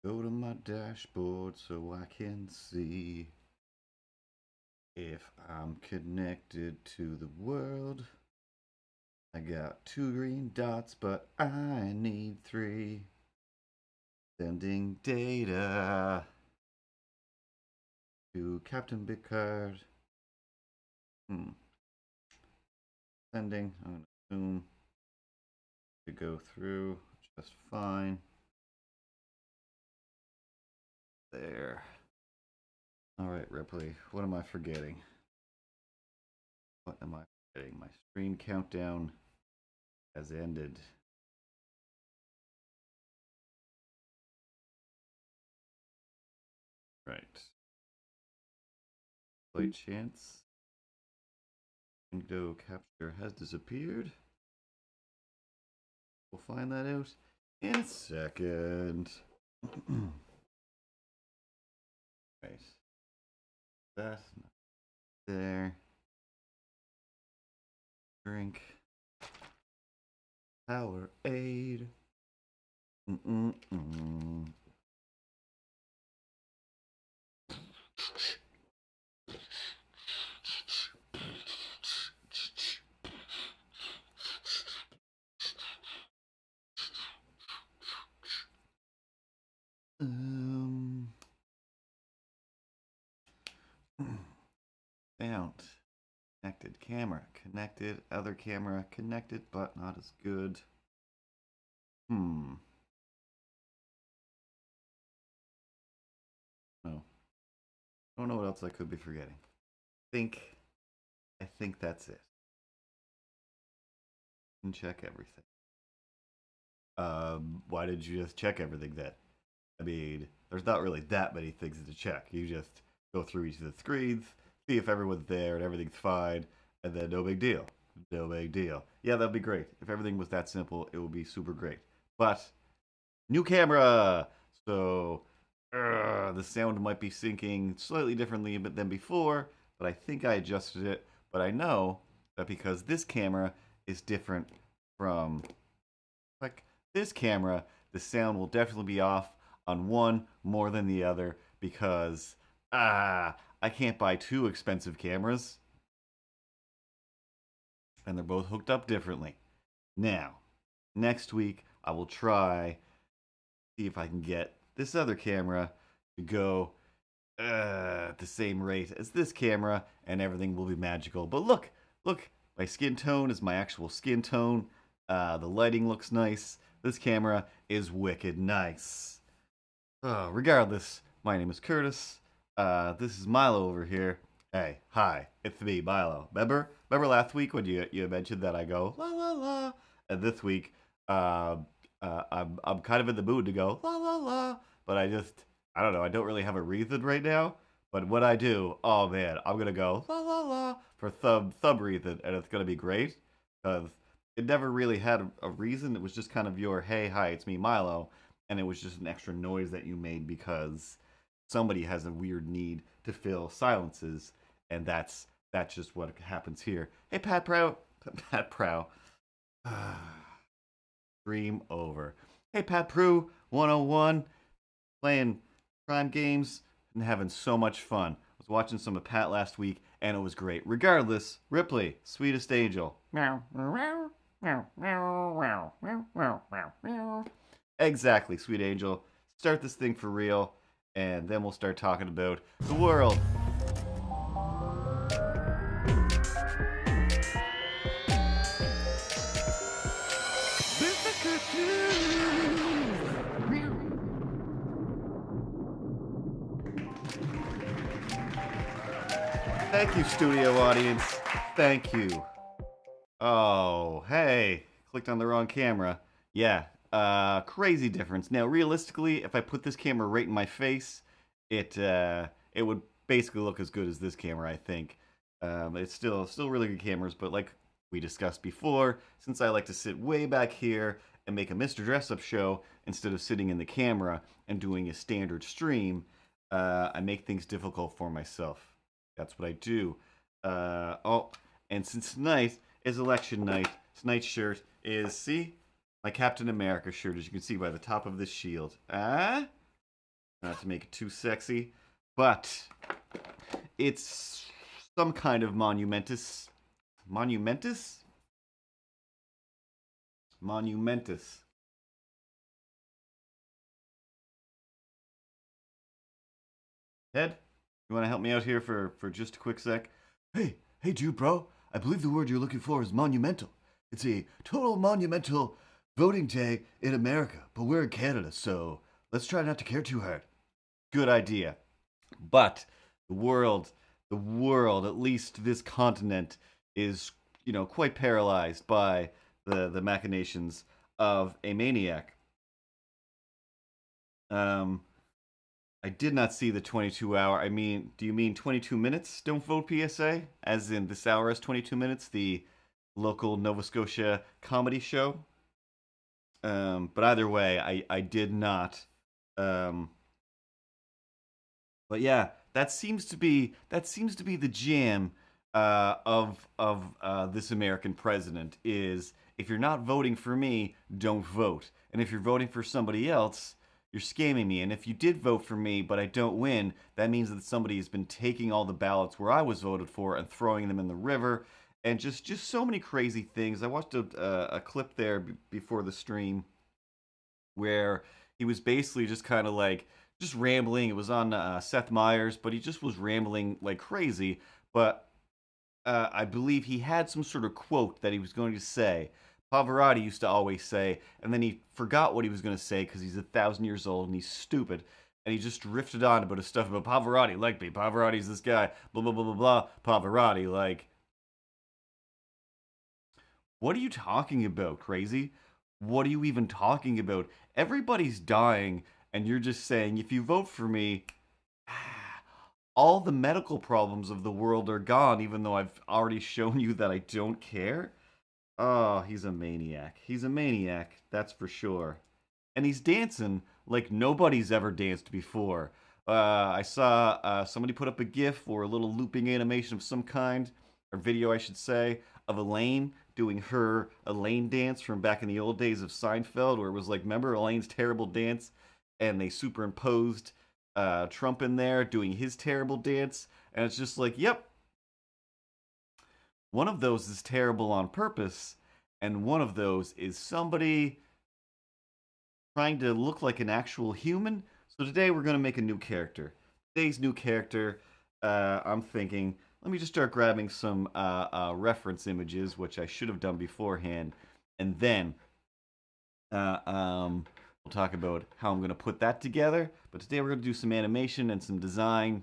Go to my dashboard so I can see if I'm connected to the world. I got 2 green dots, but I need 3. Sending data to Captain Picard. Sending. I'm going to assume to go through just fine. There. All right, Ripley. What am I forgetting? What am I forgetting? My screen countdown has ended. Right. Slight chance. Window capture has disappeared. We'll find that out in a second. Right. That's not there. Drink. Powerade. Sound. Connected camera. Connected. Other camera. Connected, but not as good. No. I don't know what else I could be forgetting. I think that's it. And check everything. Why did you just check everything then? I mean, there's not really that many things to check. You just go through each of the screens, see if everyone's there and everything's fine, and then no big deal. No big deal. Yeah, that'd be great. If everything was that simple, it would be super great. But, new camera! So, the sound might be syncing slightly differently than before, but I think I adjusted it. But I know that because this camera is different from, like, this camera, the sound will definitely be off on one more than the other because I can't buy 2 expensive cameras and they're both hooked up differently. Now, next week I will try see if I can get this other camera to go at the same rate as this camera and everything will be magical. But look, my skin tone is my actual skin tone. The lighting looks nice. This camera is wicked nice. Regardless, my name is Curtis. This is Milo over here. Hey, hi, it's me, Milo. Remember last week when you mentioned that I go la la la, and this week, I'm kind of in the mood to go la la la, but I don't know. I don't really have a reason right now. But when I do, oh man, I'm gonna go la la la for some reason, and it's gonna be great because it never really had a reason. It was just kind of your hey, hi, it's me, Milo, and it was just an extra noise that you made because somebody has a weird need to fill silences, and that's just what happens here. Hey, Pat Prow, Pat Prow, dream over. Hey, Pat Prue, 101, playing crime games and having so much fun. I was watching some of Pat last week, and it was great. Regardless, Ripley, sweetest angel. Meow, meow, meow, meow, meow, meow, meow, meow. Exactly, sweet angel. Start this thing for real, and then we'll start talking about the world. Thank you, studio audience. Thank you. Oh, hey. Clicked on the wrong camera. Yeah, crazy difference. Now, realistically, if I put this camera right in my face, it would basically look as good as this camera, I think. It's still really good cameras, but like we discussed before, since I like to sit way back here and make a Mr. Dress Up show instead of sitting in the camera and doing a standard stream, I make things difficult for myself. That's what I do. And since tonight is election night, tonight's shirt is, see, my Captain America shirt, as you can see by the top of this shield. not to make it too sexy, but it's some kind of monumentous. Monumentous? Monumentous. Ted, you want to help me out here for just a quick sec? Hey, dude, bro. I believe the word you're looking for is monumental. It's a total monumental voting day in America, but we're in Canada, so let's try not to care too hard. Good idea. But the world, at least this continent, is, quite paralyzed by the machinations of a maniac. Um, I did not see the 22 hour. I mean, do you mean 22 minutes? Don't vote PSA? As in this hour is 22 minutes, the local Nova Scotia comedy show? But either way, I did not. Um, but yeah, that seems to be the jam of this American president is if you're not voting for me, don't vote, and if you're voting for somebody else, you're scamming me. And if you did vote for me but I don't win, that means that somebody has been taking all the ballots where I was voted for and throwing them in the river, and just so many crazy things. I watched a clip there before the stream where he was basically just kind of like just rambling. It was on Seth Meyers, but he just was rambling like crazy. But I believe he had some sort of quote that he was going to say. Pavarotti used to always say, and then he forgot what he was going to say because he's 1,000 years old and he's stupid. And he just drifted on about his stuff about Pavarotti, like me. Pavarotti's this guy, blah, blah, blah, blah, blah. Pavarotti, like, what are you talking about, crazy? What are you even talking about? Everybody's dying, and you're just saying, if you vote for me, all the medical problems of the world are gone, even though I've already shown you that I don't care? Oh, he's a maniac. He's a maniac, that's for sure. And he's dancing like nobody's ever danced before. I saw somebody put up a GIF or a little looping animation of some kind, or video, I should say, of Elaine doing her Elaine dance from back in the old days of Seinfeld, where it was like, remember Elaine's terrible dance? And they superimposed Trump in there doing his terrible dance. And it's just like, yep, one of those is terrible on purpose, and one of those is somebody trying to look like an actual human. So today we're going to make a new character. Today's new character, I'm thinking, let me just start grabbing some reference images, which I should have done beforehand, and then we'll talk about how I'm going to put that together. But today we're going to do some animation and some design.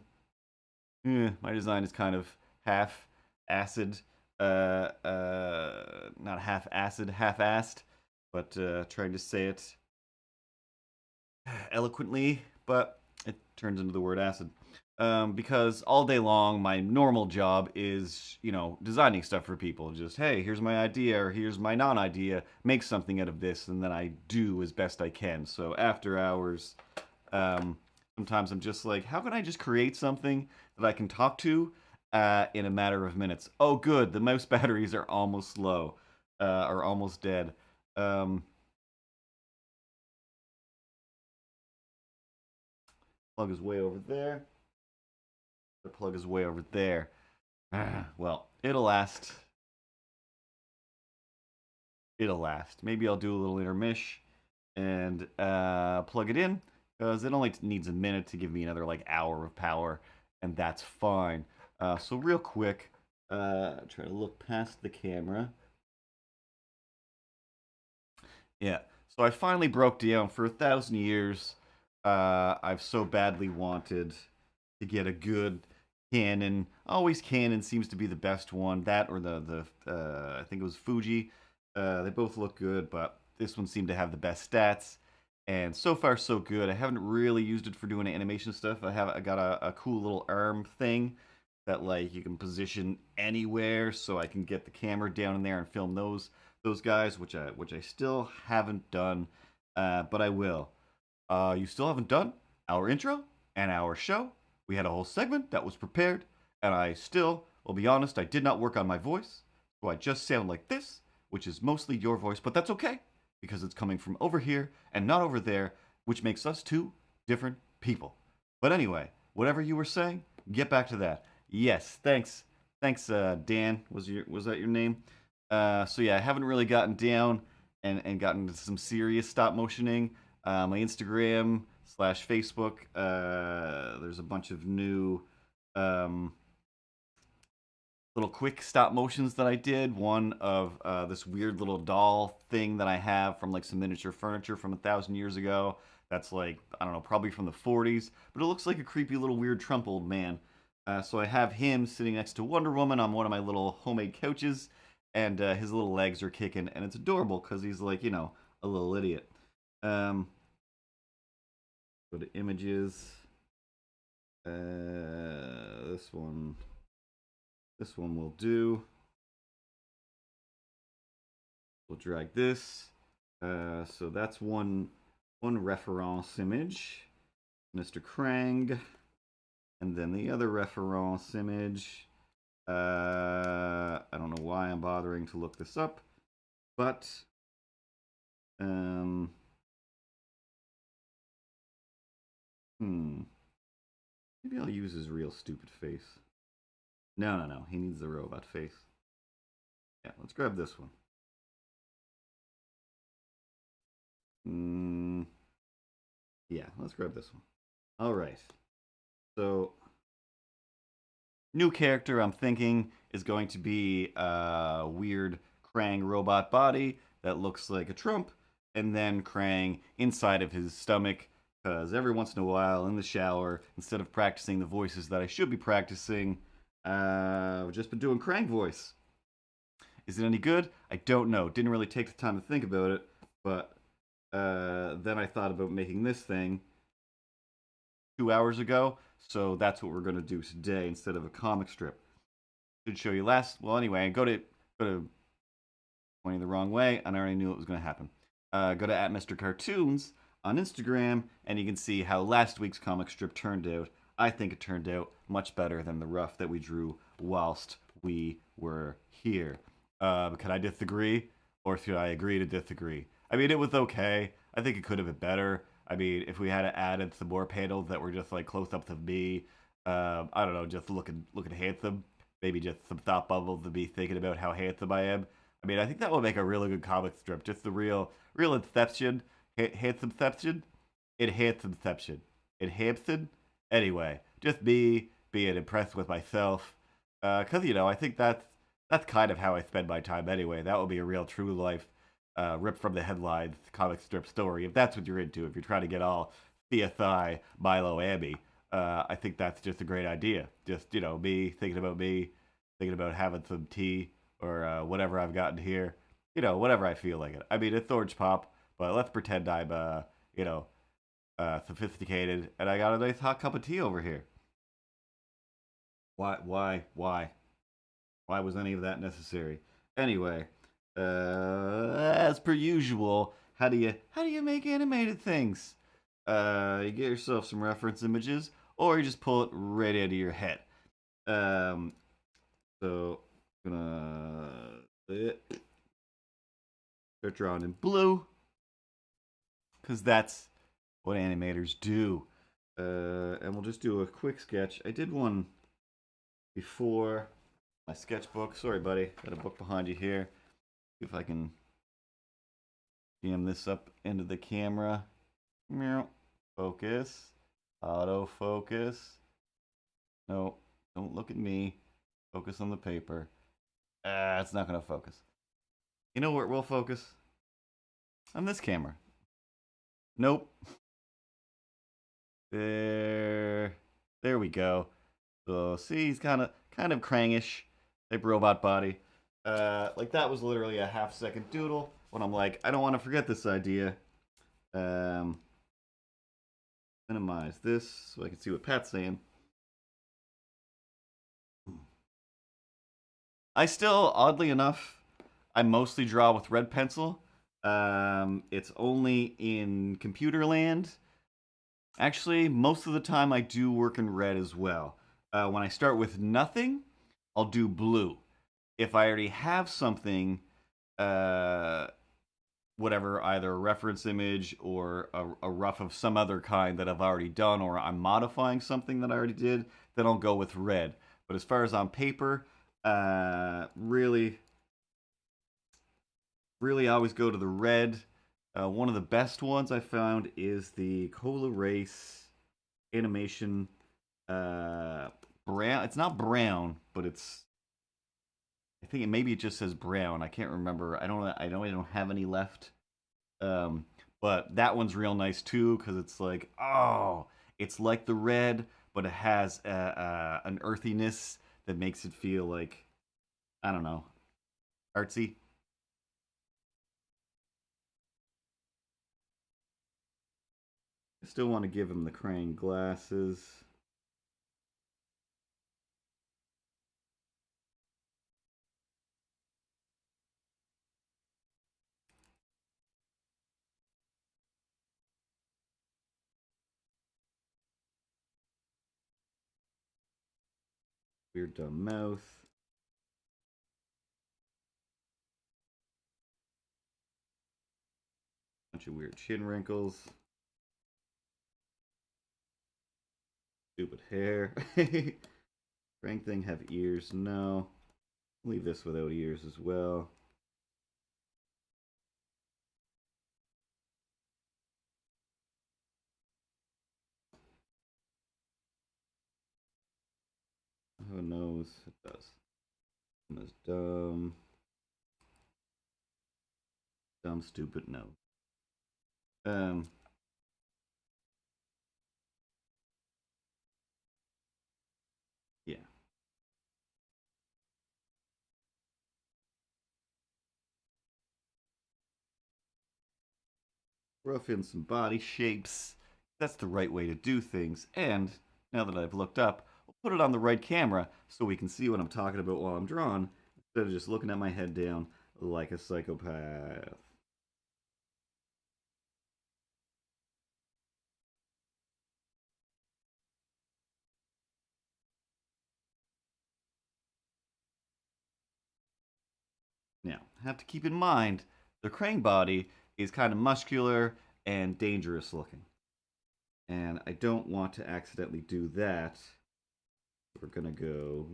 My design is kind of half acid, not half acid, half assed, but trying to say it eloquently, but it turns into the word acid. Because all day long, my normal job is, designing stuff for people. Just, hey, here's my idea, or here's my non-idea, make something out of this, and then I do as best I can. So after hours, sometimes I'm just like, how can I just create something that I can talk to in a matter of minutes? Oh, good, the mouse batteries are almost low, are almost dead. Plug is way over there. The plug is way over there. Well, it'll last. It'll last. Maybe I'll do a little intermish and plug it in, because it only needs a minute to give me another like hour of power, and that's fine. So real quick, try to look past the camera. Yeah. So I finally broke down. For 1,000 years, I've so badly wanted to get a good Canon. Always Canon seems to be the best one. That or the I think it was Fuji. They both look good, but this one seemed to have the best stats. And so far so good. I haven't really used it for doing animation stuff. I got a cool little arm thing that like you can position anywhere, so I can get the camera down in there and film those guys, which I still haven't done, but I will. You still haven't done our intro and our show. We had a whole segment that was prepared, and I still, will be honest, I did not work on my voice, so I just sound like this, which is mostly your voice, but that's okay, because it's coming from over here and not over there, which makes us two different people. But anyway, whatever you were saying, get back to that. Yes, thanks, Dan. Was that your name? So yeah, I haven't really gotten down and gotten into some serious stop motioning. My Instagram slash Facebook. There's a bunch of new um, little quick stop motions that I did. One of this weird little doll thing that I have from like some miniature furniture from 1,000 years ago. That's like, I don't know, probably from the 40s, but it looks like a creepy little weird Trump old man. So I have him sitting next to Wonder Woman on one of my little homemade couches, and his little legs are kicking, and it's adorable because he's like, a little idiot. Um, Go to images. This one will do. We'll drag this. So that's one reference image, Mr. Krang, and then the other reference image. I don't know why I'm bothering to look this up, but maybe I'll use his real stupid face. No, he needs the robot face. Yeah, let's grab this one. Yeah, let's grab this one. All right. So, new character I'm thinking is going to be a weird Krang robot body that looks like a Trump, and then Krang inside of his stomach, because every once in a while in the shower, instead of practicing the voices that I should be practicing, I've just been doing Krang voice. Is it any good? I don't know. Didn't really take the time to think about it, but then I thought about making this thing 2 hours ago, so that's what we're going to do today instead of a comic strip. Should show you last. Well, anyway, go to pointing the wrong way, and I already knew it was going to happen. Go to @MrCartoons on Instagram, and you can see how last week's comic strip turned out. I think it turned out much better than the rough that we drew whilst we were here. Can I disagree, or should I agree to disagree? I mean, it was okay. I think it could have been better. I mean, if we had added some more panels that were just like close-ups of me, I don't know, just looking handsome. Maybe just some thought bubbles of me thinking about how handsome I am. I mean, I think that would make a really good comic strip. Just the real inception, handsomeception, enhanceception, enhanced. Anyway, just me being impressed with myself, because I think that's kind of how I spend my time anyway. That would be a real true life, ripped from the headlines comic strip story. If that's what you're into, if you're trying to get all CSI, Milo, Abby, I think that's just a great idea. Just me thinking about having some tea or whatever I've gotten here. Whatever I feel like it. I mean, it's Orange Pop, but let's pretend I'm sophisticated and I got a nice hot cup of tea over here. Why was any of that necessary? Anyway, as per usual, how do you make animated things? You get yourself some reference images, or you just pull it right out of your head. So I'm gonna start drawing in blue, because that's what animators do. And we'll just do a quick sketch. I did one before my sketchbook. Sorry, buddy. Got a book behind you here. See if I can jam this up into the camera. Focus. Autofocus. No, don't look at me. Focus on the paper. It's not going to focus. You know where it will focus? On this camera. Nope. There we go. So see, he's kind of Krangish, type robot body. Like that was literally a half-second doodle. When I'm like, I don't want to forget this idea. Minimize this so I can see what Pat's saying. I still, oddly enough, I mostly draw with red pencil. It's only in computer land. Actually, most of the time I do work in red as well. When I start with nothing, I'll do blue. If I already have something, whatever, either a reference image or a rough of some other kind that I've already done, or I'm modifying something that I already did, then I'll go with red. But as far as on paper, really, really I always go to the red. One of the best ones I found is the Cola Race animation brown. It's not brown, but it's. I think maybe it just says brown. I can't remember. I don't. I know I don't have any left. Um, but that one's real nice too because it's like, oh, it's like the red, but it has an earthiness that makes it feel like, I don't know, artsy. I still want to give him the Krang glasses. Weird dumb mouth. Bunch of weird chin wrinkles. Stupid hair. Krang thing have ears? No. Leave this without ears as well. Who knows? It does. It's dumb. Dumb, stupid, no. Um. Yeah. Rough in some body shapes. That's the right way to do things. And now that I've looked up, I'll put it on the right camera so we can see what I'm talking about while I'm drawing, instead of just looking at my head down like a psychopath. Now, have to keep in mind, the Krang body is kind of muscular and dangerous looking. And I don't want to accidentally do that. We're gonna go.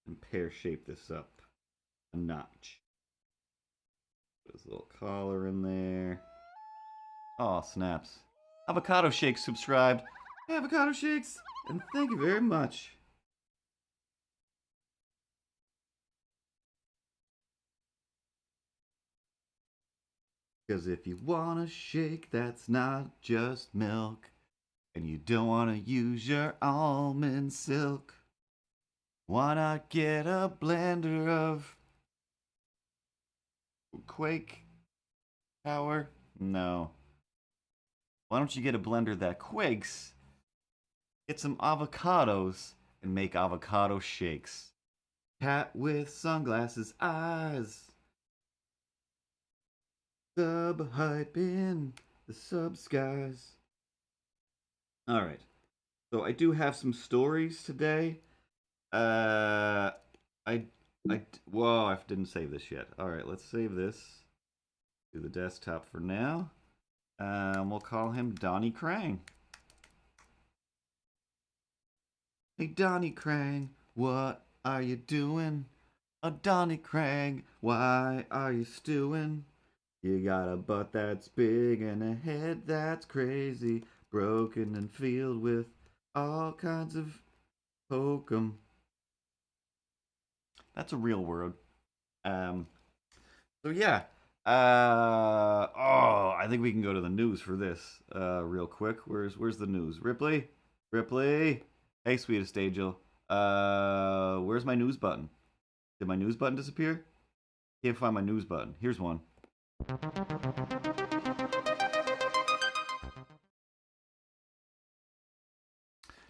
And pear shape this up a notch. Put his little collar in there. Oh, snaps. Avocado Shakes subscribed. Avocado Shakes, and thank you very much. Because if you want a shake that's not just milk, and you don't want to use your almond silk, why not get a blender of Quake power? No. Why don't you get a blender that quakes, get some avocados, and make avocado shakes? Cat with sunglasses eyes. Sub hype in the sub skies. All right. So I do have some stories today. Uh, I, whoa, I didn't save this yet. All right, let's save this to the desktop for now. We'll call him Donnie Krang. Hey, Donnie Krang, what are you doing? Donnie Krang, why are you stewing? You got a butt that's big and a head that's crazy, broken and filled with all kinds of hokum. That's a real word. So yeah. Oh, I think we can go to the news for this real quick. Where's the news? Ripley? Ripley? Hey, sweetest angel. Where's my news button? Did my news button disappear? Can't find my news button. Here's one.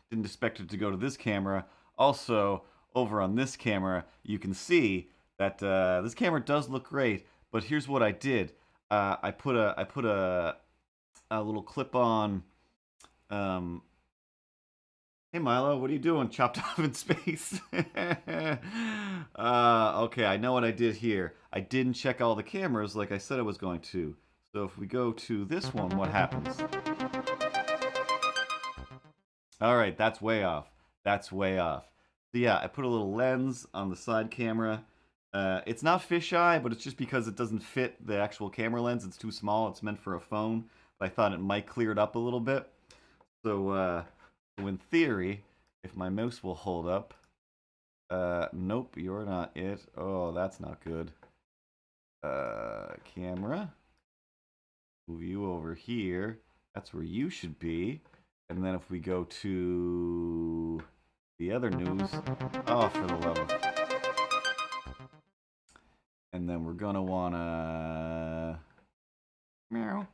Didn't expect it to go to this camera. Also, over on this camera, you can see that this camera does look great. But here's what I did. I put a little clip-on Hey Milo, what are you doing? Chopped off in space. Okay, I know what I did here. I didn't check all the cameras like I said I was going to. So if we go to this one, what happens? All right, that's way off. That's way off. So yeah, I put a little lens on the side camera. It's not fisheye, but it's just because it doesn't fit the actual camera lens. It's too small. It's meant for a phone. But I thought it might clear it up a little bit. So in theory, if my mouse will hold up, nope, you're not it. Oh, that's not good. Camera, move you over here. That's where you should be. And then if we go to the other news, oh, for the love of... And then we're gonna wanna... Meow.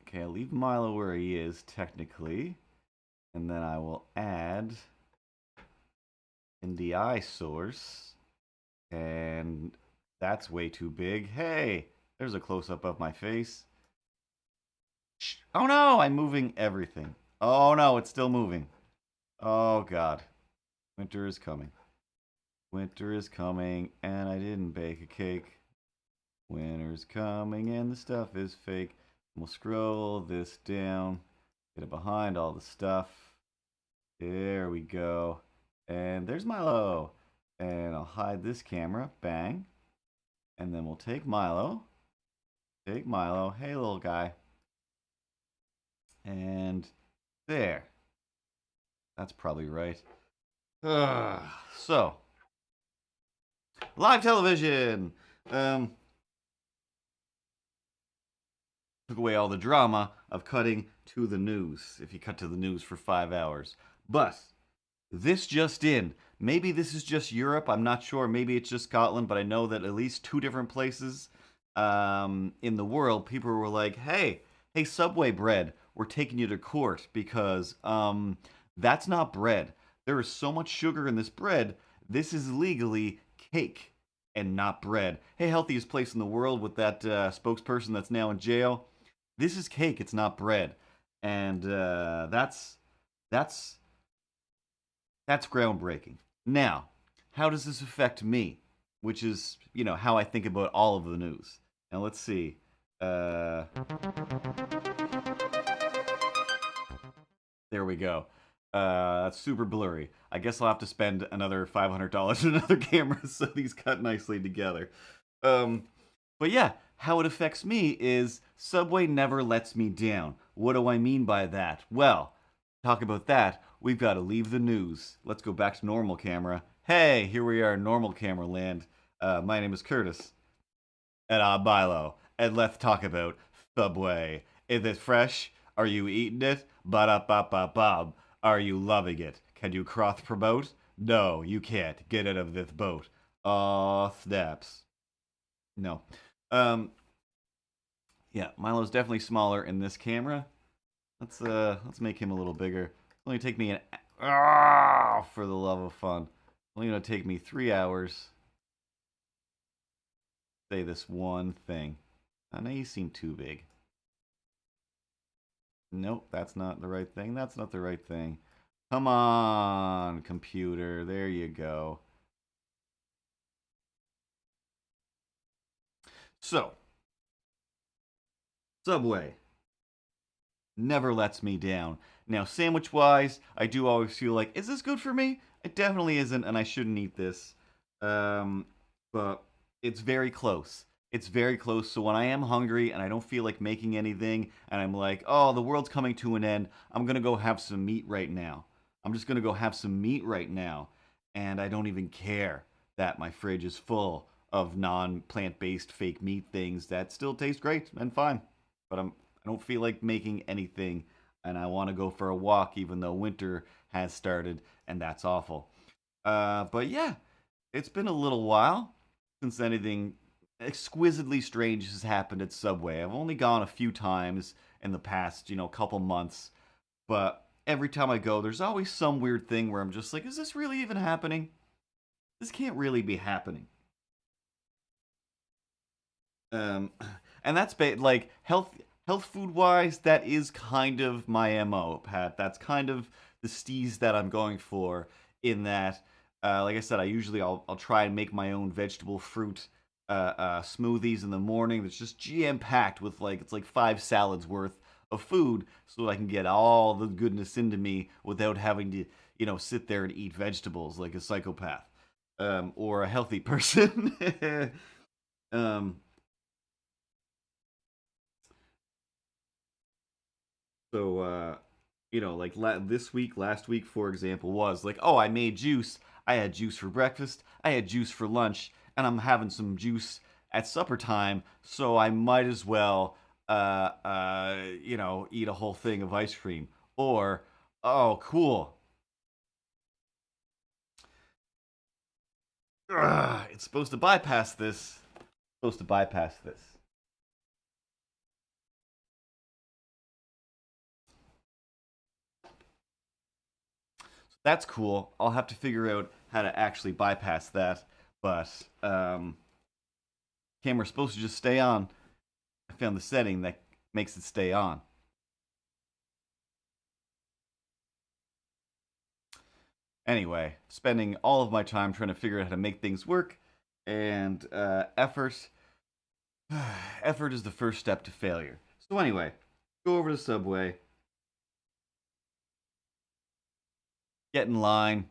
Okay, I'll leave Milo where he is, technically. And then I will add NDI source. And that's way too big. Hey, there's a close-up of my face. Oh no, I'm moving everything. Oh no, it's still moving. Oh god. Winter is coming. Winter is coming, and I didn't bake a cake. Winter's coming, and the stuff is fake. We'll scroll this down. Get it behind all the stuff. There we go. And there's Milo. And I'll hide this camera. Bang. And then we'll take Milo. Take Milo. Hey, little guy. And there. That's probably right. So, live television. Took away all the drama of cutting to the news, if you cut to the news for 5 hours. But this just in. Maybe this is just Europe. I'm not sure. Maybe it's just Scotland, but I know that at least 2 different places in the world, people were like, hey, Subway bread, we're taking you to court because that's not bread. There is so much sugar in this bread. This is legally cake and not bread. Hey, healthiest place in the world with that spokesperson that's now in jail. This is cake. It's not bread. And that's groundbreaking. Now, how does this affect me? Which is, you know, how I think about all of the news. Now, let's see. There we go. That's super blurry. I guess I'll have to spend another $500 on another camera so these cut nicely together. But yeah, how it affects me is Subway never lets me down. What do I mean by that? Well, talk about that, we've got to leave the news. Let's go back to normal camera. Hey, here we are in normal camera land. My name is Curtis. And I'm Milo. And let's talk about Subway. Is it fresh? Are you eating it? Ba-da-ba-ba-bob. Are you loving it? Can you cross-promote? No, you can't. Get out of this boat. Aw, snaps. No. Yeah, Milo's definitely smaller in this camera. Let's make him a little bigger. It's only take me for the love of fun. It's only gonna take me 3 hours. Say this one thing. I know you seem too big. Nope, that's not the right thing. That's not the right thing. Come on, computer. There you go. So, Subway never lets me down. Now, sandwich-wise, I do always feel like, is this good for me? It definitely isn't, and I shouldn't eat this. But it's very close. It's very close, so when I am hungry and I don't feel like making anything, and I'm like, oh, the world's coming to an end, I'm gonna go have some meat right now. I'm just gonna go have some meat right now, and I don't even care that my fridge is full of non-plant-based fake meat things that still taste great and fine. But I don't feel like making anything, and I want to go for a walk even though winter has started, and that's awful. But yeah, it's been a little while since anything exquisitely strange has happened at Subway. I've only gone a few times in the past, couple months, but every time I go, there's always some weird thing where I'm just like, is this really even happening? This can't really be happening. And that's like health food wise, that is kind of my MO, Pat. That's kind of the steez that I'm going for. In that, like I said, I'll try and make my own vegetable fruit smoothies in the morning. That's just jam packed with like it's like 5 salads worth of food, so that I can get all the goodness into me without having to sit there and eat vegetables like a psychopath, or a healthy person. um, So, like this week, last week, for example, was like, oh, I made juice. I had juice for breakfast. I had juice for lunch, and I'm having some juice at supper time. So I might as well, eat a whole thing of ice cream. Or, oh, cool. It's supposed to bypass this. It's supposed to bypass this. That's cool. I'll have to figure out how to actually bypass that. But camera's supposed to just stay on. I found the setting that makes it stay on. Anyway, spending all of my time trying to figure out how to make things work, and effort is the first step to failure. So anyway, go over to Subway, get in line.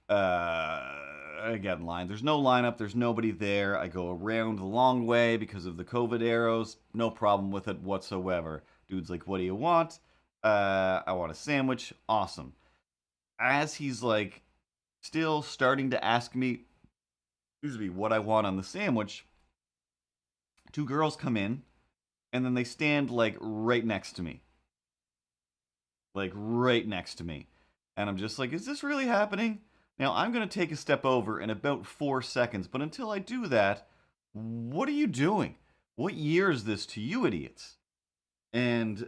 I get in line. There's no lineup. There's nobody there. I go around the long way because of the COVID arrows. No problem with it whatsoever. Dude's like, "What do you want?" I want a sandwich. Awesome. As he's like still starting to ask me, excuse me, what I want on the sandwich, two girls come in and then they stand like right next to me. Like right next to me. And I'm just like, is this really happening? Now I'm going to take a step over in about 4 seconds, but until I do that, what are you doing? What year is this to you idiots? And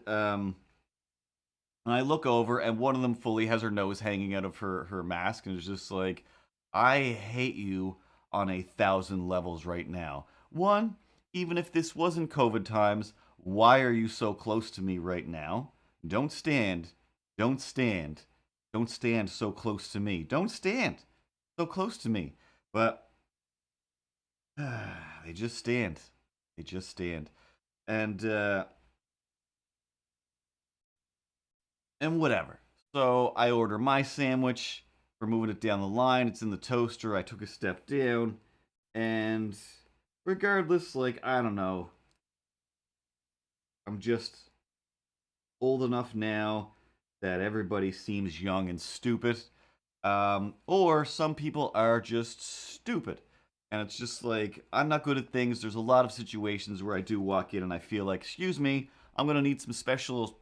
I look over, and one of them fully has her nose hanging out of her mask, and is just like, I hate you on 1,000 levels right now. One, even if this wasn't COVID times, why are you so close to me right now? Don't stand. Don't stand. Don't stand so close to me. Don't stand so close to me. But they just stand. They just stand. And whatever. So I order my sandwich. We're moving it down the line. It's in the toaster. I took a step down. And regardless, like, I don't know. I'm just old enough now that everybody seems young and stupid. Or some people are just stupid. And it's just like, I'm not good at things. There's a lot of situations where I do walk in and I feel like, excuse me, I'm going to need some special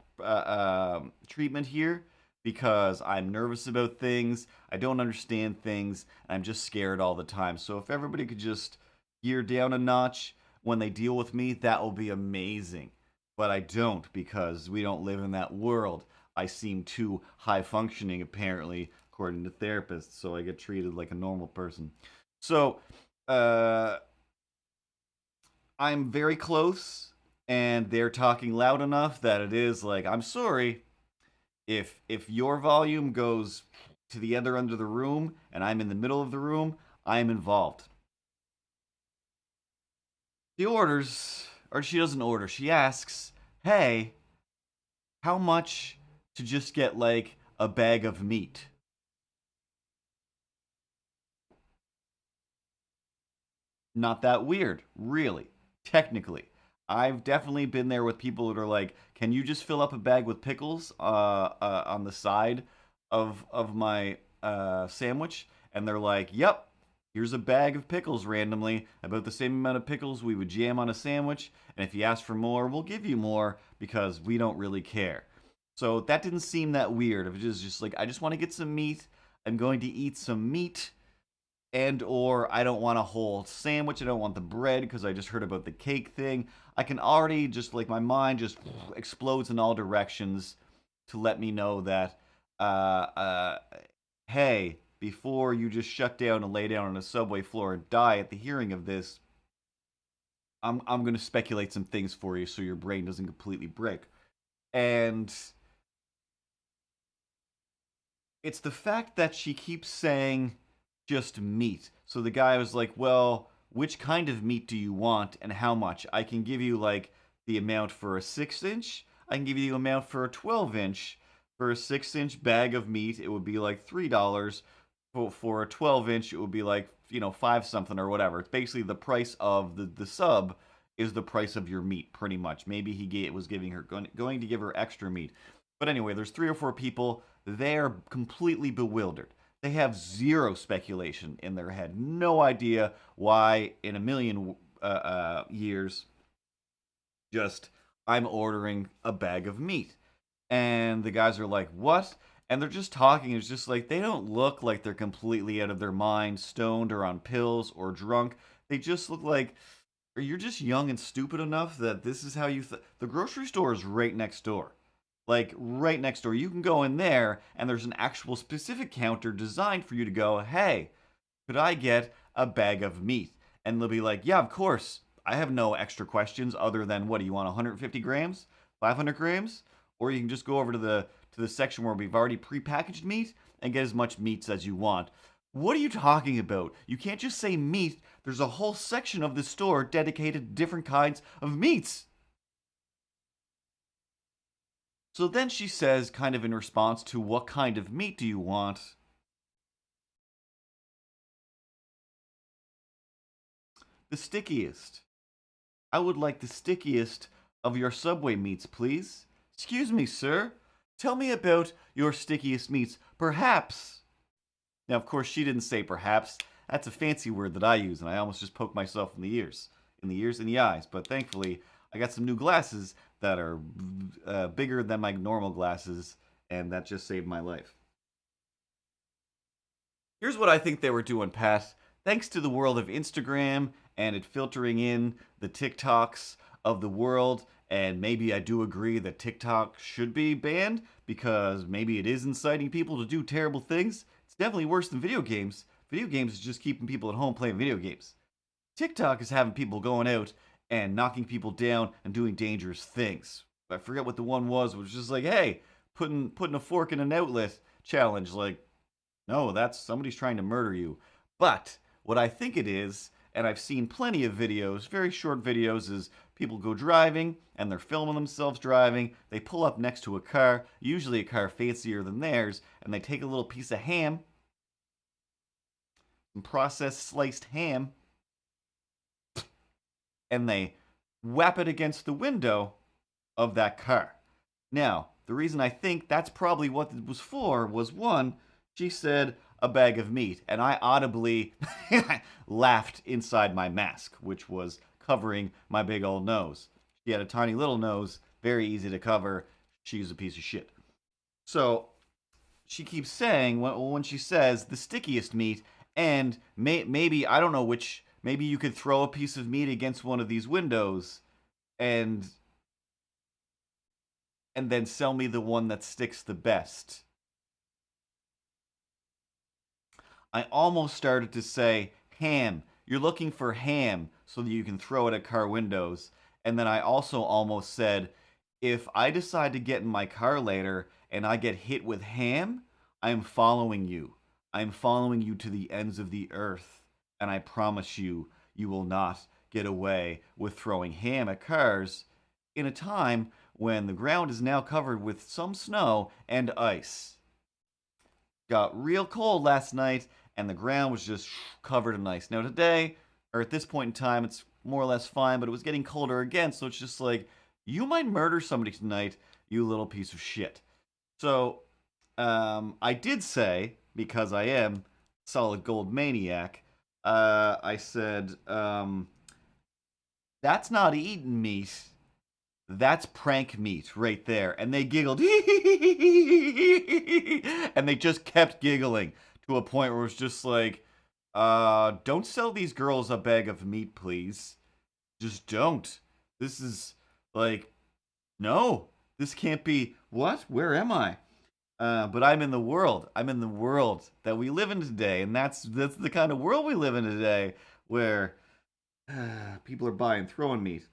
treatment here because I'm nervous about things. I don't understand things. And I'm just scared all the time. So if everybody could just gear down a notch when they deal with me, that will be amazing. But I don't because we don't live in that world. I seem too high functioning, apparently, according to therapists, so I get treated like a normal person. So, I'm very close, and they're talking loud enough that it is like, I'm sorry, if your volume goes to the other end of the room and I'm in the middle of the room, I'm involved. She orders, or she doesn't order, she asks, hey, how much to just get like a bag of meat? Not that weird, really, technically. I've definitely been there with people that are like, "Can you just fill up a bag with pickles on the side of my sandwich?" And they're like, "Yep, here's a bag of pickles randomly, about the same amount of pickles we would jam on a sandwich. And if you ask for more, we'll give you more because we don't really care." So that didn't seem that weird. It was just like, I just want to get some meat. I'm going to eat some meat, and or I don't want a whole sandwich. I don't want the bread because I just heard about the cake thing. I can already just like my mind just explodes in all directions to let me know that hey, before you just shut down and lay down on a subway floor and die at the hearing of this, I'm going to speculate some things for you so your brain doesn't completely break. And it's the fact that she keeps saying just meat. So the guy was like, well, which kind of meat do you want and how much? I can give you like the amount for a 6 inch. I can give you the amount for a 12 inch. For a 6 inch bag of meat, it would be like $3. For a 12 inch, it would be like, five something or whatever. It's basically the price of the sub is the price of your meat, pretty much. Maybe was giving her going to give her extra meat. But anyway, there's 3 or 4 people. They're completely bewildered. They have zero speculation in their head. No idea why, in a million years, just I'm ordering a bag of meat. And the guys are like, what? And they're just talking. It's just like they don't look like they're completely out of their mind, stoned or on pills or drunk. They just look like you're just young and stupid enough that this is how you. The grocery store is right next door. Like right next door. You can go in there and there's an actual specific counter designed for you to go, hey, could I get a bag of meat? And they'll be like, yeah, of course. I have no extra questions other than what do you want, 150 grams? 500 grams? Or you can just go over to the section where we've already prepackaged meat and get as much meats as you want. What are you talking about? You can't just say meat. There's a whole section of the store dedicated to different kinds of meats. So then she says, kind of in response to what kind of meat do you want? The stickiest. I would like the stickiest of your Subway meats, please. Excuse me, sir. Tell me about your stickiest meats, perhaps. Now, of course, she didn't say perhaps. That's a fancy word that I use, and I almost just poked myself in the ears. In the ears and the eyes. But thankfully, I got some new glasses that are bigger than my normal glasses, and that just saved my life. Here's what I think they were doing, Pat. Thanks to the world of Instagram and it filtering in the TikToks of the world, and maybe I do agree that TikTok should be banned because maybe it is inciting people to do terrible things. It's definitely worse than video games. Video games is just keeping people at home playing video games. TikTok is having people going out and knocking people down and doing dangerous things. I forget what the one was, which was just like, hey, putting a fork in an outlet challenge. Like, no, that's somebody's trying to murder you. But what I think it is, and I've seen plenty of videos, very short videos, is people go driving and they're filming themselves driving. They pull up next to a car, usually a car fancier than theirs, and they take a little piece of ham, some processed sliced ham, and they whap it against the window of that car. Now, the reason I think that's probably what it was for was one, she said a bag of meat, and I audibly laughed inside my mask, which was covering my big old nose. She had a tiny little nose, very easy to cover. She's a piece of shit. So she keeps saying, when she says the stickiest meat, and maybe, I don't know which, maybe you could throw a piece of meat against one of these windows and then sell me the one that sticks the best. I almost started to say ham. You're looking for ham so that you can throw it at car windows. And then I also almost said, if I decide to get in my car later and I get hit with ham, I'm following you. I'm following you to the ends of the earth. And I promise you, you will not get away with throwing ham at cars in a time when the ground is now covered with some snow and ice. Got real cold last night, and the ground was just covered in ice. Now today, or at this point in time, it's more or less fine, but it was getting colder again, so it's just like, you might murder somebody tonight, you little piece of shit. So, I did say, because I am solid gold maniac, I said, that's not eating meat. That's prank meat right there. And they giggled. And they just kept giggling to a point where it was just like, don't sell these girls a bag of meat, please. Just don't. This is like, no, this can't be. What? Where am I? But I'm in the world. I'm in the world that we live in today. And that's the kind of world we live in today where people are buying throwing meat.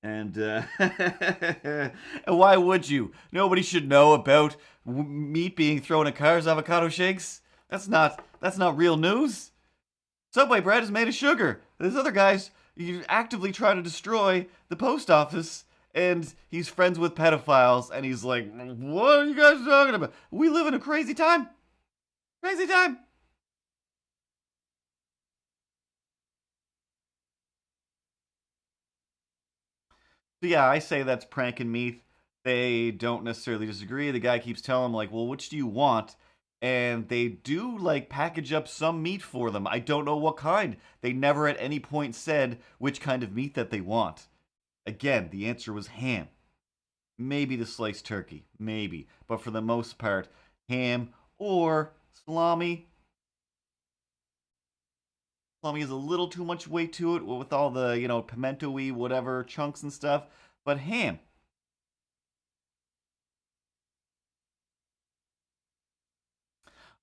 And and why would you? Nobody should know about meat being thrown in cars, avocado shakes. That's not real news. Subway bread is made of sugar. This other guy's actively trying to destroy the post office, and he's friends with pedophiles, and he's like, "What are you guys talking about? We live in a crazy time. Crazy time." So yeah, I say that's prank and meat. They don't necessarily disagree. The guy keeps telling them like, "Well, which do you want?" And they do like package up some meat for them. I don't know what kind. They never at any point said which kind of meat that they want. Again, the answer was ham. Maybe the sliced turkey, maybe, but for the most part, ham or salami. Salami has a little too much weight to it with all the pimento-y whatever chunks and stuff. But ham,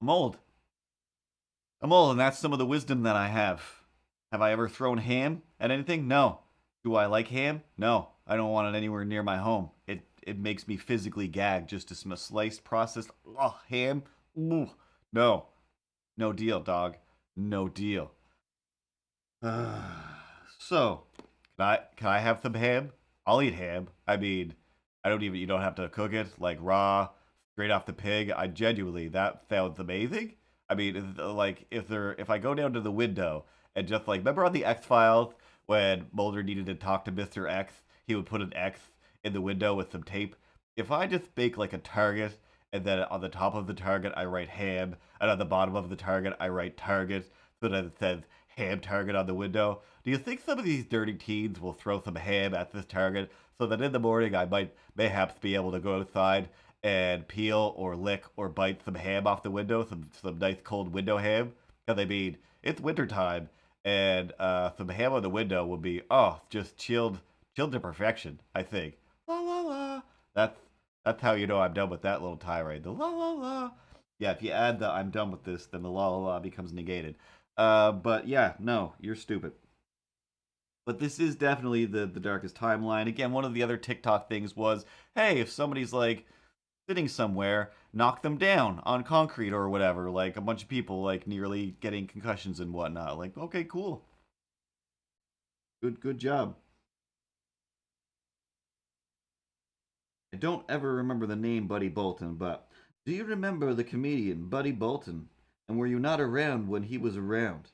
mold. I'm old, and that's some of the wisdom that I have. Have I ever thrown ham at anything? No. Do I like ham? No. I don't want it anywhere near my home. It makes me physically gag just to smell sliced, processed ham. Ooh, no. No deal, dog. No deal. So, can I have some ham? I'll eat ham. I mean, I don't even you don't have to cook it like raw, straight off the pig. I genuinely that sounds amazing. I mean, like if I go down to the window and just like remember on the X Files when Mulder needed to talk to Mister X, he would put an X in the window with some tape. If I just make like a target and then on the top of the target I write ham and on the bottom of the target I write target so that it says ham target on the window. Do you think some of these dirty teens will throw some ham at this target so that in the morning I might mayhaps be able to go outside and peel or lick or bite some ham off the window, some nice cold window ham? Because I mean, it's wintertime and some ham on the window will be just chilled to perfection, I think. La la la. That's that's how you know I'm done with that little tirade. The la la la. Yeah, if you add the I'm done with this, then the la la la becomes negated. But yeah, no, you're stupid. But this is definitely the darkest timeline. Again, one of the other TikTok things was, hey, if somebody's like sitting somewhere, knock them down on concrete or whatever. Like a bunch of people like nearly getting concussions and whatnot. Like, okay, cool, good job. I don't ever remember the name Buddy Bolton, but do you remember the comedian Buddy Bolton? And were you not around when he was around?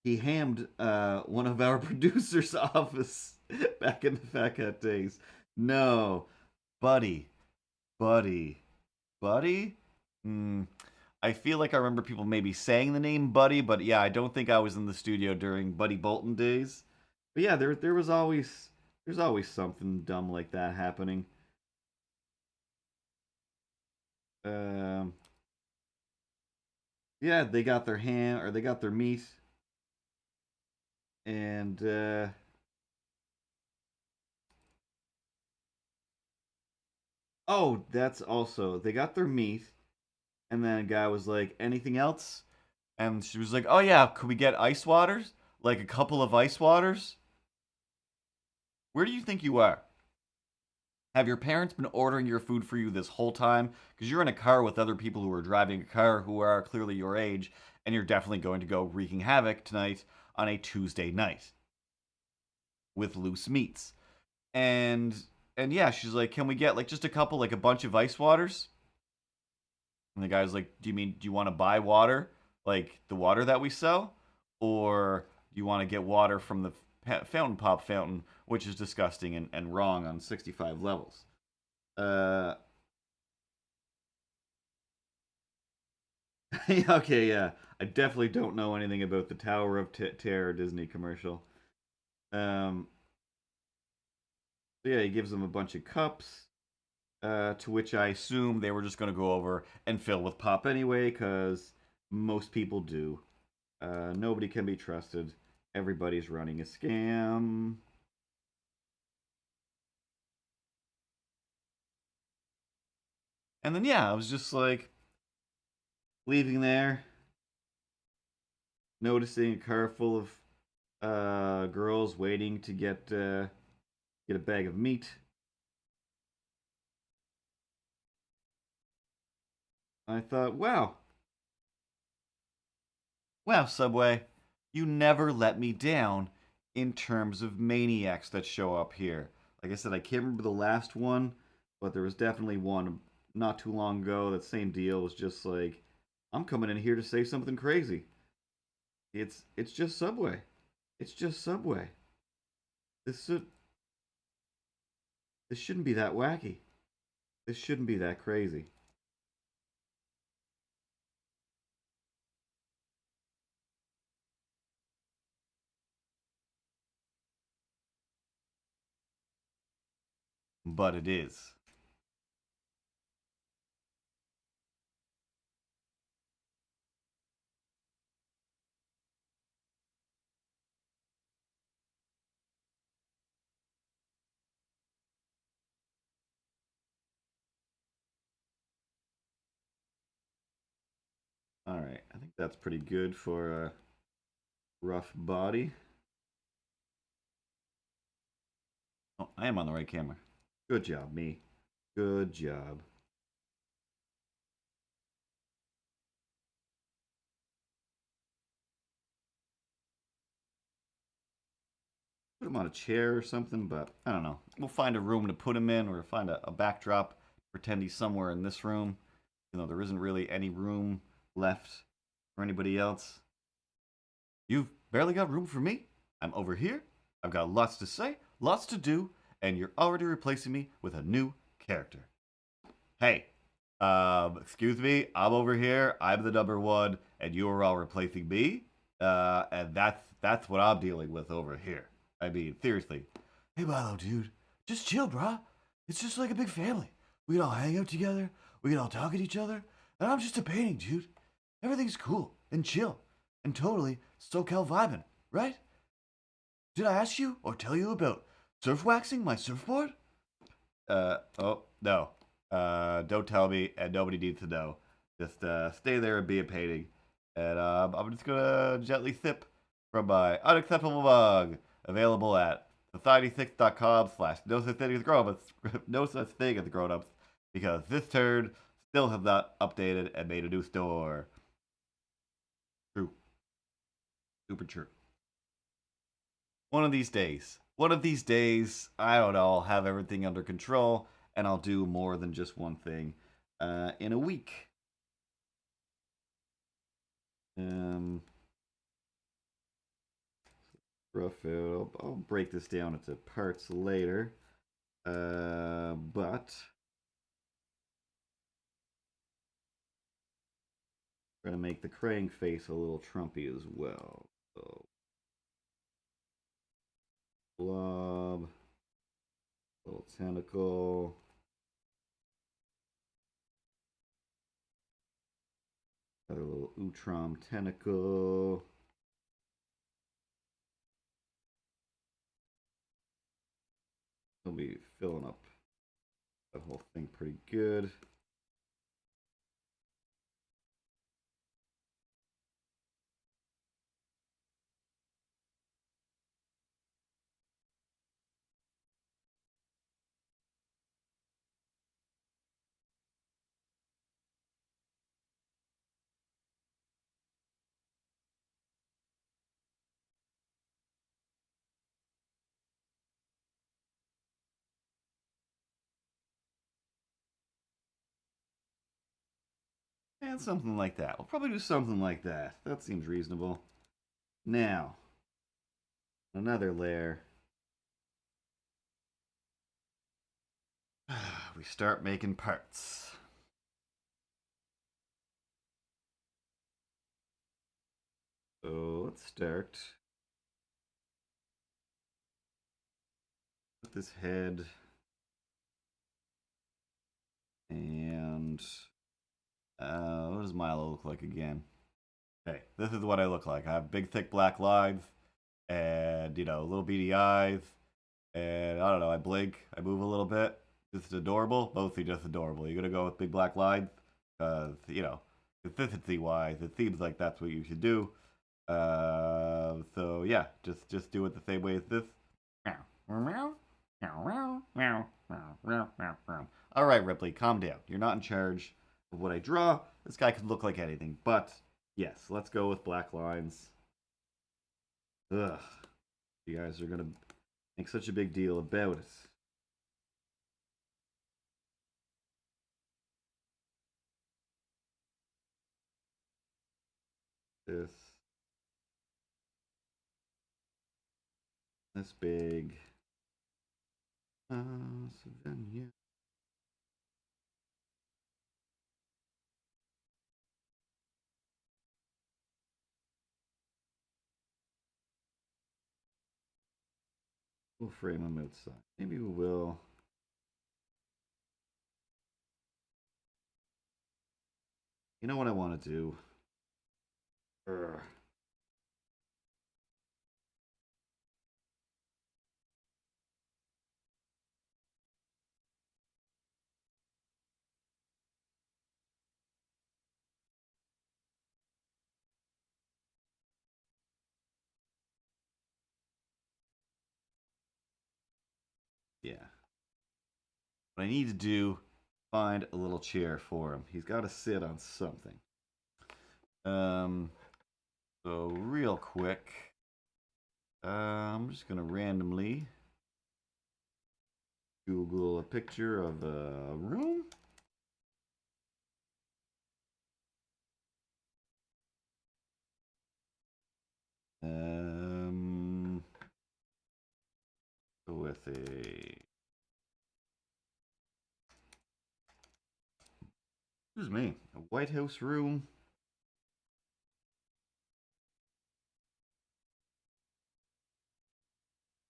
He hammed one of our producer's office back in the Fat Cat days. No, buddy, buddy, buddy. Hmm. I feel like I remember people maybe saying the name Buddy, but yeah, I don't think I was in the studio during Buddy Bolton days. But yeah, there was always there's always something dumb like that happening. Um, yeah, they got their ham or they got their meat, and oh, that's also they got their meat, and then a guy was like, "Anything else?" And she was like, "Oh yeah, could we get ice waters? Like a couple of ice waters?" Where do you think you are? Have your parents been ordering your food for you this whole time? Because you're in a car with other people who are driving a car who are clearly your age, and you're definitely going to go wreaking havoc tonight on a Tuesday night with loose meats. And and yeah, she's like, "Can we get like just a couple, like a bunch of ice waters?" And the guy's like, do you want to buy water, like the water that we sell, or do you want to get water from the fountain pop fountain, which is disgusting and wrong on 65 levels? Uh, okay, yeah, I definitely don't know anything about the Tower of Terror Disney commercial. Um, so yeah, he gives them a bunch of cups, to which I assume they were just going to go over and fill with pop anyway, because most people do. Nobody can be trusted. Everybody's running a scam. And then, yeah, I was just like leaving there, noticing a car full of girls waiting to get a bag of meat. I thought, wow, Subway, you never let me down in terms of maniacs that show up here. Like I said, I can't remember the last one, but there was definitely one not too long ago. That same deal was just like, I'm coming in here to say something crazy. It's just Subway. It's just Subway. This should this shouldn't be that wacky. This shouldn't be that crazy. But it is. All right, I think that's pretty good for a rough body. Oh, I am on the right camera. Good job, me. Good job. Put him on a chair or something, but I don't know. We'll find a room to put him in or find a backdrop. Pretend he's somewhere in this room. You know, there isn't really any room left for anybody else. You've barely got room for me. I'm over here. I've got lots to say, lots to do, and you're already replacing me with a new character. Hey, excuse me, I'm over here. I'm the number one, and you are all replacing me. And that's what I'm dealing with over here. I mean, seriously. Hey, Milo, dude, just chill, brah. It's just like a big family. We can all hang out together. We can all talk at each other. And I'm just a painting, dude. Everything's cool and chill and totally SoCal vibing, right? Did I ask you or tell you about surf waxing my surfboard? Oh, no. Don't tell me, and nobody needs to know. Just stay there and be a painting. And I'm just gonna gently sip from my unacceptable mug, available at society6.com/no such thing as grown-ups, no such thing as grown-ups, because this turd still has not updated and made a new store. True. Super true. One of these days, I don't know, I'll have everything under control, and I'll do more than just one thing in a week. Rough out. I'll break this down into parts later. But we're gonna make the Krang face a little Trumpy as well. So blob, little tentacle. Another little Utrom tentacle. He'll be filling up that whole thing pretty good. And something like that. We'll probably do something like that. That seems reasonable. Now, another layer. We start making parts. So let's start with this head. And what does Milo look like again? Hey, this is what I look like. I have big, thick black lines, and little beady eyes, and I don't know. I blink, I move a little bit. Just adorable, mostly just adorable. You're gonna go with big black lines, because consistency wise, it seems like that's what you should do. So yeah, just do it the same way as this. All right, Ripley, calm down. You're not in charge of what I draw. This guy could look like anything, but yes, let's go with black lines. Ugh, you guys are gonna make such a big deal about it. This big. So then, yeah. We'll frame them outside. Maybe we will. You know what I want to do? Urgh. Yeah. What I need to do, find a little chair for him. He's got to sit on something. So real quick, I'm just gonna randomly Google a picture of a room. With a, excuse me, a White House room.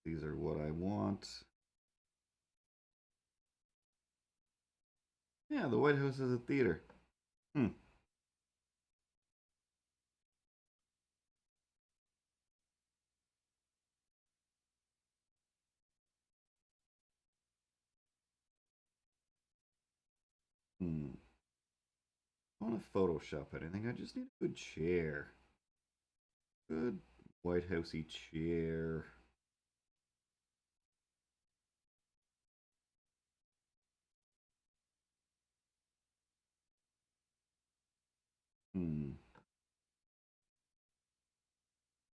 These are what I want. Yeah, the White House is a theater. I want to Photoshop anything. I just need a good chair. Good White Housey chair.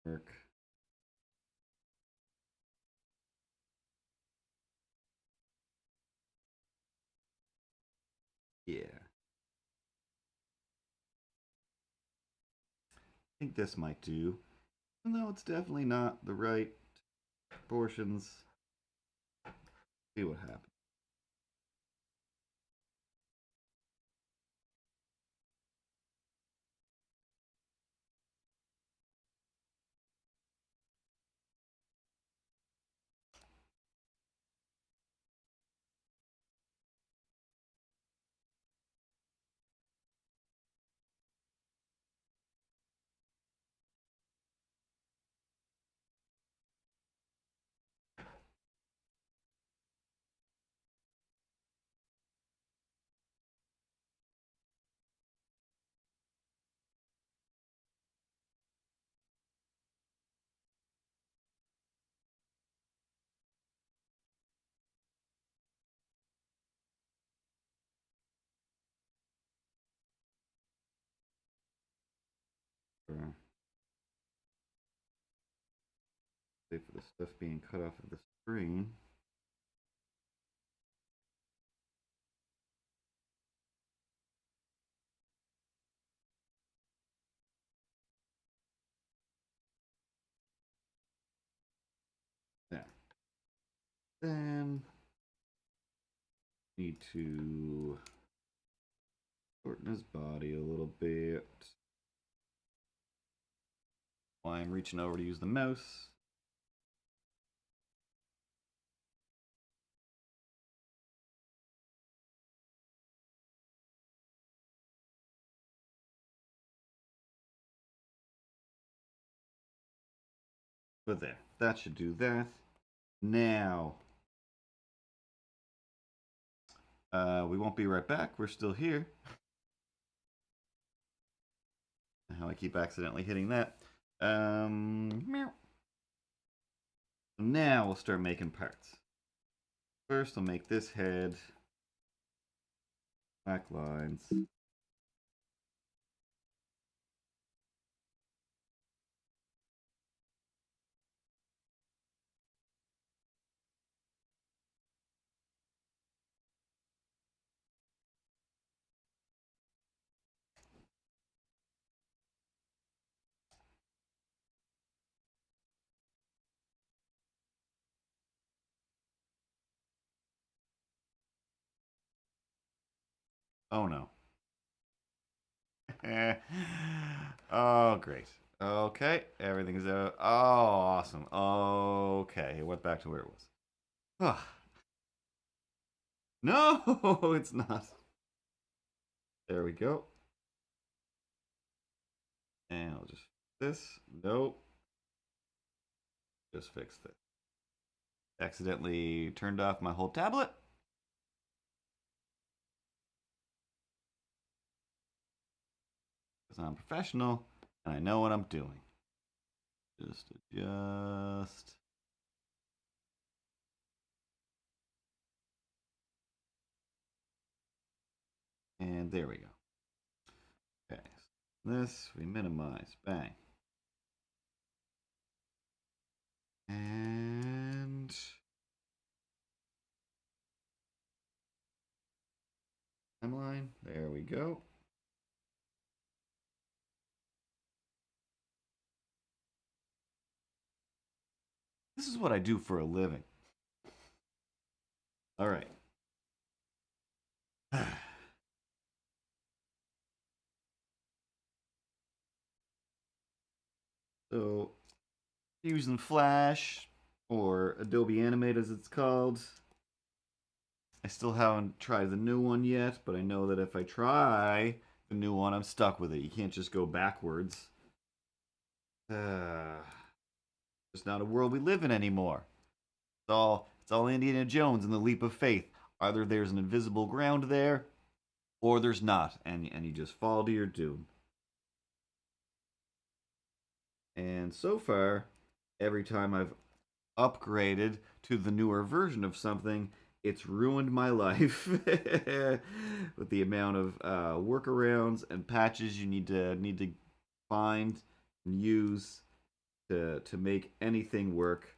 Work. Yeah. I think this might do. Even though it's definitely not the right proportions. See what happens. Wait for the stuff being cut off of the screen. Yeah. Then need to shorten his body a little bit. While I'm reaching over to use the mouse. But there, that should do that. Now, we won't be right back. We're still here. How I keep accidentally hitting that. Now we'll start making parts. First, I'll make this head black lines. Oh no. Oh, great. Okay, everything's out. Oh, awesome. Okay, it went back to where it was. Ah, no, it's not. There we go. And I'll just fix this. Nope. Just fix this. Accidentally turned off my whole tablet. Because I'm professional and I know what I'm doing. Just adjust. And there we go. Okay. So this we minimize. Bang. And timeline. There we go. This is what I do for a living. All right. So, using Flash or Adobe Animate as it's called. I still haven't tried the new one yet, but I know that if I try the new one, I'm stuck with it. You can't just go backwards. It's not a world we live in anymore. It's all Indiana Jones and the leap of faith. Either there's an invisible ground there, or there's not, and you just fall to your doom. And so far, every time I've upgraded to the newer version of something, it's ruined my life with the amount of workarounds and patches you need to find and use to make anything work.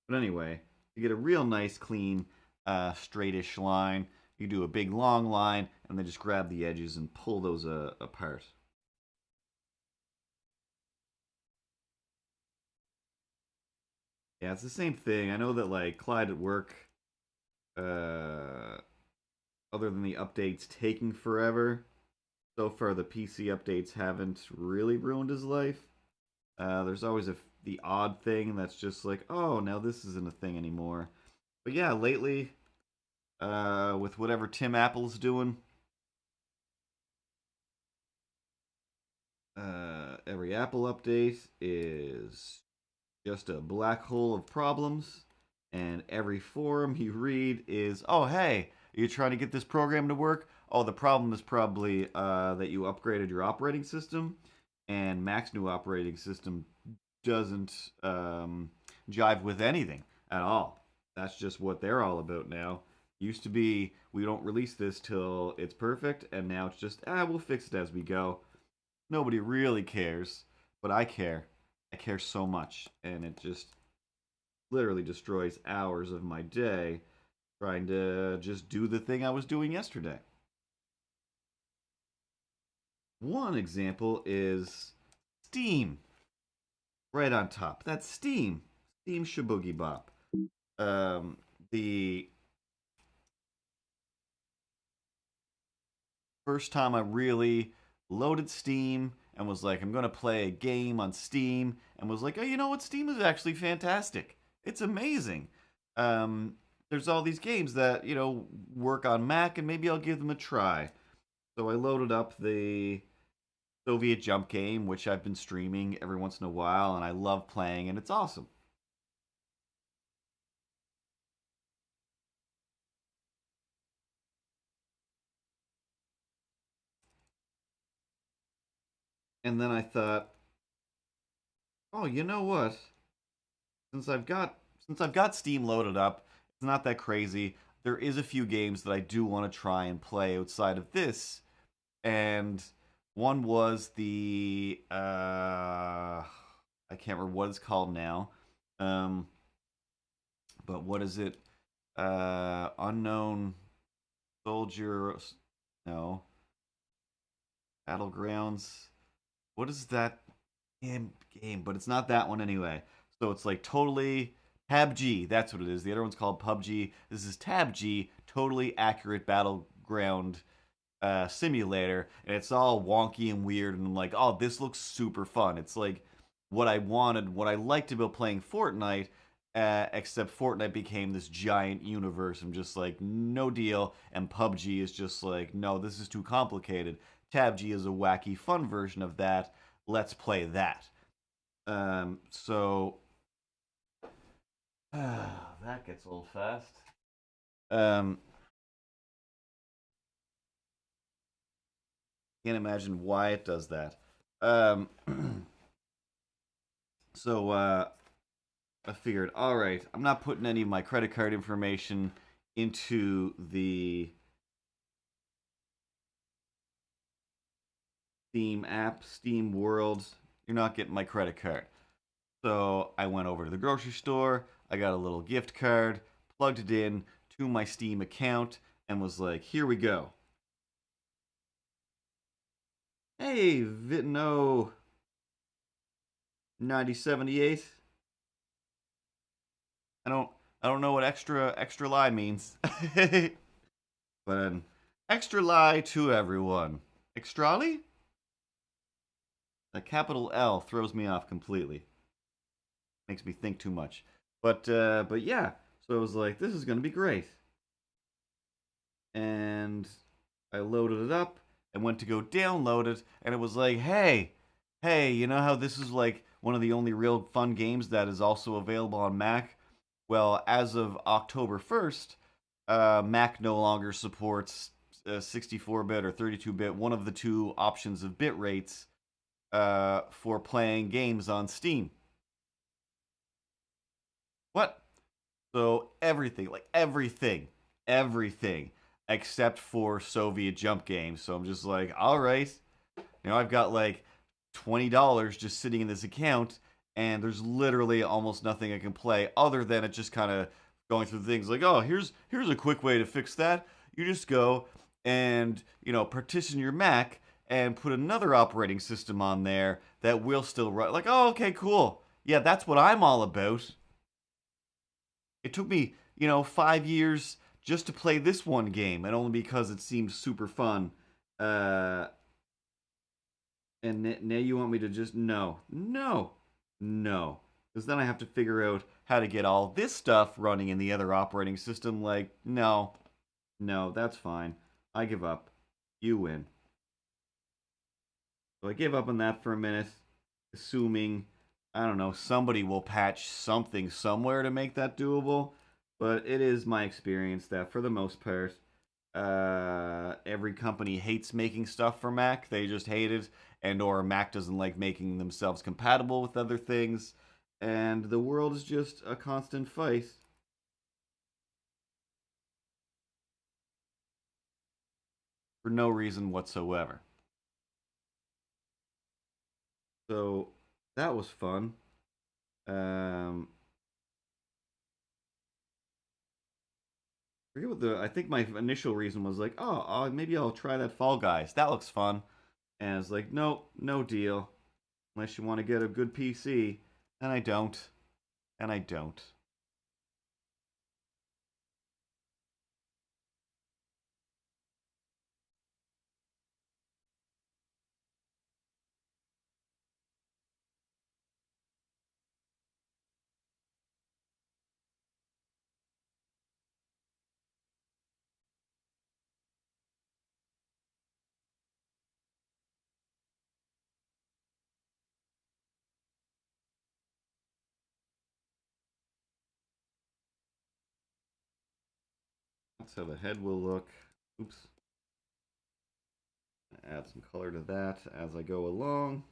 But anyway, you get a real nice, clean, straightish line. You do a big long line and then just grab the edges and pull those apart. Yeah, it's the same thing. I know that like Clyde at work, uh, other than the updates taking forever, so far the PC updates haven't really ruined his life. There's always the odd thing that's just like, oh, now this isn't a thing anymore. But yeah, lately, with whatever Tim Apple's doing, every Apple update is just a black hole of problems, and every forum you read is, oh, hey, are you trying to get this program to work? Oh, the problem is probably that you upgraded your operating system, and Mac's new operating system doesn't jive with anything at all. That's just what they're all about now. Used to be, we don't release this till it's perfect, and now it's just, we'll fix it as we go. Nobody really cares, but I care. I care so much, and it just literally destroys hours of my day trying to just do the thing I was doing yesterday. One example is Steam. Right on top. That's Steam. Steam Shaboogie Bop. The first time I really loaded Steam and was like, I'm going to play a game on Steam, and was like, oh, you know what? Steam is actually fantastic. It's amazing. Um, there's all these games that, work on Mac, and maybe I'll give them a try. So I loaded up the Soviet Jump game, which I've been streaming every once in a while, and I love playing, and it's awesome. And then I thought, oh, you know what? Since I've got since I've got Steam loaded up, it's not that crazy. There is a few games that I do want to try and play outside of this, and one was the I can't remember what it's called now. Um, but what is it? Unknown Soldier? No, Battlegrounds. What is that game? But it's not that one anyway. So it's like totally PUBG. That's what it is. The other one's called PUBG. This is TabG, totally accurate battleground simulator, and it's all wonky and weird. And I'm like, oh, this looks super fun. It's like what I wanted, what I liked about playing Fortnite. Except Fortnite became this giant universe. I'm just like, no deal. And PUBG is just like, no, this is too complicated. TabG is a wacky, fun version of that. Let's play that. So that gets old fast. Um, can't imagine why it does that. Um, so I figured, all right, I'm not putting any of my credit card information into the Steam app, Steam World. You're not getting my credit card. So I went over to the grocery store. I got a little gift card, plugged it in to my Steam account, and was like, here we go. Hey, Vitno 9078. I don't I don't know what extra lie means. But an extra lie to everyone. Extrali? The capital L throws me off completely. Makes me think too much. But yeah, so I was like, this is gonna be great. And I loaded it up and went to go download it, and it was like, hey, you know how this is like one of the only real fun games that is also available on Mac? Well, as of October 1st, Mac no longer supports 64-bit or 32-bit, one of the two options of bit rates for playing games on Steam. What? So everything, like everything, except for Soviet jump games. So I'm just like, all right, I've got like $20 just sitting in this account, and there's literally almost nothing I can play other than it just kind of going through things like, oh, here's a quick way to fix that. You just go and partition your Mac and put another operating system on there that will still run. Like, oh, okay, cool. Yeah, that's what I'm all about. It took me, 5 years just to play this one game, and only because it seemed super fun. Uh, and now you want me to just no, because then I have to figure out how to get all this stuff running in the other operating system. Like, no, that's fine. I give up. You win. So I gave up on that for a minute, assuming, I don't know, somebody will patch something somewhere to make that doable. But it is my experience that for the most part, every company hates making stuff for Mac. They just hate it, and or Mac doesn't like making themselves compatible with other things, and the world is just a constant fight for no reason whatsoever. So that was fun. Um, I forget what the. I think my initial reason was like, oh, maybe I'll try that Fall Guys. That looks fun. And it's like, nope, no deal. Unless you want to get a good PC. And I don't. And I don't. That's how the head will look. Oops. add some color to that as I go along.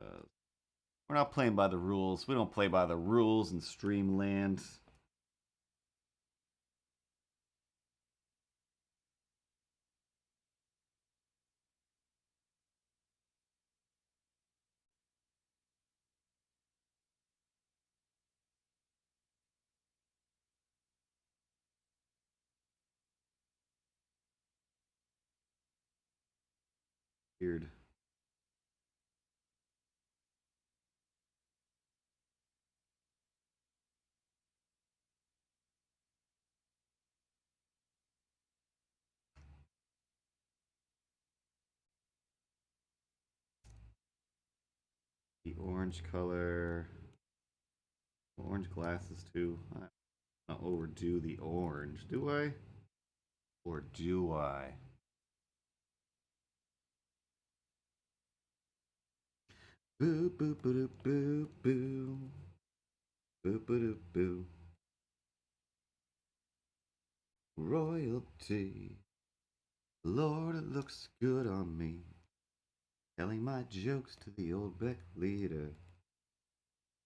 We're not playing by the rules. We don't play by the rules in Streamland. Weird. The orange color. Orange glasses too. I don't overdo the orange, do I? Or do I? Boo boo boo boo boo boo boo boo. Royalty. Lord, it looks good on me. Telling my jokes to the old Beck leader.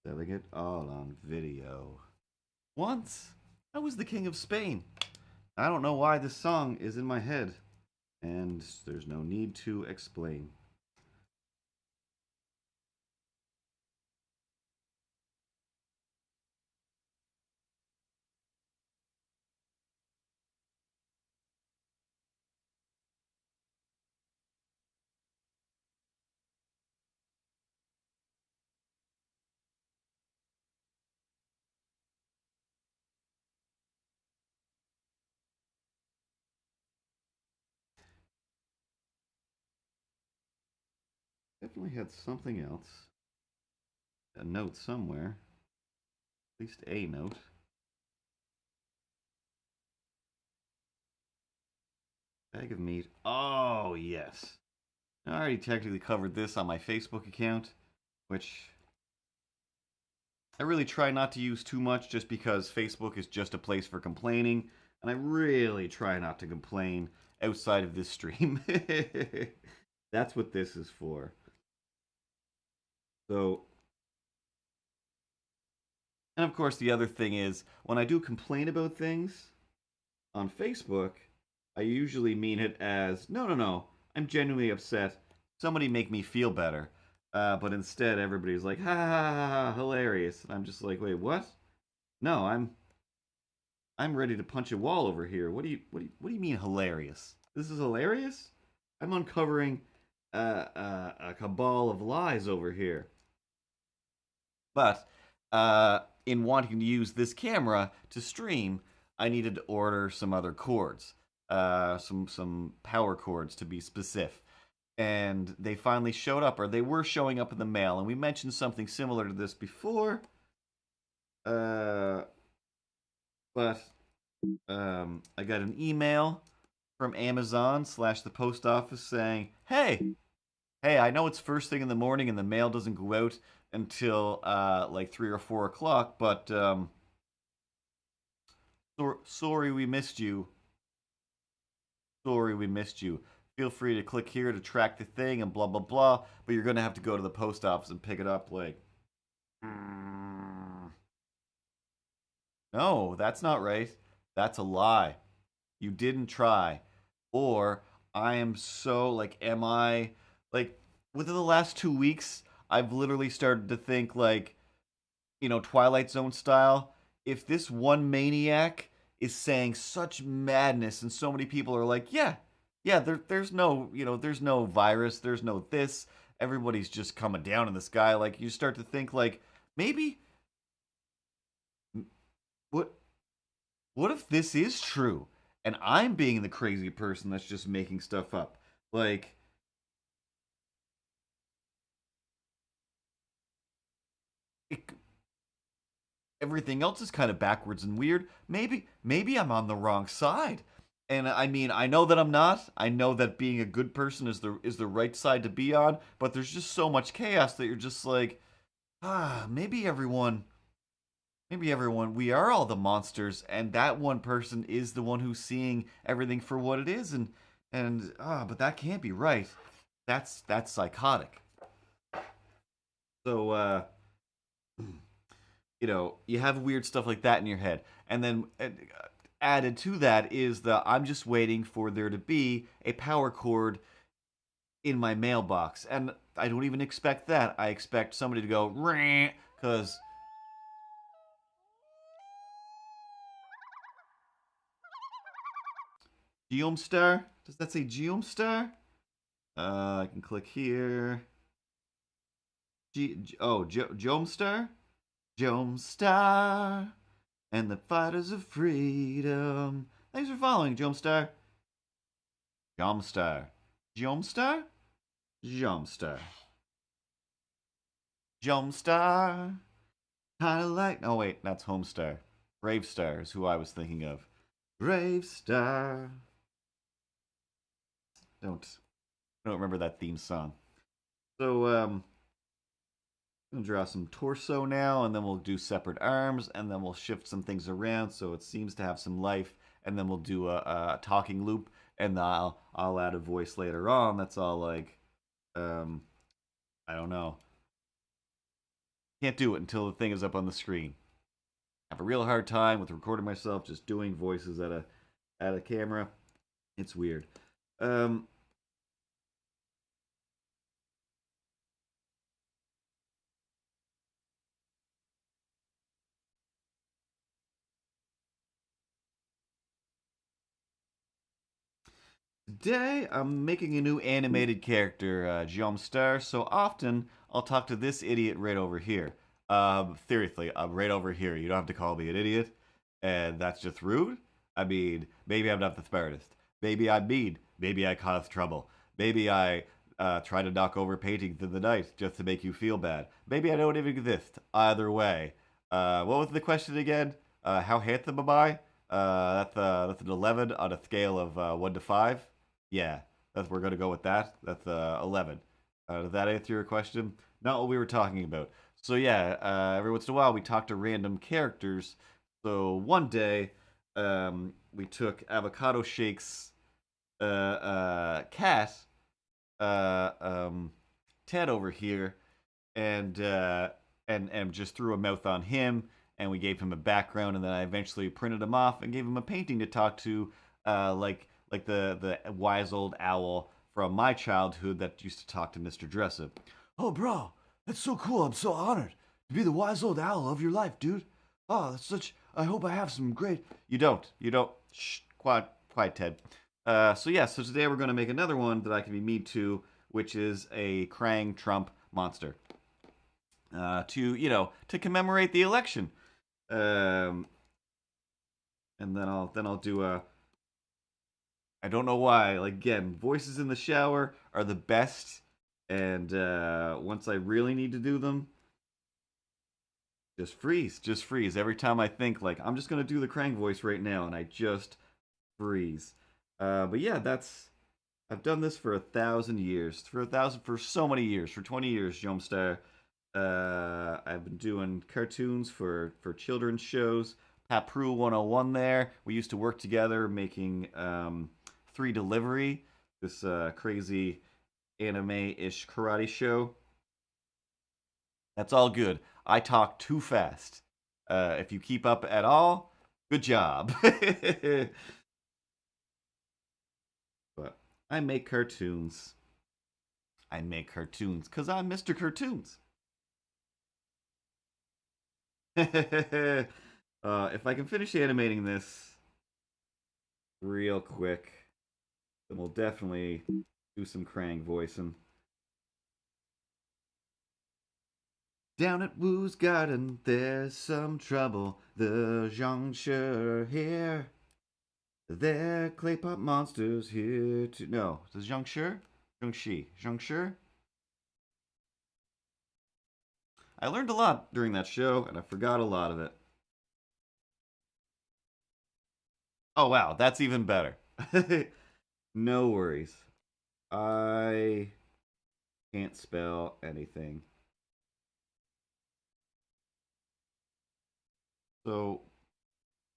Selling it all on video. Once, I was the king of Spain. I don't know why this song is in my head. And there's no need to explain. Definitely had something else. A note somewhere. At least a note. Bag of meat. Oh, yes. I already technically covered this on my Facebook account, which I really try not to use too much just because Facebook is just a place for complaining, and I really try not to complain outside of this stream. That's what this is for. So, and of course, the other thing is when I do complain about things on Facebook, I usually mean it as no, I'm genuinely upset. Somebody make me feel better. But instead, everybody's like, ha ha ha ha, hilarious. And I'm just like, wait, what? No, I'm ready to punch a wall over here. What do you mean hilarious? This is hilarious? I'm uncovering a cabal of lies over here. But in wanting to use this camera to stream, I needed to order some other cords, some power cords to be specific. And they finally showed up, or they were showing up in the mail. And we mentioned something similar to this before. But I got an email from Amazon / the post office saying, hey, I know it's first thing in the morning and the mail doesn't go out until like 3 or 4 o'clock, but sorry we missed you. Sorry we missed you. Feel free to click here to track the thing and blah, blah, blah. But you're going to have to go to the post office and pick it up. Like, no, that's not right. That's a lie. You didn't try. Or I am so, like, am I, like, within the last 2 weeks, I've literally started to think, like, you know, Twilight Zone style. If this one maniac is saying such madness and so many people are like, yeah, there's no, you know, there's no virus, there's no this, everybody's just coming down in the sky. Like, you start to think, like, maybe, what if this is true and I'm being the crazy person that's just making stuff up? Like, everything else is kind of backwards and weird. Maybe I'm on the wrong side. And I mean, I know that I'm not. I know that being a good person is the right side to be on, but there's just so much chaos that you're just like, maybe everyone, we are all the monsters, and that one person is the one who's seeing everything for what it is, and And but that can't be right. That's psychotic. So you have weird stuff like that in your head, and then added to that is the I'm just waiting for there to be a power cord in my mailbox, and I don't even expect that. I expect somebody to go because Geomstar. Does that say Geomstar? I can click here. Geomstar, Geomstar, and the fighters of freedom. Thanks for following, Geomstar. Geomstar, Geomstar, Geomstar, Geomstar. Kinda like. Oh wait, that's Homestar. Bravestar is who I was thinking of. Bravestar. Don't remember that theme song. So I'm gonna draw some torso now, and then we'll do separate arms, and then we'll shift some things around so it seems to have some life, and then we'll do a talking loop, and I'll add a voice later on. That's all like, I don't know. Can't do it until the thing is up on the screen. I have a real hard time with recording myself just doing voices at a camera. It's weird. Today, I'm making a new animated character, Geomstar, so often I'll talk to this idiot right over here. Seriously, I'm right over here. You don't have to call me an idiot, and that's just rude. I mean, maybe I'm not the smartest. Maybe I'm mean. Maybe I cause trouble. Maybe I try to knock over paintings in the night just to make you feel bad. Maybe I don't even exist. Either way. What was the question again? How handsome am I? That's an 11 on a scale of 1 to 5. Yeah, we're gonna go with that. That's 11. Does that answer your question? Not what we were talking about. So yeah, every once in a while we talk to random characters. So one day, we took Avocado Shake's cat, uh, um, Ted over here, and just threw a mouth on him, and we gave him a background, and then I eventually printed him off and gave him a painting to talk to, like the wise old owl from my childhood that used to talk to Mr. Dressup. Oh, bro, that's so cool. I'm so honored to be the wise old owl of your life, dude. Oh, that's such. I hope I have some great. You don't. You don't. Shh. Quiet, Ted. So yeah. So today we're gonna make another one that I can be mean to, which is a Krang Trump monster. To commemorate the election. And then I'll do a. I don't know why. Like again, voices in the shower are the best, and once I really need to do them, just freeze. Every time I think like I'm just gonna do the Krang voice right now, and I just freeze. But yeah, I've done this for 1,000 years, for so many years, for 20 years, Jumpstar. I've been doing cartoons for children's shows. Paproo 101 there. We used to work together making 3 Delivery, this crazy anime-ish karate show. That's all good. I talk too fast. If you keep up at all, good job. But I make cartoons. I make cartoons because I'm Mr. Cartoons. If I can finish animating this real quick, then we'll definitely do some Krang voicing. Down at Wu's Garden, there's some trouble. The Zhangshi here. They're clay pot monsters here to. No, the Zhangshi? Zhangshi? I learned a lot during that show, and I forgot a lot of it. Oh, wow, that's even better. No worries. I can't spell anything. So,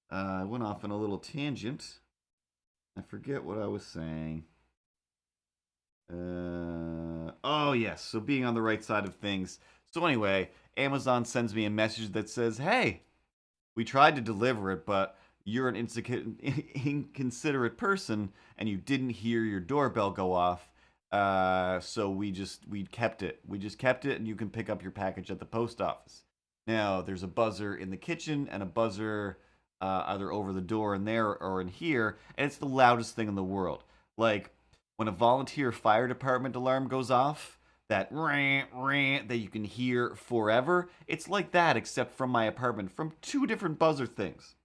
I went off on a little tangent. I forget what I was saying. Oh, yes. So being on the right side of things. So anyway, Amazon sends me a message that says, hey, we tried to deliver it, but you're an inconsiderate person and you didn't hear your doorbell go off. So we kept it. We just kept it, and you can pick up your package at the post office. Now there's a buzzer in the kitchen and a buzzer either over the door in there or in here, and it's the loudest thing in the world. Like when a volunteer fire department alarm goes off, that rant rant that you can hear forever. It's like that, except from my apartment, from two different buzzer things.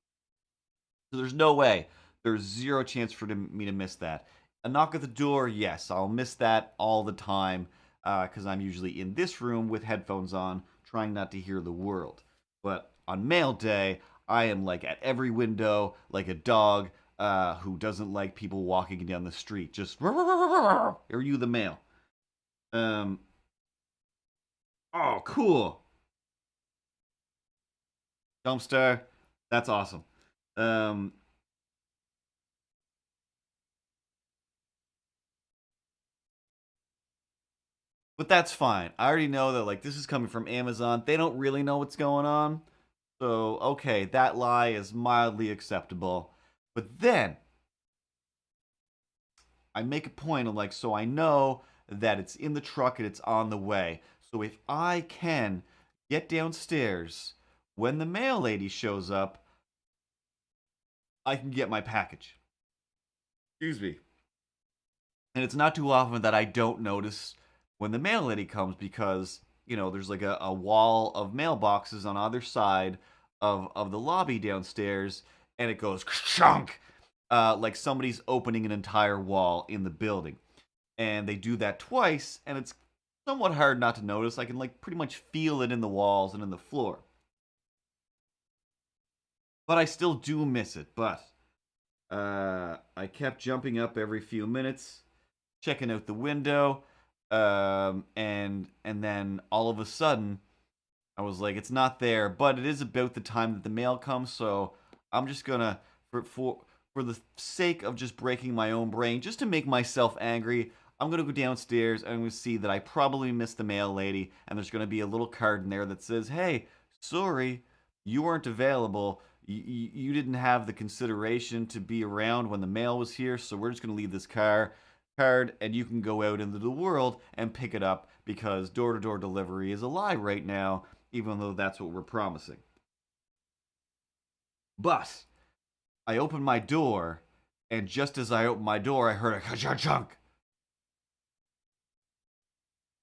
So there's no way. There's zero chance for me to miss that. A knock at the door, yes, I'll miss that all the time because I'm usually in this room with headphones on, trying not to hear the world. But on mail day, I am like at every window, like a dog who doesn't like people walking down the street. Just, are you the mail? Um, oh, cool. Dumpster. That's awesome. Um, but that's fine. I already know that like this is coming from Amazon. They don't really know what's going on. So, okay, that lie is mildly acceptable. But then I make a point of like, so I know that it's in the truck and it's on the way. So if I can get downstairs when the mail lady shows up, I can get my package. Excuse me. And it's not too often that I don't notice when the mail lady comes because, there's like a wall of mailboxes on either side of the lobby downstairs, and it goes chunk, like somebody's opening an entire wall in the building. And they do that twice, and it's somewhat hard not to notice. I can like pretty much feel it in the walls and in the floor. But I still do miss it. But I kept jumping up every few minutes, checking out the window, and then all of a sudden, I was like, it's not there. But it is about the time that the mail comes, so I'm just gonna for the sake of just breaking my own brain, just to make myself angry. I'm gonna go downstairs and I'm gonna see that I probably missed the mail lady, and there's gonna be a little card in there that says, "Hey, sorry, you weren't available. You didn't have the consideration to be around when the mail was here, so we're just gonna leave this card, and you can go out into the world and pick it up because door-to-door delivery is a lie right now, even though that's what we're promising." But I opened my door, and just as I opened my door, I heard a ka-chunk.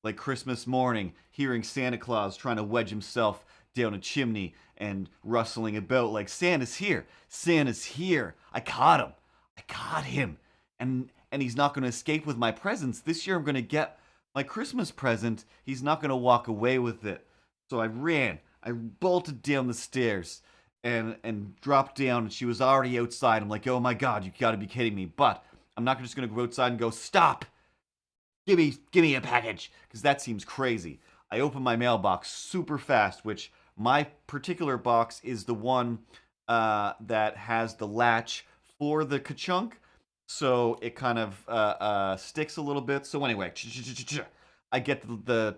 Like Christmas morning, hearing Santa Claus trying to wedge himself down a chimney and rustling about like Santa's here. Santa's here. I caught him. I caught him. And he's not going to escape with my presents. This year I'm going to get my Christmas present. He's not going to walk away with it. So I ran. I bolted down the stairs and dropped down, and she was already outside. I'm like, "Oh my god, you got to be kidding me." But I'm not just going to go outside and go, "Stop. Give me a package," because that seems crazy. I open my mailbox super fast, which my particular box is the one that has the latch for the ka-chunk, so it kind of sticks a little bit. So anyway, I get the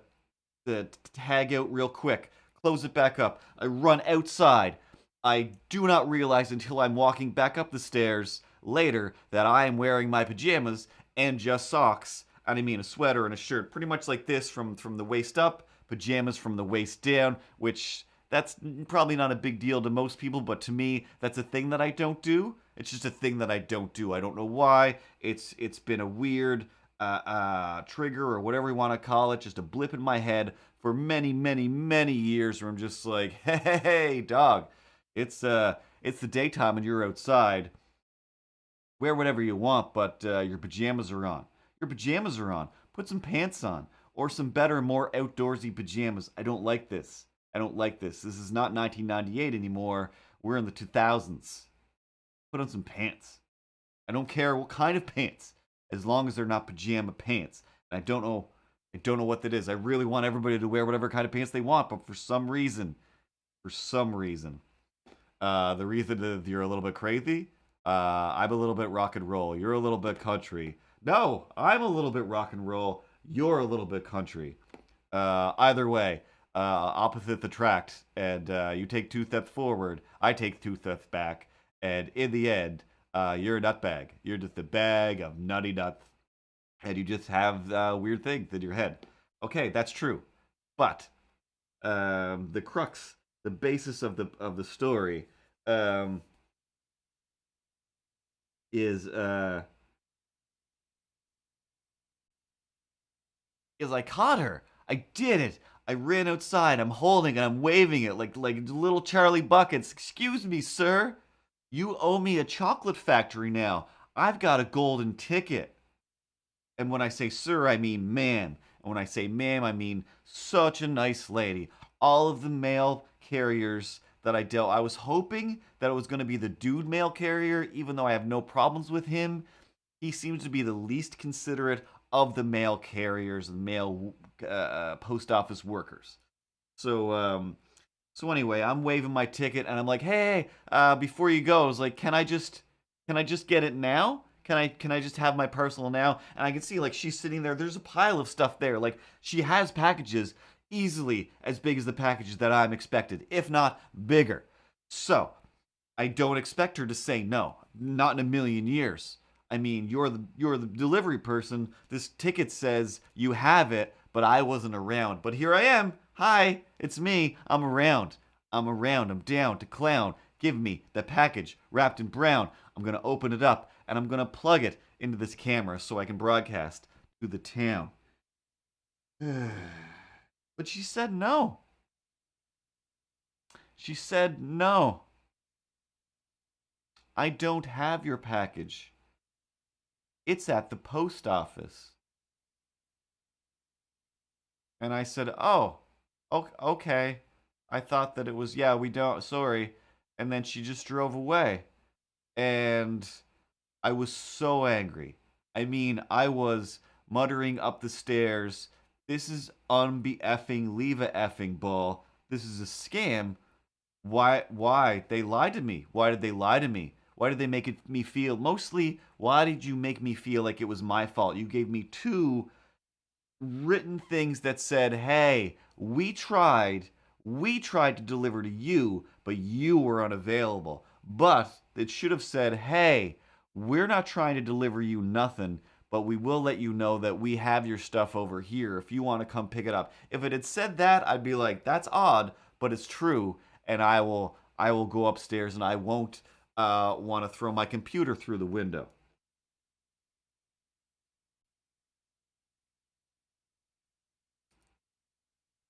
tag out real quick, close it back up. I run outside. I do not realize until I'm walking back up the stairs later that I am wearing my pajamas and just socks. I mean a sweater and a shirt, pretty much like this from the waist up, pajamas from the waist down, which that's probably not a big deal to most people, but to me, that's a thing that I don't do. It's just a thing that I don't do. I don't know why. It's been a weird trigger or whatever you want to call it, just a blip in my head for many, many, many years where I'm just like, hey, dog, it's the daytime and you're outside. Wear whatever you want, but your pajamas are on. Your pajamas are on. Put some pants on. Or some better, more outdoorsy pajamas. I don't like this. I don't like this. This is not 1998 anymore. We're in the 2000s. Put on some pants. I don't care what kind of pants, as long as they're not pajama pants. And I don't know what that is. I really want everybody to wear whatever kind of pants they want, but for some reason, the reason that you're a little bit crazy, I'm a little bit rock and roll. You're a little bit country. No, I'm a little bit rock and roll. you're a little bit country. Either way, opposites attract, and you take two steps forward, I take two steps back, and in the end, you're a nutbag. You're just a bag of nutty nuts, and you just have weird things in your head. Okay, that's true, but the crux, the basis of the story, um, is is I caught her. I did it. I ran outside. I'm holding it. I'm waving it like little Charlie Buckets. Excuse me, sir. You owe me a chocolate factory now. I've got a golden ticket. And when I say sir, I mean ma'am. And when I say ma'am, I mean such a nice lady. All of the mail carriers that I dealt, I was hoping that it was going to be the dude mail carrier, even though I have no problems with him. He seems to be the least considerate of the mail carriers and mail post office workers. So, so anyway, I'm waving my ticket and I'm like, hey, before you go, I was like, can I just get it now? Can I just have my parcel now? And I can see like she's sitting there. There's a pile of stuff there. Like she has packages easily as big as the packages that I'm expected, if not bigger. So I don't expect her to say no. Not in a million years. I mean, you're the delivery person. This ticket says you have it, but I wasn't around. But here I am. Hi, it's me. I'm around. I'm around. I'm down to clown. Give me the package wrapped in brown. I'm gonna open it up and I'm gonna plug it into this camera so I can broadcast to the town. But she said no. She said no. I don't have your package. It's at the post office. And I said, oh, okay. I thought that it was, yeah, we don't, sorry. And then she just drove away. And I was so angry. I mean, I was muttering up the stairs. This is unbe effing, leave a effing ball. This is a scam. Why? They lied to me. Why did they lie to me? Why did they make me feel? Mostly, why did you make me feel like it was my fault? You gave me two written things that said, hey, we tried to deliver to you, but you were unavailable. But it should have said, hey, we're not trying to deliver you nothing, but we will let you know that we have your stuff over here if you want to come pick it up. If it had said that, I'd be like, that's odd, but it's true, and I will go upstairs and I won't want to throw my computer through the window.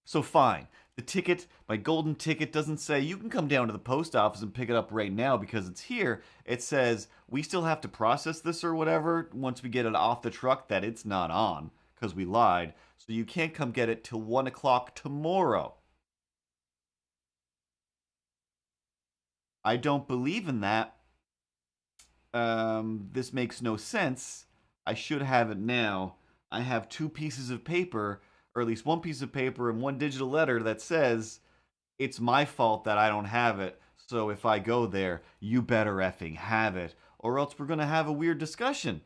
So fine. The ticket, my golden ticket, doesn't say you can come down to the post office and pick it up right now because it's here. It says we still have to process this or whatever once we get it off the truck that it's not on because we lied. So you can't come get it till 1 o'clock tomorrow. I don't believe in that. This makes no sense. I should have it now. I have two pieces of paper, or at least one piece of paper and one digital letter that says it's my fault that I don't have it. So if I go there, you better effing have it, or else we're gonna have a weird discussion.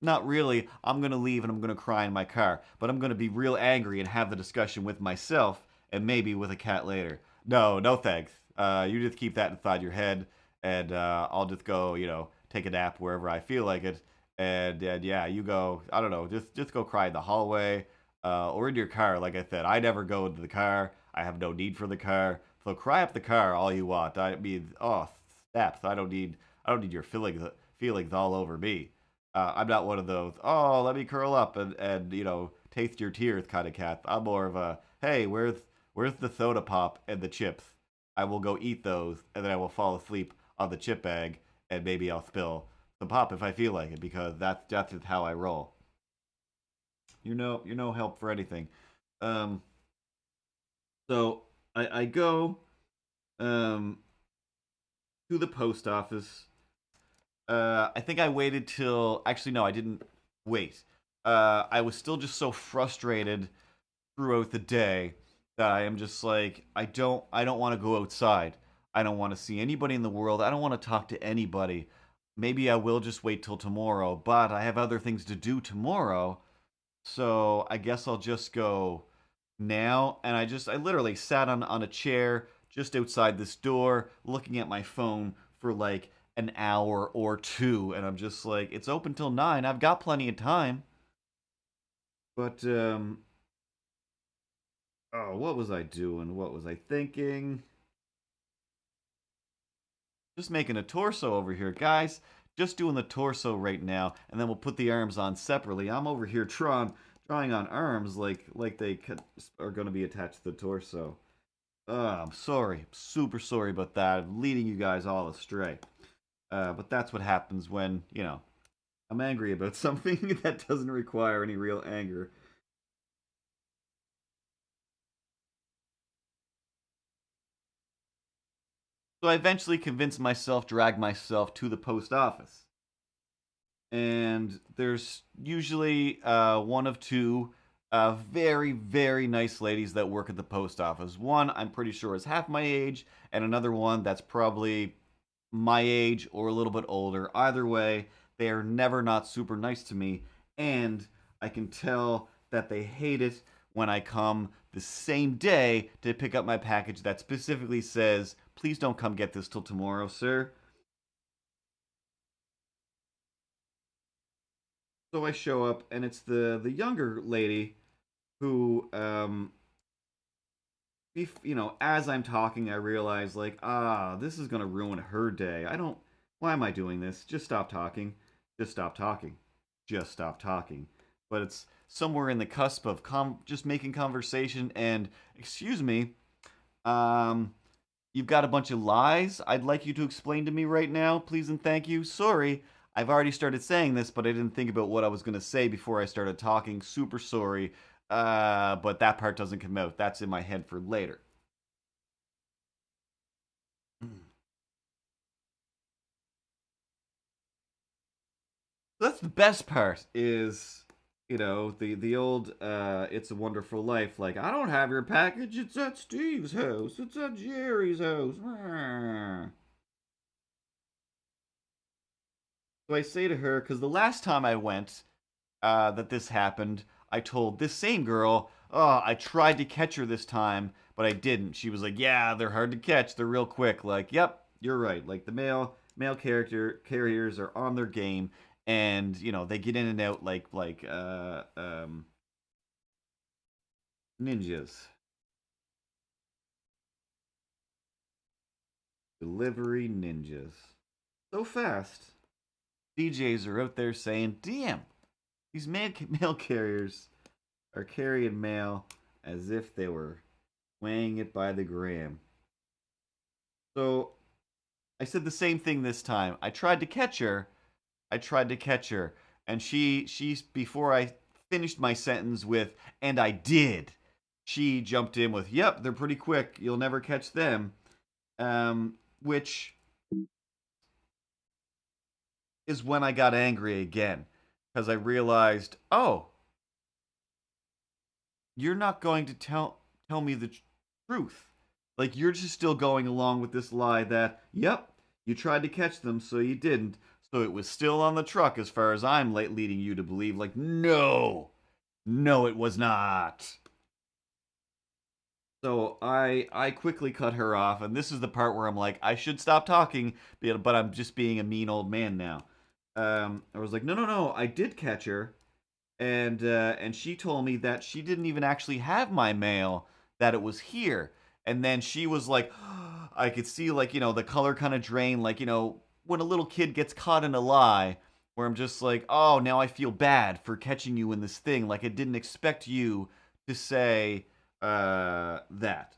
Not really. I'm gonna leave and I'm gonna cry in my car, but I'm gonna be real angry and have the discussion with myself and maybe with a cat later. No, no thanks. You just keep that inside your head, and I'll just go, take a nap wherever I feel like it. And yeah, you go. I don't know. Just go cry in the hallway or in your car. Like I said, I never go into the car. I have no need for the car. So cry up the car all you want. I mean, oh, snaps. I don't need your feelings all over me. I'm not one of those. Oh, let me curl up and taste your tears kind of cat. I'm more of a hey, where's the soda pop and the chips? I will go eat those and then I will fall asleep on the chip bag and maybe I'll spill some pop if I feel like it because that's just how I roll. You're no help for anything. Um, so I go um to the post office. I think I waited till actually no, I didn't wait. I was still just so frustrated throughout the day that I am just like I don't want to go outside. I don't want to see anybody in the world. I don't want to talk to anybody. Maybe I will just wait till tomorrow, but I have other things to do tomorrow. So I guess I'll just go now. And I literally sat on a chair just outside this door, looking at my phone for like an hour or two. And I'm just like, it's open till 9. I've got plenty of time. But, oh, what was I doing? What was I thinking? Just making a torso over here, guys. Just doing the torso right now, and then we'll put the arms on separately. I'm over here drawing on arms like they are going to be attached to the torso. I'm sorry, super sorry about that. I'm leading you guys all astray. But that's what happens when I'm angry about something that doesn't require any real anger. So I eventually convinced myself, dragged myself to the post office. And there's usually one of two very, very nice ladies that work at the post office. One, I'm pretty sure, is half my age, and another one that's probably my age or a little bit older. Either way, they are never not super nice to me, and I can tell that they hate it when I come the same day to pick up my package that specifically says, please don't come get this till tomorrow, sir. So I show up, and it's the younger lady who, as I'm talking, I realize like, this is gonna ruin her day. I don't. Why am I doing this? Just stop talking. Just stop talking. Just stop talking. But it's somewhere in the cusp of just making conversation and excuse me, um, you've got a bunch of lies I'd like you to explain to me right now, please and thank you. Sorry, I've already started saying this, but I didn't think about what I was going to say before I started talking. Super sorry. But that part doesn't come out. That's in my head for later. That's the best part is, the old It's a Wonderful Life. Like, I don't have your package. It's at Steve's house. It's at Jerry's house. So I say to her, because the last time I went, that this happened, I told this same girl, oh, I tried to catch her this time, but I didn't. She was like, yeah, they're hard to catch. They're real quick. Like, yep, you're right. Like the male character carriers are on their game, and they get in and out like ninjas. Delivery ninjas. So fast. DJs are out there saying, damn, these mail carriers are carrying mail as if they were weighing it by the gram. So I said the same thing this time. I tried to catch her. And she's before I finished my sentence with, and I did. She jumped in with, yep, they're pretty quick. You'll never catch them. Which is when I got angry again. Because I realized, oh, you're not going to tell me the truth. Like you're just still going along with this lie that, yep, you tried to catch them, so you didn't. So it was still on the truck as far as I'm leading you to believe. Like, no, no, it was not. So I quickly cut her off, and this is the part where I'm like, I should stop talking, but I'm just being a mean old man now. I was like, no, no, no, I did catch her, and she told me that she didn't even actually have my mail, that it was here. And then she was like, I could see like the color kind of drain, like when a little kid gets caught in a lie, where I'm just like, oh, now I feel bad for catching you in this thing, like I didn't expect you to say that.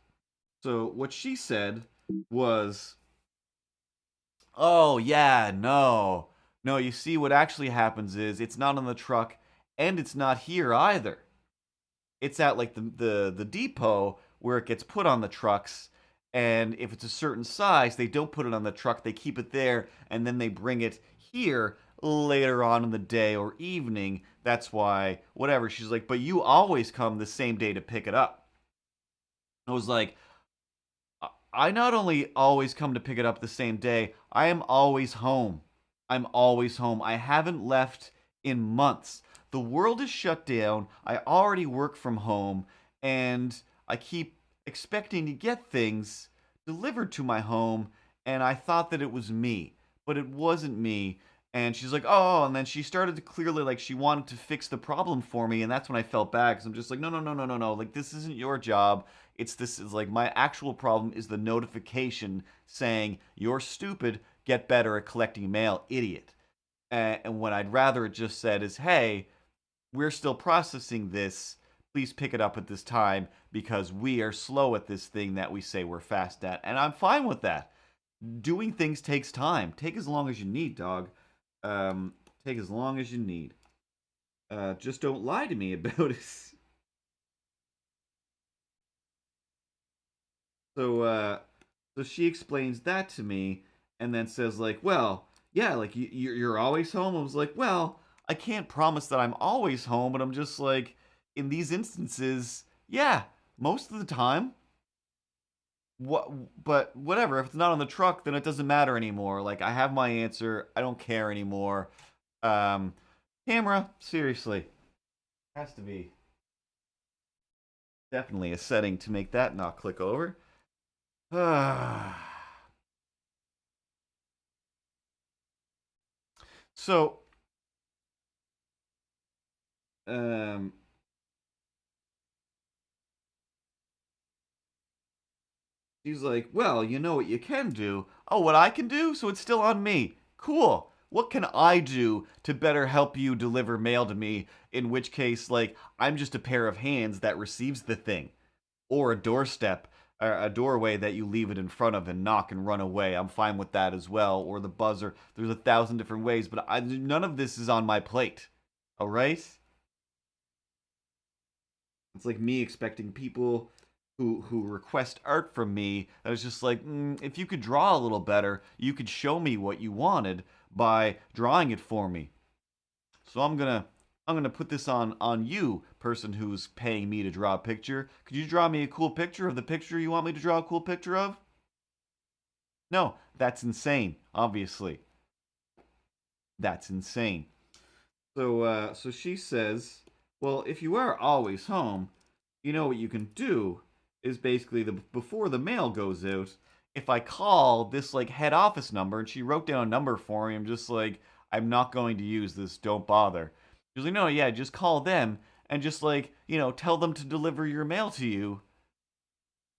So what she said was, oh yeah, no. No, you see what actually happens is it's not on the truck and it's not here either. It's at like the depot where it gets put on the trucks, and if it's a certain size, they don't put it on the truck, they keep it there and then they bring it here later on in the day or evening. That's why whatever. She's like, "But you always come the same day to pick it up." I was like, I not only always come to pick it up the same day, I am always home. I'm always home. I haven't left in months. the world is shut down. I already work from home, and I keep expecting to get things delivered to my home, and I thought that it was me, but it wasn't me. And she's like, oh, and then she started to clearly, like, she wanted to fix the problem for me, and that's when I felt bad, because I'm just like, no, no, no, no, no, no, like, this isn't your job. This is like, my actual problem is the notification saying, you're stupid, get better at collecting mail, idiot. And what I'd rather it just said is, hey, we're still processing this. Please pick it up at this time because we are slow at this thing that we say we're fast at. And I'm fine with that. Doing things takes time. Take as long as you need, dog. Take as long as you need. Just don't lie to me about it. So she explains that to me and then says, like, well, yeah, like, you're always home. I was like, well, I can't promise that I'm always home, but I'm just like, in these instances, yeah, most of the time. What? But whatever. If it's not on the truck, then it doesn't matter anymore. Like, I have my answer. I don't care anymore. Um, Camera, seriously, has to be definitely a setting to make that not click over. So, um, she's like, well, you know what you can do? Oh, what I can do? So it's still on me. Cool. What can I do to better help you deliver mail to me? In which case, like, I'm just a pair of hands that receives the thing. Or a doorstep, a doorway that you leave it in front of and knock and run away. I'm fine with that as well. Or the buzzer. There's 1,000 different ways, but none of this is on my plate. All right? It's like me expecting people who request art from me. That is just like, if you could draw a little better, you could show me what you wanted by drawing it for me. So I'm gonna put this on you, person who's paying me to draw a picture. Could you draw me a cool picture of the picture you want me to draw a cool picture of? No, that's insane. Obviously, that's insane. So she says, well, if you are always home, you know what you can do is basically before the mail goes out, if I call this like head office number and she wrote down a number for me, I'm just like, I'm not going to use this. Don't bother. She's like, no, yeah, just call them and just like, tell them to deliver your mail to you.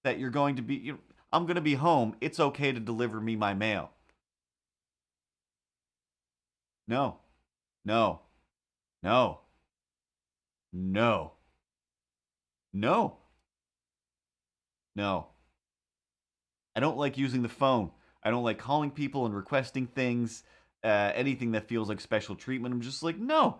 That you're going to be, I'm going to be home. It's okay to deliver me my mail. No, no, no, no, no, no. I don't like using the phone. I don't like calling people and requesting things, anything that feels like special treatment. I'm just like, no.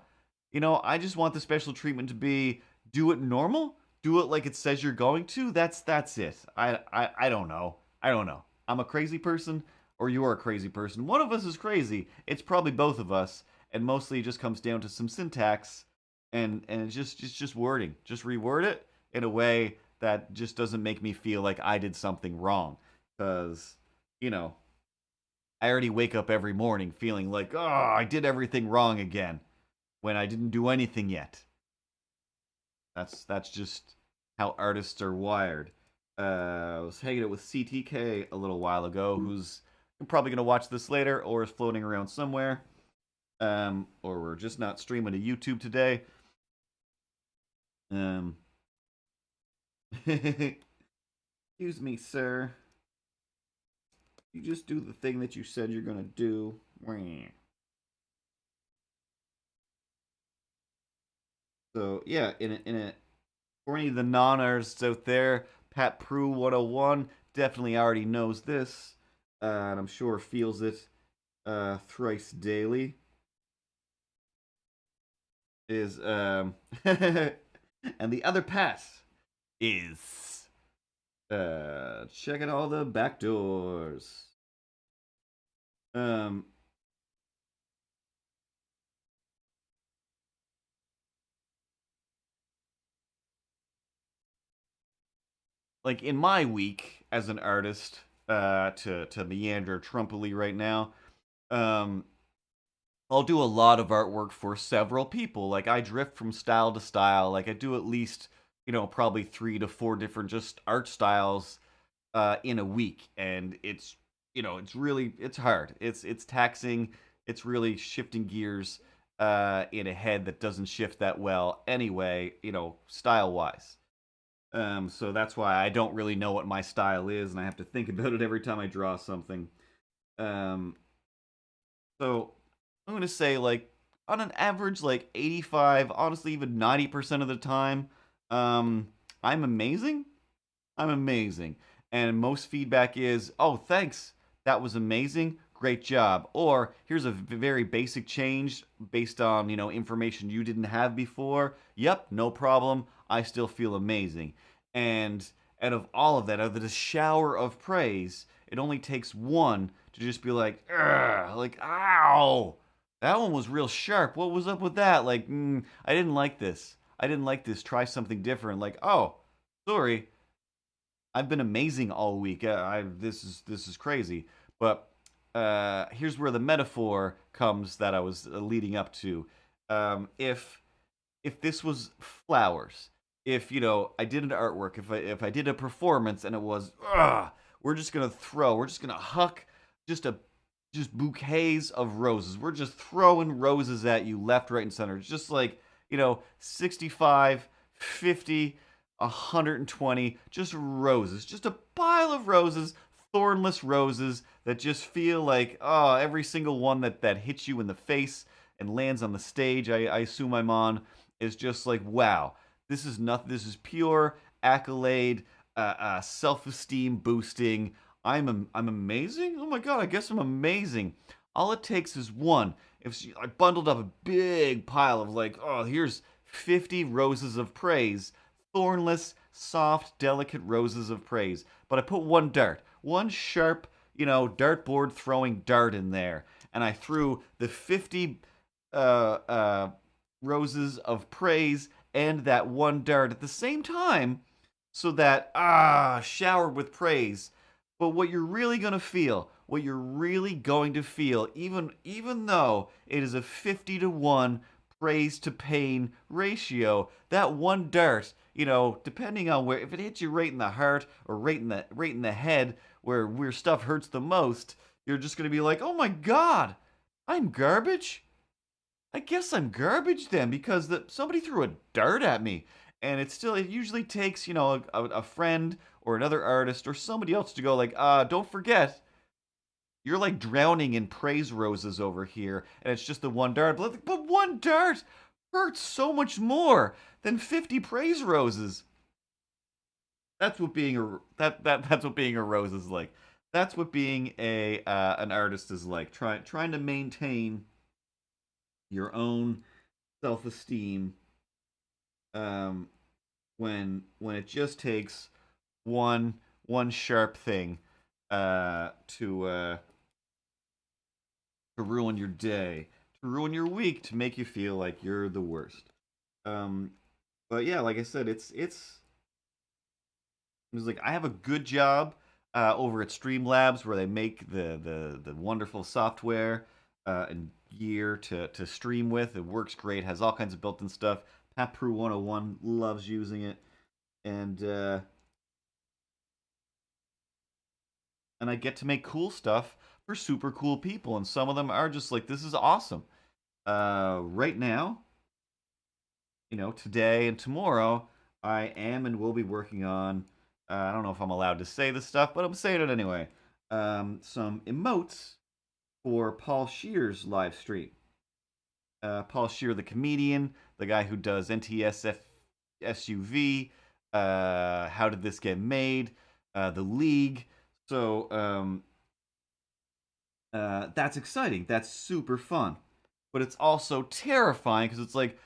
I just want the special treatment to be do it normal, do it like it says you're going to. That's it. I don't know. I don't know. I'm a crazy person, or you're a crazy person. One of us is crazy. It's probably both of us, and mostly it just comes down to some syntax, and it's just wording. Just reword it in a way that just doesn't make me feel like I did something wrong. Because, you know, I already wake up every morning feeling like, oh, I did everything wrong again when I didn't do anything yet. That's just how artists are wired. I was hanging out with CTK a little while ago, who's probably going to watch this later or is floating around somewhere. Or we're just not streaming to YouTube today. Excuse me, sir. You just do the thing that you said you're gonna do. So yeah, in a for any of the non-artists out there, Pat Prue 101 definitely already knows this, and I'm sure feels it thrice daily. Is and the other Pat is checking all the back doors. Um, like in my week as an artist, to meander trumpily right now, um, I'll do a lot of artwork for several people. Like I drift from style to style. Like I do at least, probably 3 to 4 different just art styles in a week, and it's hard. It's taxing. It's really shifting gears in a head that doesn't shift that well anyway. Style wise. So that's why I don't really know what my style is, and I have to think about it every time I draw something. Um, so I'm gonna say like on an average like 85, honestly even 90% of the time, um, I'm amazing. I'm amazing. And most feedback is, "Oh, thanks. That was amazing. Great job." Or, "Here's a very basic change based on, information you didn't have before." "Yep, no problem. I still feel amazing." And out of all of that, out of the shower of praise, it only takes one to just be like, "Ugh," like, "Ow. That one was real sharp. What was up with that?" Like, "I didn't like this. I didn't like this. Try something different." Like, "Oh, sorry. I've been amazing all week. This is crazy." But here's where the metaphor comes that I was leading up to. If this was flowers, if I did an artwork, if I did a performance and it was, we're just gonna huck just a just bouquets of roses. We're just throwing roses at you left, right, and center. It's just like 65, 50, 120, just roses, just a pile of roses, thornless roses that just feel like, oh, every single one that hits you in the face and lands on the stage I assume I'm on is just like, wow, this is nothing. This is pure accolade, self-esteem boosting. I'm amazing. Oh my god, I guess I'm amazing. All it takes is one. I bundled up a big pile of like, oh, here's 50 roses of praise, thornless, soft, delicate roses of praise. But I put one dart, one sharp, dartboard throwing dart in there, and I threw the 50 uh, uh, roses of praise and that one dart at the same time, so that showered with praise. But what you're really gonna feel, what you're really going to feel, even though it is a 50-to-1 praise to pain ratio, that one dart, depending on where, if it hits you right in the heart or right in the head, where stuff hurts the most, you're just gonna be like, oh my god, I'm garbage. I guess I'm garbage then, because somebody threw a dart at me. And it usually takes, a friend or another artist or somebody else to go like, don't forget, you're like drowning in praise roses over here, and it's just the one dart. But one dart hurts so much more than 50 praise roses. That's what being that's what being a rose is like. That's what being a an artist is like. Trying to maintain your own self esteem, um, when it just takes one sharp thing to ruin your day, to ruin your week, to make you feel like you're the worst. Um, but yeah, like I said, it's like I have a good job over at Streamlabs, where they make the wonderful software and gear to stream with. It works great, has all kinds of built-in stuff. Paproo 101 loves using it, and I get to make cool stuff for super cool people, and some of them are just like, this is awesome. Right now, today and tomorrow, I am and will be working on. I don't know if I'm allowed to say this stuff, but I'm saying it anyway. Some emotes for Paul Shear's live stream. Paul Shear, the comedian, the guy who does NTSF SUV, How Did This Get Made, The League. So that's exciting. That's super fun. But it's also terrifying, because it's like,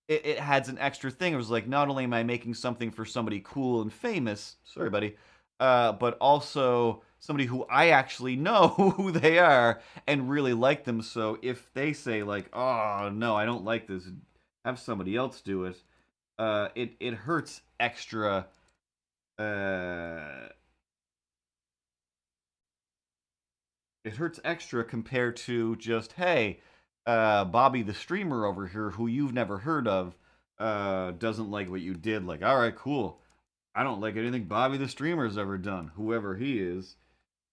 it adds an extra thing. It was like, not only am I making something for somebody cool and famous, sorry, buddy, but also somebody who I actually know who they are and really like them. So if they say like, "Oh no, I don't like this," have somebody else do it. It hurts extra. Uh, it hurts extra compared to just, hey, Bobby the streamer over here, who you've never heard of, doesn't like what you did. Like, all right, cool. I don't like anything Bobby the streamer's ever done, whoever he is,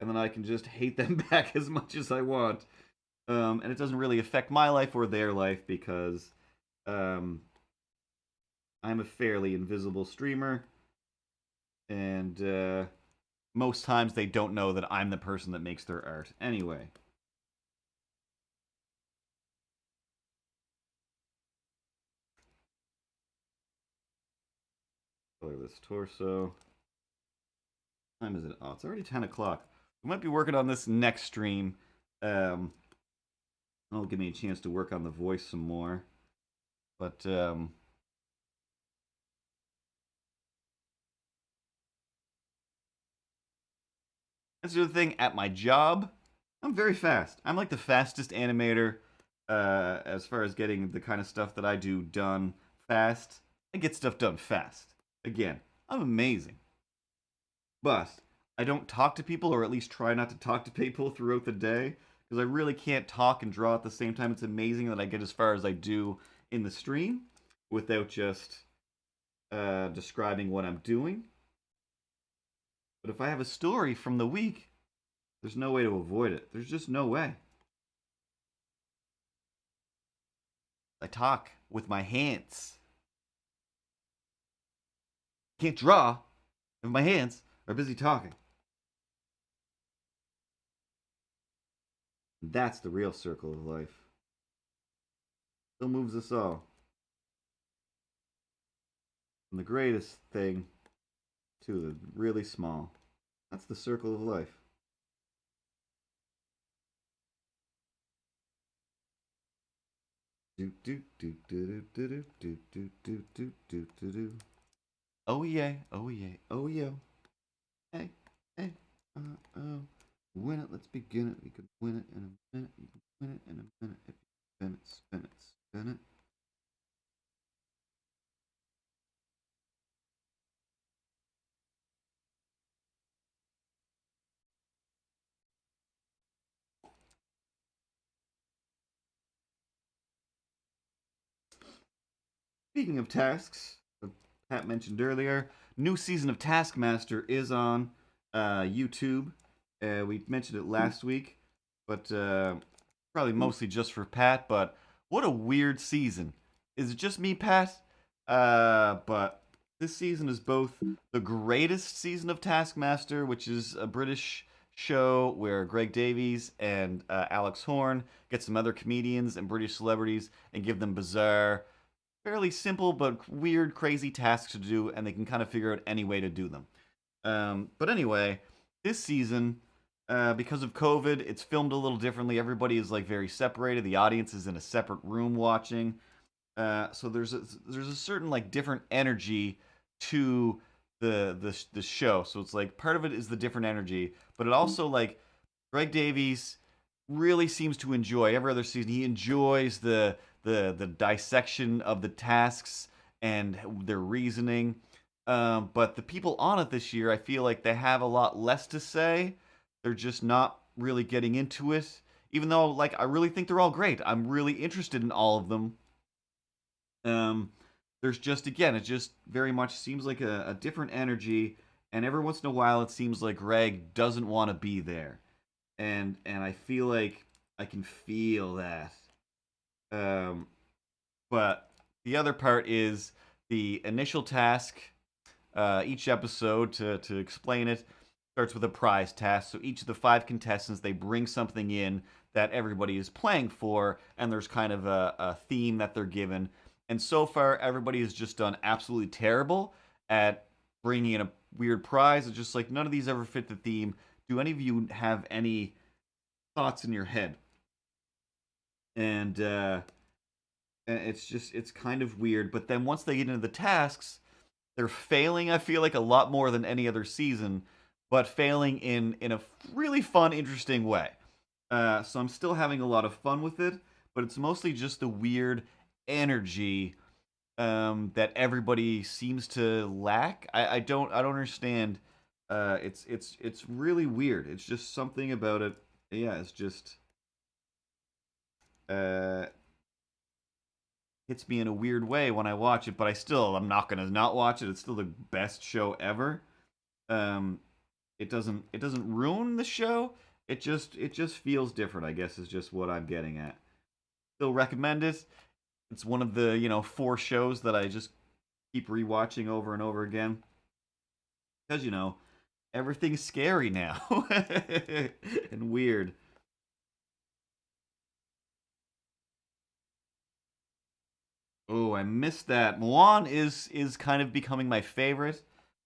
and then I can just hate them back as much as I want. And it doesn't really affect my life or their life because um, I'm a fairly invisible streamer, and most times they don't know that I'm the person that makes their art. Anyway. Color this torso. What time is it? Oh, it's already 10 o'clock. We might be working on this next stream. It'll give me a chance to work on the voice some more. But, that's the other thing. At my job, I'm very fast. I'm like the fastest animator as far as getting the kind of stuff that I do done fast. I get stuff done fast. Again, I'm amazing. But I don't talk to people, or at least try not to talk to people throughout the day, because I really can't talk and draw at the same time. It's amazing that I get as far as I do in the stream without just describing what I'm doing. But if I have a story from the week, there's no way to avoid it. There's just no way. I talk with my hands. Can't draw if my hands are busy talking. That's the real circle of life. Still moves us all. From the greatest thing to the really small. That's the circle of life. Do do do do do do do do do do do do do. Oh yeah, oh yeah, oh yeah. Hey, hey, oh. Win it, let's begin it. We can win it in a minute. You can win it in a minute if you spin it, spin it, spin it. Speaking of tasks, Pat mentioned earlier, new season of Taskmaster is on YouTube. We mentioned it last week, but probably mostly just for Pat. But what a weird season. Is it just me, Pat? But this season is both the greatest season of Taskmaster, which is a British show where Greg Davies and Alex Horn get some other comedians and British celebrities and give them bizarre, fairly simple but weird, crazy tasks to do, and they can kind of figure out any way to do them. But anyway, this season, because of COVID, it's filmed a little differently. Everybody is like very separated. The audience is in a separate room watching. So there's a certain like different energy to the show. So it's like part of it is the different energy, but it also like Greg Davies really seems to enjoy every other season. He enjoys the dissection of the tasks and their reasoning. But the people on it this year, I feel like they have a lot less to say. They're just not really getting into it. Even though, like, I really think they're all great. I'm really interested in all of them. There's just, again, it just very much seems like a different energy. And every once in a while, it seems like Greg doesn't want to be there. And I feel like I can feel that. But the other part is the initial task. Each episode, to explain it, starts with a prize task. So each of the 5 contestants, they bring something in that everybody is playing for, and there's kind of a theme that they're given. And so far, everybody has just done absolutely terrible at bringing in a weird prize. It's just like none of these ever fit the theme. Do any of you have any thoughts in your head? And it's kind of weird. But then once they get into the tasks, they're failing, I feel like, a lot more than any other season, but failing in a really fun, interesting way. So I'm still having a lot of fun with it, but it's mostly just the weird energy that everybody seems to lack. I don't understand. It's really weird. It's just something about it. Yeah, it's just uh, hits me in a weird way when I watch it, but I'm not gonna not watch it. It's still the best show ever. Um, it doesn't ruin the show. It just feels different, I guess, is just what I'm getting at. Still recommend it. It's one of the, 4 shows that I just keep rewatching over and over again. Because, everything's scary now. And weird. Oh, I missed that. Milan is kind of becoming my favorite.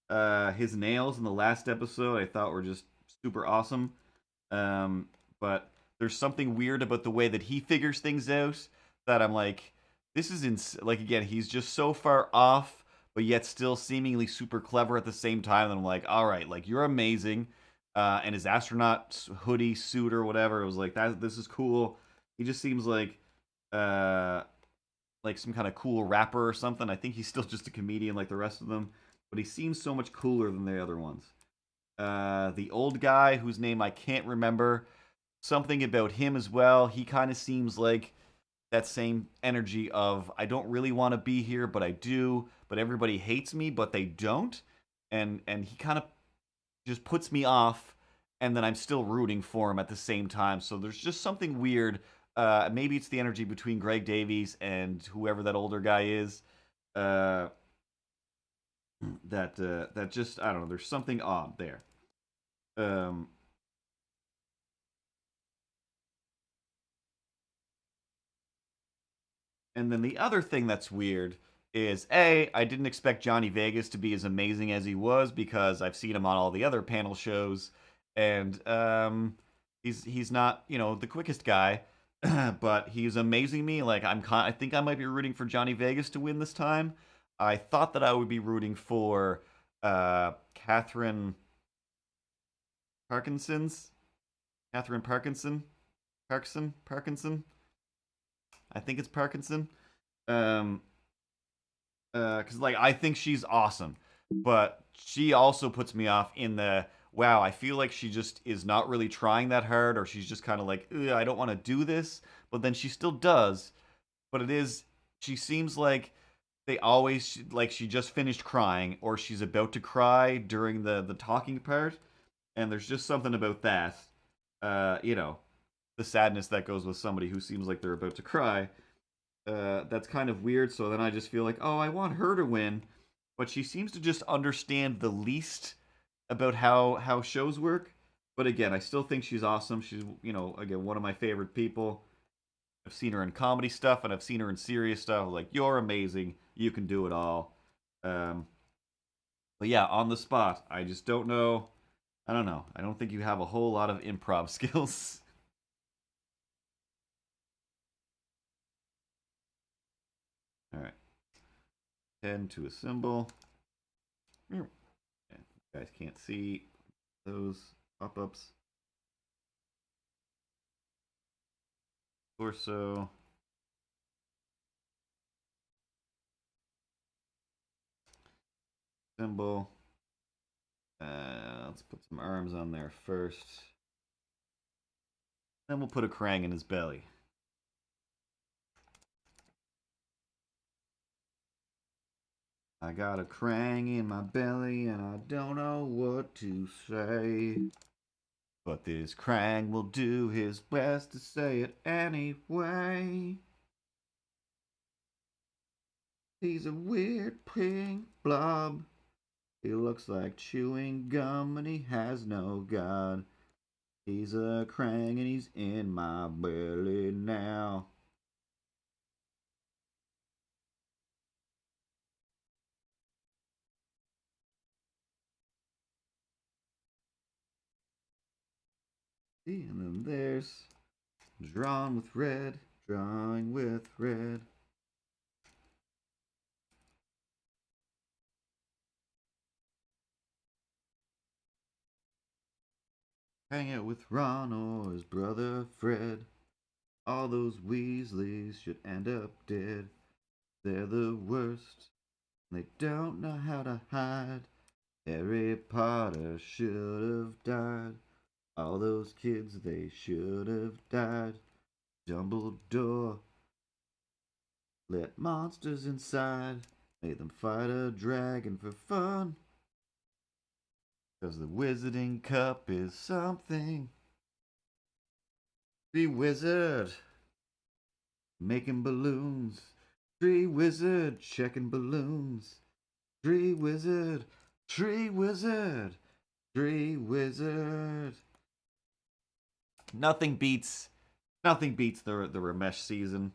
His nails in the last episode I thought were just super awesome. Um, but there's something weird about the way that he figures things out that I'm like, this is like again, he's just so far off, but yet still seemingly super clever at the same time. And I'm like, all right, like you're amazing. And his astronaut hoodie suit or whatever, it was like that. This is cool. He just seems uh, like some kind of cool rapper or something. I think he's still just a comedian like the rest of them, but he seems so much cooler than the other ones. The old guy whose name I can't remember, something about him as well. He kind of seems like that same energy of I don't really want to be here, but I do. But everybody hates me, but they don't. And he kind of just puts me off, and then I'm still rooting for him at the same time. So there's just something weird. Maybe it's the energy between Greg Davies and whoever that older guy is. Uh, that just I don't know. There's something odd there. Um, And then the other thing that's weird is I didn't expect Johnny Vegas to be as amazing as he was because I've seen him on all the other panel shows, and he's not the quickest guy, but he's amazing me. Like I think I might be rooting for Johnny Vegas to win this time. I thought that I would be rooting for Catherine Parkinson's Catherine Parkinson. I think it's Parkinson. Um, because like I think she's awesome, but she also puts me off in the wow. I feel like she just is not really trying that hard, or she's just kind of like I don't want to do this, but then she still does. But it is she seems like they always like she just finished crying, or she's about to cry during the talking part, and there's just something about that. The sadness that goes with somebody who seems like they're about to cry that's kind of weird. So then I just feel like, oh, I want her to win, but she seems to just understand the least about how shows work. But again, I still think she's awesome. She's again one of my favorite people. I've seen her in comedy stuff and I've seen her in serious stuff. Like you're amazing. You can do it all. Um, but yeah, on the spot, I just don't know. I don't know. I don't think you have a whole lot of improv skills. All right, 10 to a symbol. You guys can't see those pop-ups. Torso. Symbol. Let's put some arms on there first. Then we'll put a Krang in his belly. I got a Krang in my belly and I don't know what to say. But this Krang will do his best to say it anyway. He's a weird pink blob. He looks like chewing gum and he has no god. He's a Krang and he's in my belly now. See, and then there's drawn with red, drawing with red. Hang out with Ron or his brother Fred. All those Weasleys should end up dead. They're the worst. They don't know how to hide. Harry Potter should have died. All those kids, they should have died. Dumbledore, let monsters inside. Make them fight a dragon for fun. 'Cause the Wizarding Cup is something. Tree Wizard, making balloons. Tree Wizard, checking balloons. Tree Wizard, Tree Wizard, Tree Wizard. Nothing beats the Ramesh season.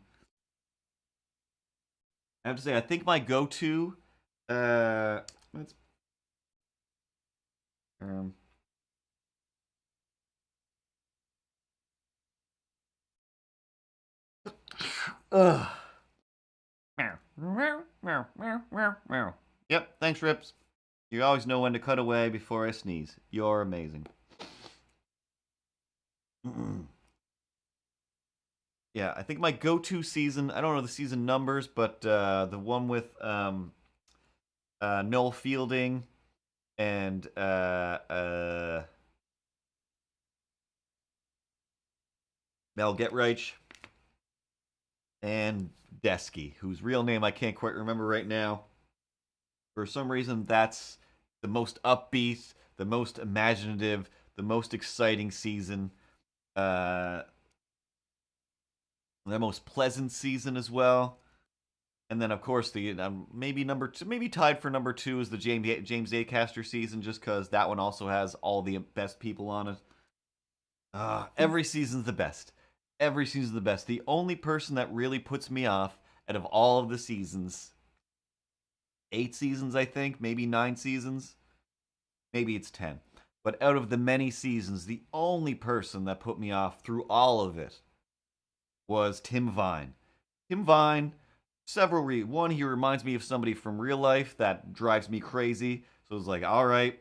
I have to say, I think my go-to, let's, um, ugh. Yep, thanks, Rips. You always know when to cut away before I sneeze. You're amazing. Yeah, I think my go-to season, I don't know the season numbers, but the one with Noel Fielding and Mel Getreich and Desky, whose real name I can't quite remember right now. For some reason, that's the most upbeat, the most imaginative, the most exciting season. The most pleasant season as well. And then, of course, the maybe number two, maybe tied for number two is the James Acaster season, just because that one also has all the best people on it. Every season's the best. Every season's the best. The only person that really puts me off out of all of the seasons, 8 seasons, I think, maybe 9 seasons, maybe it's 10. But out of the many seasons, the only person that put me off through all of it was Tim Vine. Tim Vine, several one, he reminds me of somebody from real life that drives me crazy. So it's like, all right,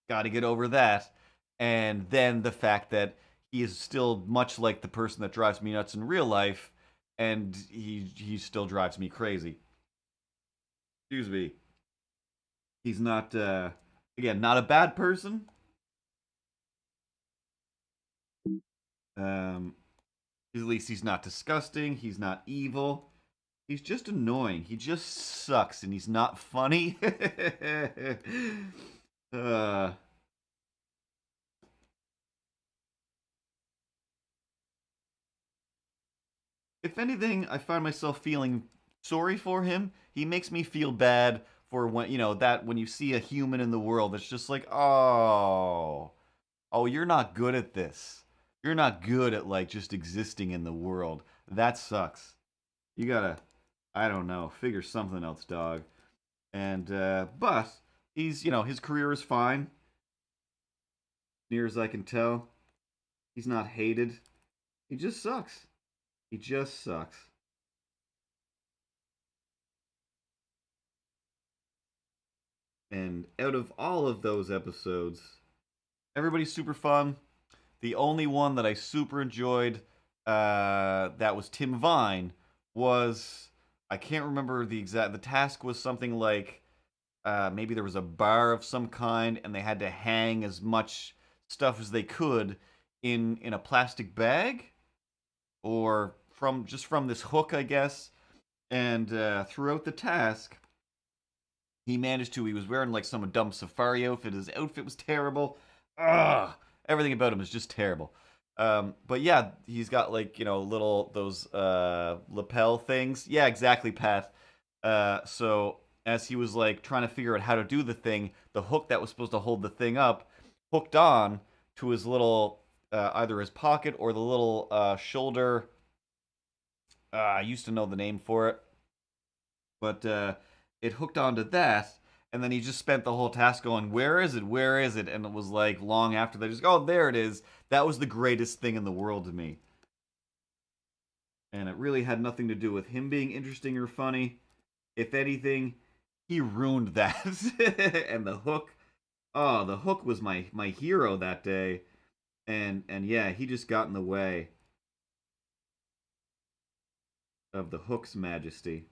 got to get over that. And then the fact that he is still much like the person that drives me nuts in real life, and he still drives me crazy. Excuse me. He's not again, not a bad person. Um at least he's not disgusting, he's not evil. He's just annoying. He just sucks and he's not funny. uh if anything, I find myself feeling sorry for him. He makes me feel bad for when that when you see a human in the world, it's just like, oh, you're not good at this. You're not good at like just existing in the world. That sucks. You gotta, I don't know, figure something else, dog. And but he's his career is fine, near as I can tell. He's not hated. He just sucks. He just sucks. And out of all of those episodes, everybody's super fun. The only one that I super enjoyed that was Tim Vine was, I can't remember the task was something like maybe there was a bar of some kind and they had to hang as much stuff as they could in a plastic bag or from this hook, I guess. And throughout the task, he managed to. He was wearing like some dumb safari outfit. His outfit was terrible. Ugh, everything about him is just terrible. But yeah, he's got like little those lapel things. Yeah, exactly, Pat. So as he was like trying to figure out how to do the thing, the hook that was supposed to hold the thing up hooked on to his little either his pocket or the little shoulder. I used to know the name for it, but it hooked onto that, and then he just spent the whole task going, "Where is it? Where is it?" And it was like long after they just, "Oh, there it is." That was the greatest thing in the world to me, and it really had nothing to do with him being interesting or funny. If anything, he ruined that. And the hook, oh, the hook was my hero that day, and yeah, he just got in the way of the hook's majesty.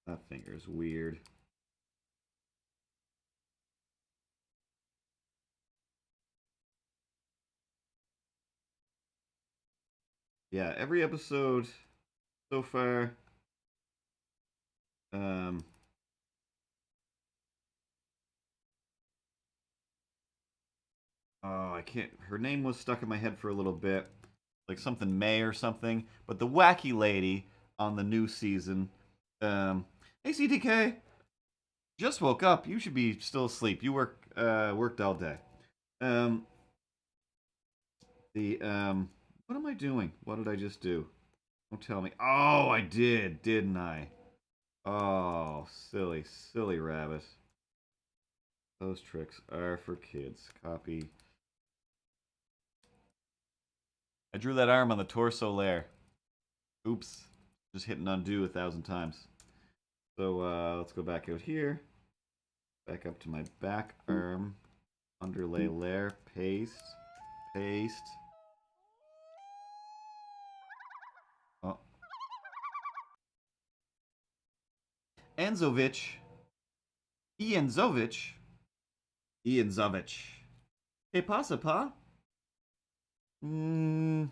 That finger's weird. Yeah, every episode so far. Um, oh, I can't. Her name was stuck in my head for a little bit, like something May or something. But the wacky lady on the new season. Hey CDK, just woke up. You should be still asleep. You worked all day. Um, what am I doing? What did I just do? Don't tell me. Oh, I did, didn't I? Oh, silly, silly rabbit. Those tricks are for kids. Copy. I drew that arm on the torso layer. Oops. Just hitting undo 1,000 times. So let's go back out here. Back up to my back arm. Underlay layer. Paste. Paste. Oh. Anzovich. Ianzovich. Ianzovich. Que pasa, pa? Hmm.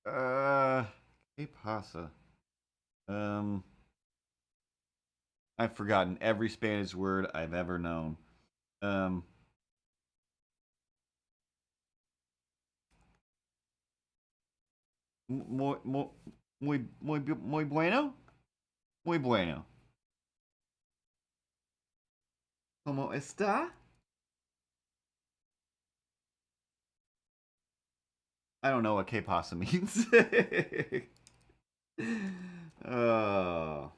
Que pasa? I've forgotten every Spanish word I've ever known. Um, muy, muy, muy bueno? Muy bueno. ¿Cómo está? I don't know what que pasa means. Oh.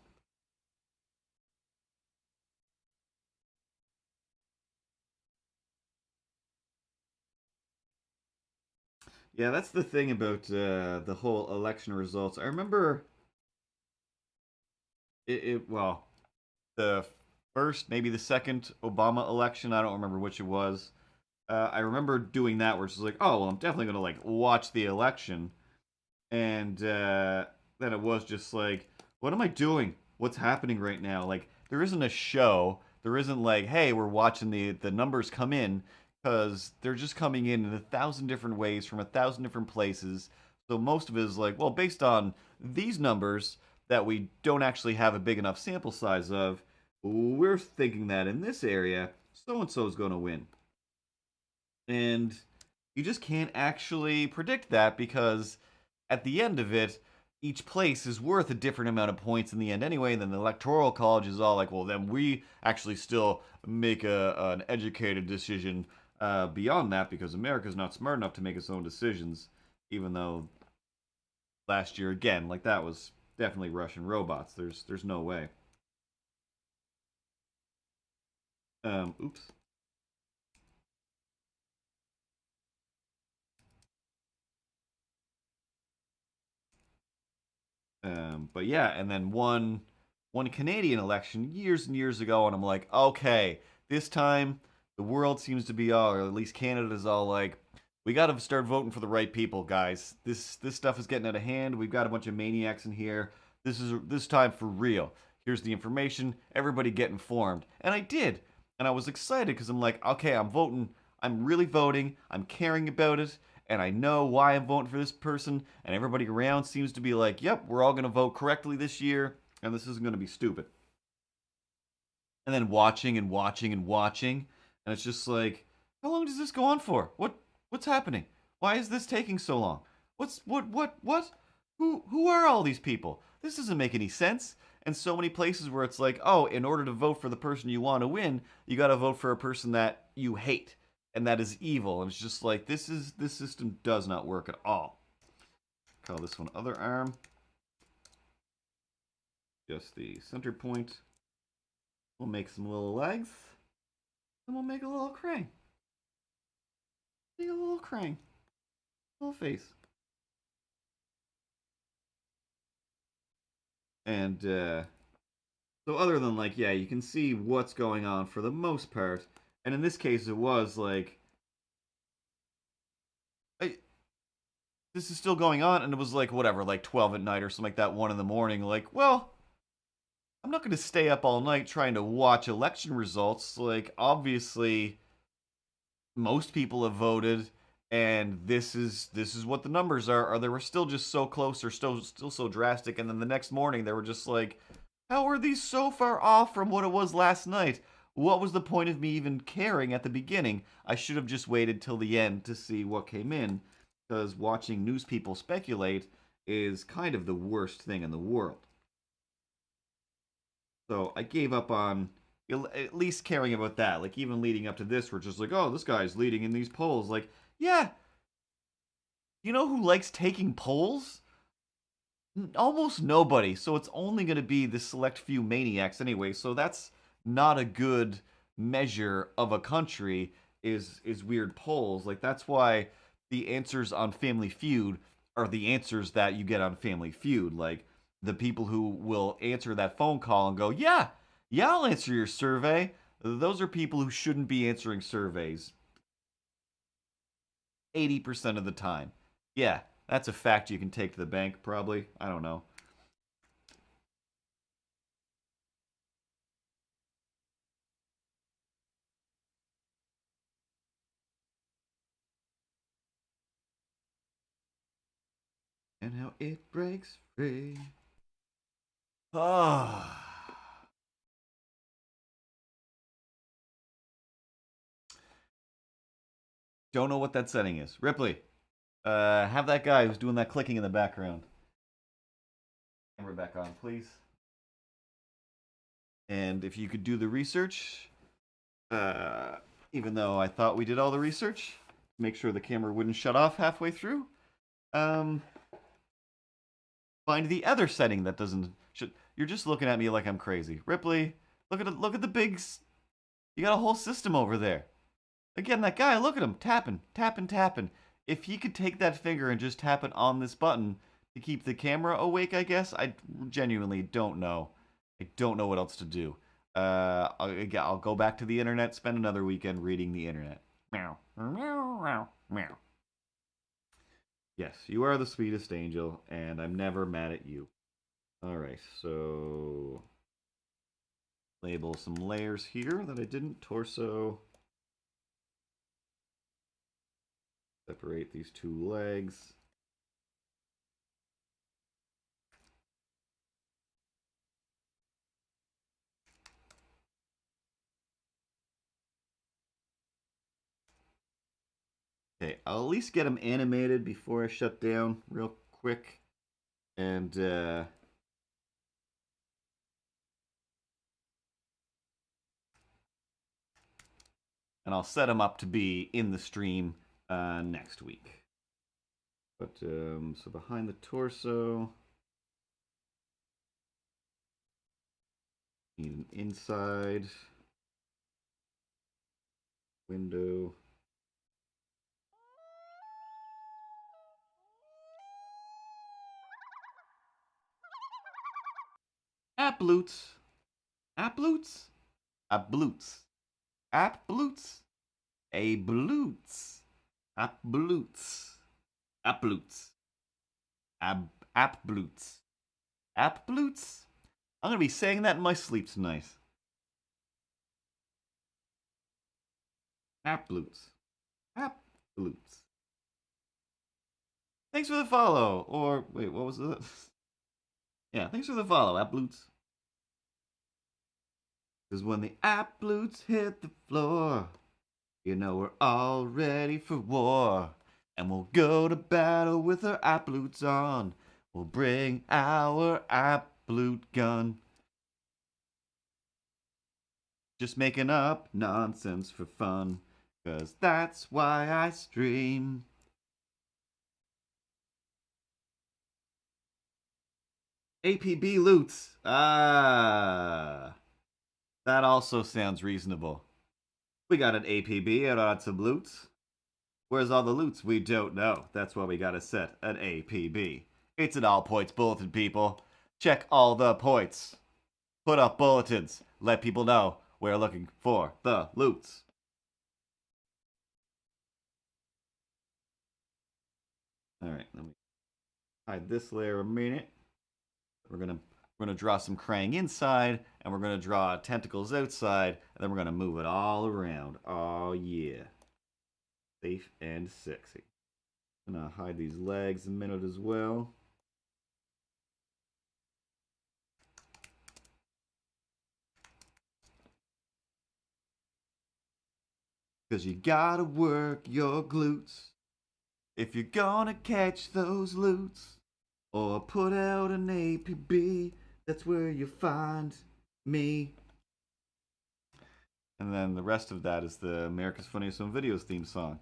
Yeah, that's the thing about the whole election results. I remember well, the first, maybe the second Obama election. I don't remember which it was. I remember doing that where it's like, oh, well, I'm definitely gonna like watch the election, and then it was just like, what am I doing? What's happening right now? Like, there isn't a show. There isn't like, hey, we're watching the numbers come in, because they're just coming in 1,000 different ways from 1,000 different places. So most of it is like, well, based on these numbers that we don't actually have a big enough sample size of, we're thinking that in this area, so and so is going to win. And you just can't actually predict that because at the end of it, each place is worth a different amount of points in the end anyway. And then the electoral college is all like, well, then we actually still make an educated decision beyond that because America's not smart enough to make its own decisions, even though last year again, like that was definitely Russian robots. There's no way. Oops. But yeah, and then one Canadian election years and years ago, and I'm like, okay, this time the world seems to be all, or at least Canada's all like, we got to start voting for the right people, guys. This stuff is getting out of hand. We've got a bunch of maniacs in here. This time for real. Here's the information. Everybody get informed, and I did, and I was excited because I'm like, okay, I'm voting. I'm really voting. I'm caring about it and I know why I'm voting for this person, and everybody around seems to be like, yep, we're all going to vote correctly this year, and this isn't going to be stupid. And then watching and watching and watching, and it's just like, how long does this go on for? What's happening? Why is this taking so long? What? Who are all these people? This doesn't make any sense. And so many places where it's like, oh, in order to vote for the person you want to win, you got to vote for a person that you hate and that is evil. And it's just like this system does not work at all. Call this one other arm. Just the center point. We'll make some little legs. And we'll make a little crane. Make a little crane. Little face. And so other than like, yeah, you can see what's going on for the most part. And in this case, it was like, this is still going on, and it was like, whatever, like 12 at night or something like that, 1 in the morning. Like, well, I'm not going to stay up all night trying to watch election results. Like, obviously, most people have voted, And this is what the numbers are. Or they were still just so close, or still so drastic. And then the next morning they were just like, how are these so far off from what it was last night? What was the point of me even caring at the beginning? I should have just waited till the end to see what came in, because watching news people speculate is kind of the worst thing in the world. So I gave up on at least caring about that. Like, even leading up to this, we're just like, oh, this guy's leading in these polls. Like, yeah, you know who likes taking polls? Almost nobody. So it's only going to be the select few maniacs anyway. So that's not a good measure of a country. Is weird polls. Like, that's why the answers on Family Feud are the answers that you get on Family Feud. Like, the people who will answer that phone call and go, yeah, yeah, I'll answer your survey. Those are people who shouldn't be answering surveys 80% of the time. Yeah, that's a fact you can take to the bank, probably. I don't know. And how it breaks free. Ah. Don't know what that setting is. Ripley, have that guy who's doing that clicking in the background. Camera back on, please. And if you could do the research, even though I thought we did all the research, make sure the camera wouldn't shut off halfway through. Um, find the other setting that doesn't. You're just looking at me like I'm crazy, Ripley. Look at the bigs. You got a whole system over there. Again, that guy. Look at him tapping, tapping, tapping. If he could take that finger and just tap it on this button to keep the camera awake, I guess I genuinely don't know. I don't know what else to do. I'll go back to the internet, spend another weekend reading the internet. Meow, meow, meow, meow. Yes, you are the sweetest angel, and I'm never mad at you. Alright, so label some layers here that I didn't. Torso. Separate these two legs. Okay, I'll at least get them animated before I shut down real quick. And I'll set them up to be in the stream next week. But so behind the torso, need an inside window. Apploots. Apploots? Abloots. Apploots. Abloots. Apploots. Apploots. Apploots. Apploots. I'm gonna be saying that in my sleep tonight. Apploots. Apploots. Thanks for the follow. Or wait, what was it? Yeah, thanks for the follow, Apploots. Because when the Apploots hit the floor, you know we're all ready for war. And we'll go to battle with our Apploots on. We'll bring our Apploot gun. Just making up nonsense for fun. Cause that's why I stream. APB loots. Ah. That also sounds reasonable. We got an APB and on some loots. Where's all the loots? We don't know. That's why we gotta set an APB. It's an all points bulletin, people. Check all the points. Put up bulletins. Let people know we're looking for the loots. Alright, let me hide this layer a minute. We're gonna draw some Krang inside, and we're gonna draw tentacles outside, and then we're gonna move it all around. Oh yeah. Safe and sexy. I'm gonna hide these legs a minute as well. Cause you gotta work your glutes if you're gonna catch those loots. Or put out an APB, that's where you find me. And then the rest of that is the America's Funniest Home Videos theme song.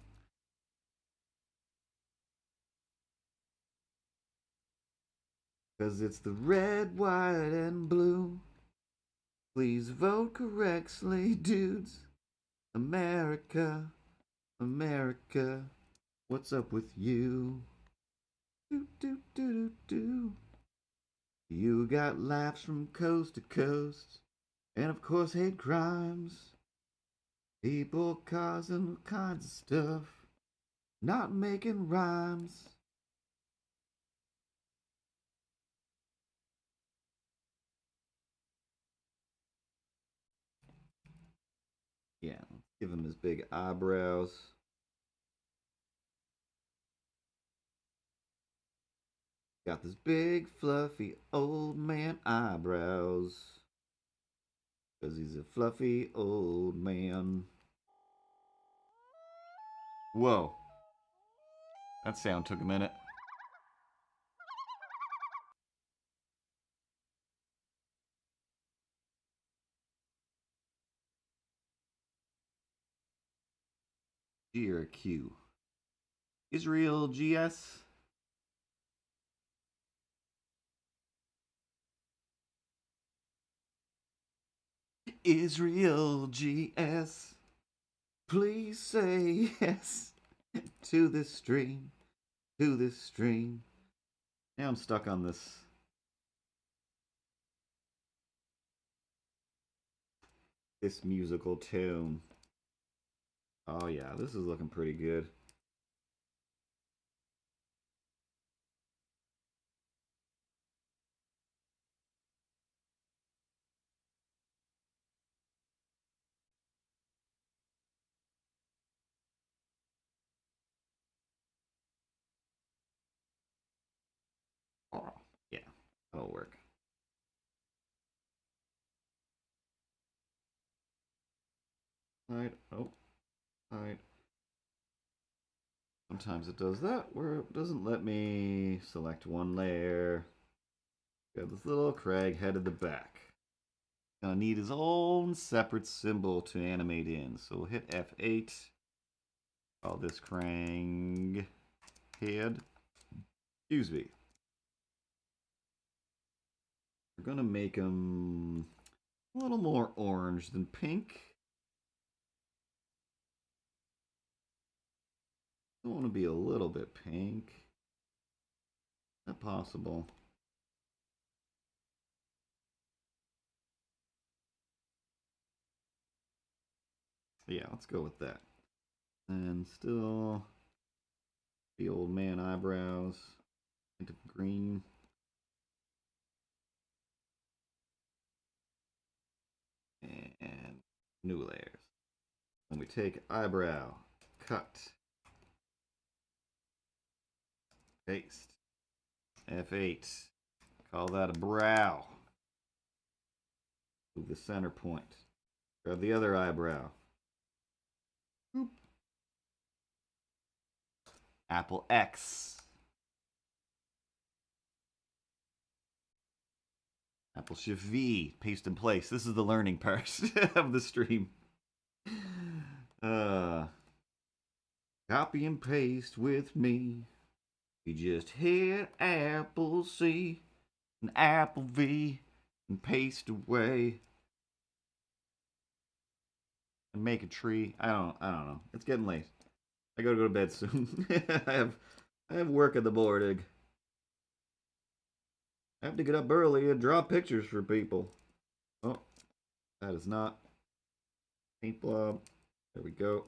Cause it's the red, white, and blue. Please vote correctly, dudes. America, America, what's up with you? Do, do, do, do, do. You got laughs from coast to coast. And of course, hate crimes. People causing all kinds of stuff. Not making rhymes. Yeah, let's give him his big eyebrows. Got this big, fluffy old man eyebrows. Because he's a fluffy old man. Whoa. That sound took a minute. G or Q? Israel GS? Israel GS. Please say yes to this stream. To this stream. Now I'm stuck on this. This musical tune. Oh yeah, this is looking pretty good. Oh, yeah, that'll work. Hide. Oh, hide. Sometimes it does that where it doesn't let me select one layer. Got this little Craig head at the back. Gonna need his own separate symbol to animate in. So we'll hit F8. Call this Krang head. Excuse me. We're gonna make him a little more orange than pink. I want to be a little bit pink. Is that possible? Yeah, let's go with that. And still the old man eyebrows. Hint of green. And new layers. And we take eyebrow, cut, paste, F8, call that a brow. Move the center point. Grab the other eyebrow. Boop. Apple X. Apple Shift V, paste in place. This is the learning part of the stream. Copy and paste with me. You just hit Apple C and Apple V and paste away. And make a tree. I don't know. It's getting late. I gotta go to bed soon. I have work in the morning. I have to get up early and draw pictures for people. Oh, that is not paint blob. There we go.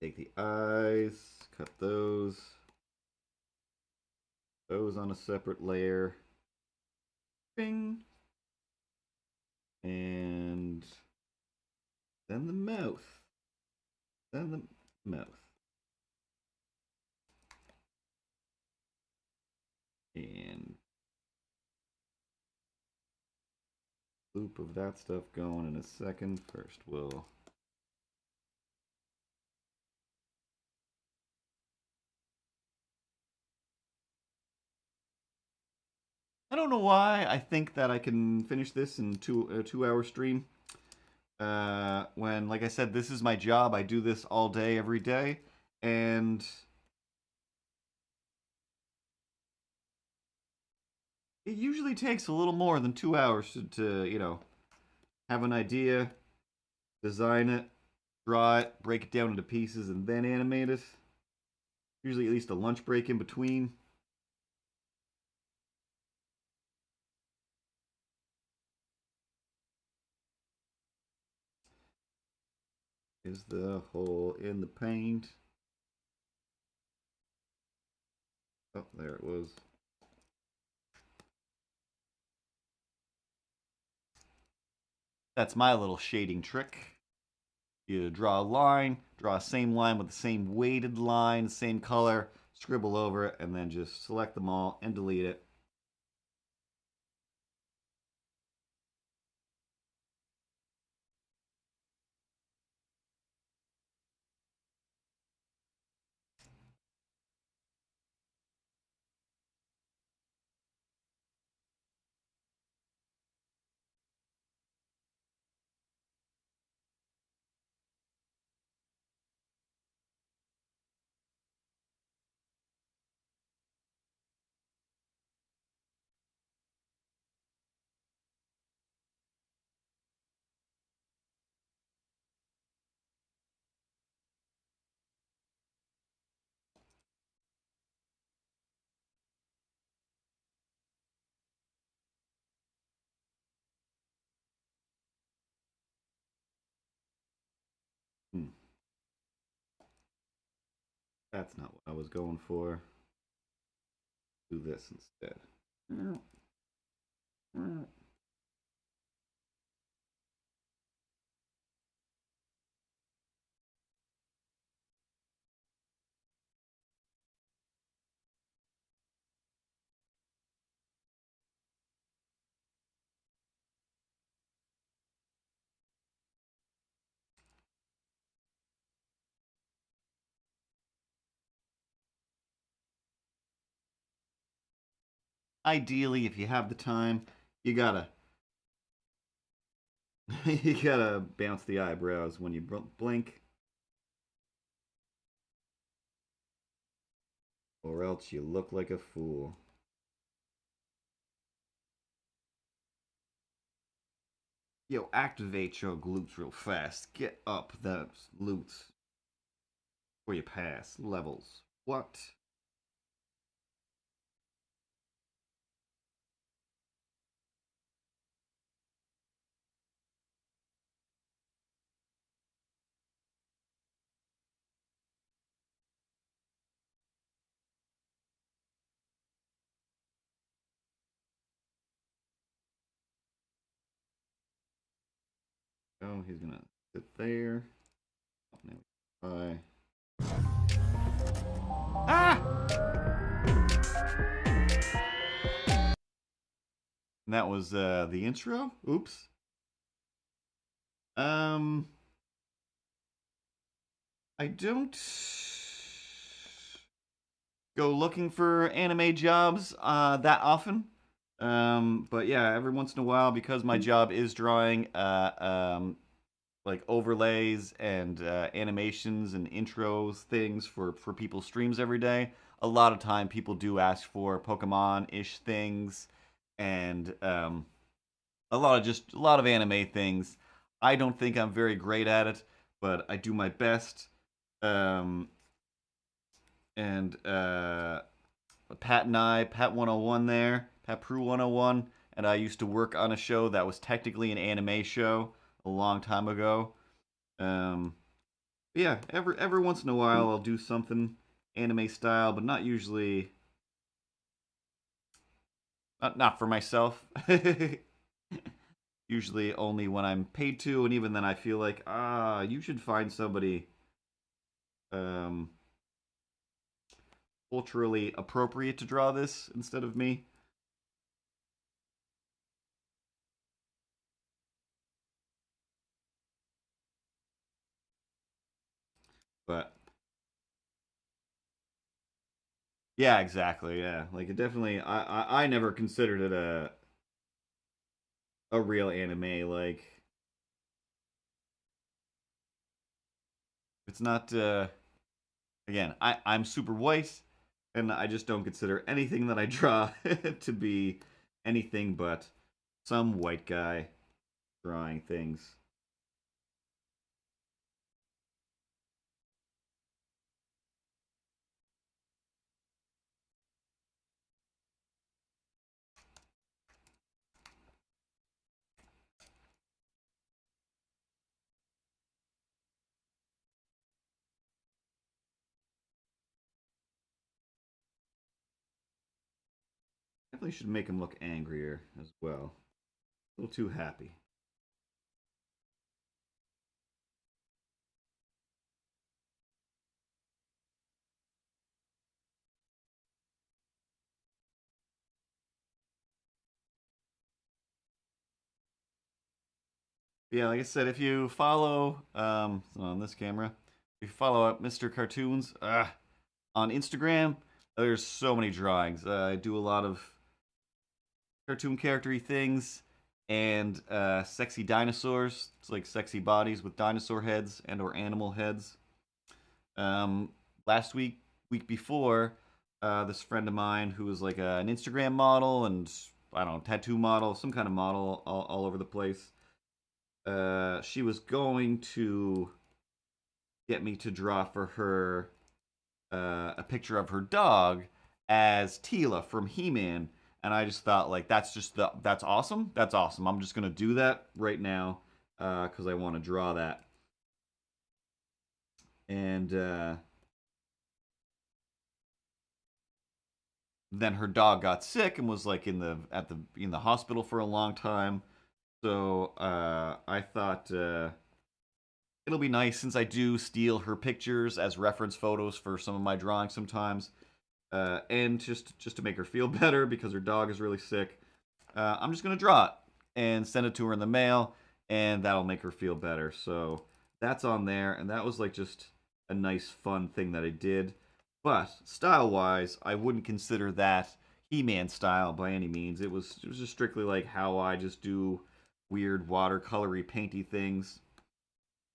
Take the eyes, cut those. Those on a separate layer. Bing. And then the mouth. then the mouth. And loop of that stuff going in a second. First we'll I don't know why I think that I can finish this in a 2 hour stream. When, like I said, this is my job. I do this all day, every day, and it usually takes a little more than 2 hours to you know, have an idea, design it, draw it, break it down into pieces, and then animate it. Usually at least a lunch break in between. Is the hole in the paint? Oh, there it was. That's my little shading trick. You draw a line, draw a same line with the same weighted line, same color, scribble over it, and then just select them all and delete it. Hmm. That's not what I was going for. Do this instead. Ideally, if you have the time, you gotta you gotta bounce the eyebrows when you blink, or else you look like a fool. Yo, activate your glutes real fast. Get up those glutes before you pass levels. What? Oh, he's gonna sit there. Bye. Ah! And that was the intro. Oops. I don't go looking for anime jobs that often. But yeah, every once in a while, because my job is drawing like overlays and animations and intros things for people's streams every day. A lot of time, people do ask for Pokemon-ish things, and a lot of anime things. I don't think I'm very great at it, but I do my best. Um, and Pat and I, Pat 101 there, Pat Prue 101, and I used to work on a show that was technically an anime show a long time ago. Um, yeah, every once in a while I'll do something anime style, but not usually. Not for myself. Usually only when I'm paid to, and even then I feel like you should find somebody um, culturally appropriate to draw this instead of me. But yeah, exactly. Yeah, like it definitely. I never considered it a real anime. Like it's not. Again, I'm super white, and I just don't consider anything that I draw to be anything but some white guy drawing things. Definitely should make him look angrier as well. A little too happy. Yeah, like I said, if you follow on this camera, if you follow up Mr. Cartoons on Instagram, there's so many drawings. I do a lot of cartoon charactery things and sexy dinosaurs. It's like sexy bodies with dinosaur heads and or animal heads. Um, Last week before, this friend of mine who was like an Instagram model and I don't know, tattoo model, some kind of model all over the place. She was going to get me to draw for her a picture of her dog as Tila from He-Man, and I just thought like that's awesome. That's awesome. I'm just gonna do that right now because I want to draw that. And then her dog got sick and was like in the hospital for a long time. So I thought it'll be nice since I do steal her pictures as reference photos for some of my drawings sometimes, and just to make her feel better because her dog is really sick. I'm just gonna draw it and send it to her in the mail, and that'll make her feel better. So that's on there, and that was like just a nice, fun thing that I did. But style-wise, I wouldn't consider that He-Man style by any means. It was just strictly like how I just do weird watercolory, painty things,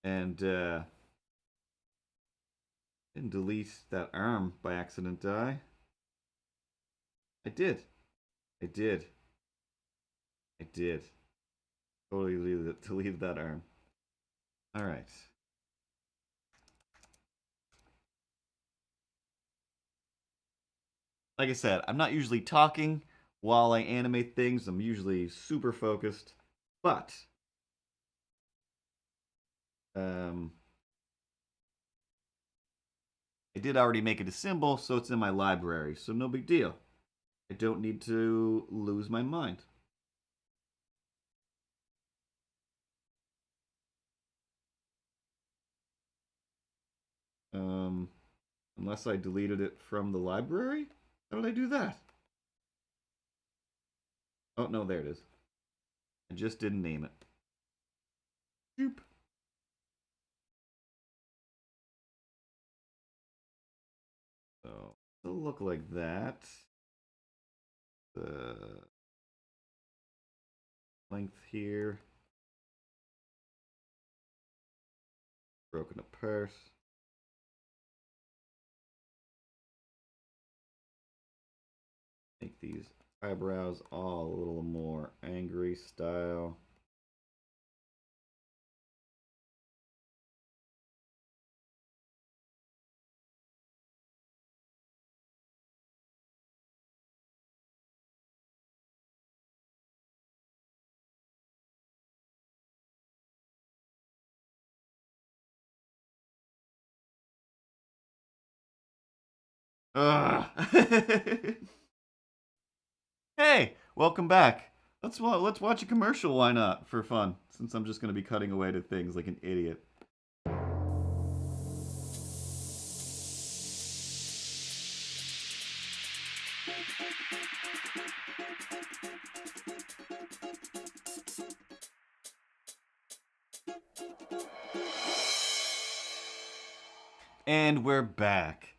and didn't delete that arm by accident, did I? I did. I did. I did. Totally deleted that arm. All right. Like I said, I'm not usually talking while I animate things. I'm usually super focused. But um, I did already make it a symbol, so it's in my library. So no big deal. I don't need to lose my mind. Um, Unless I deleted it from the library? How did I do that? Oh, no, there it is. I just didn't name it. Shoop. So it'll look like that. The length here. Broken apart. Make these eyebrows all a little more angry style. Ugh. Hey, welcome back. Let's watch a commercial. Why not? For fun, since I'm just gonna be cutting away to things like an idiot. And we're back.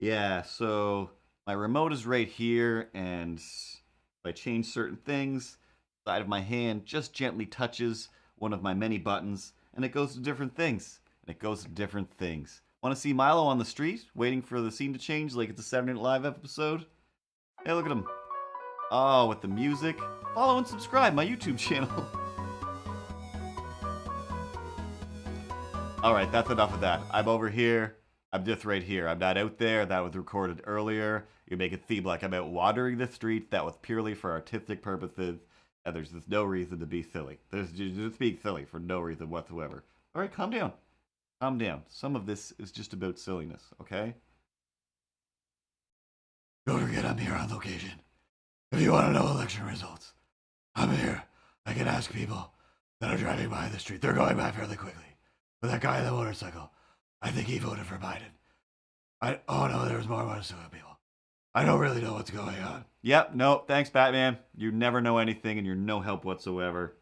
Yeah, so my remote is right here, and if I change certain things, the side of my hand just gently touches one of my many buttons, and it goes to different things. And it goes to different things. Want to see Milo on the street, waiting for the scene to change like it's a Saturday Night Live episode? Hey, look at him. Oh, with the music. Follow and subscribe my YouTube channel. Alright, that's enough of that. I'm over here. I'm just right here. I'm not out there. That was recorded earlier. You make it seem like I'm out wandering the streets. That was purely for artistic purposes. And there's just no reason to be silly. There's just being silly for no reason whatsoever. Alright, calm down. Calm down. Some of this is just about silliness, okay? Don't forget I'm here on location. If you want to know election results, I'm here. I can ask people that are driving by the street. They're going by fairly quickly. But that guy on the motorcycle, I think he voted for Biden. Oh no, there's more motorcycle people. I don't really know what's going on. Yep, no, thanks, Batman. You never know anything and you're no help whatsoever.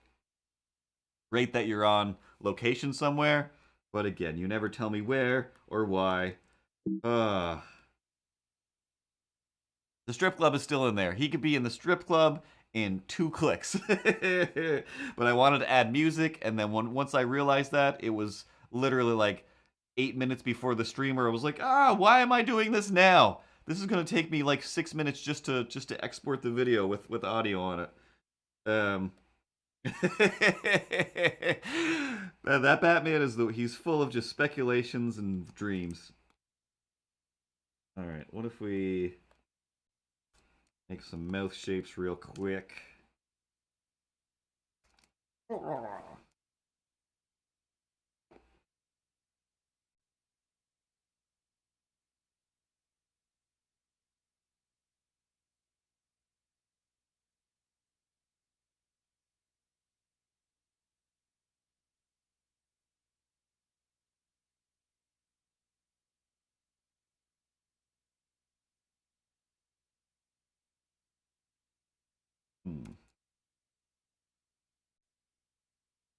Great that you're on location somewhere, but again, you never tell me where or why. The strip club is still in there. He could be in the strip club in 2 clicks. But I wanted to add music, and then once I realized that, it was literally like 8 minutes before the streamer. I was like, why am I doing this now? This is gonna take me like 6 minutes just to export the video with audio on it. That Batman he's full of just speculations and dreams. All right, what if we make some mouth shapes real quick?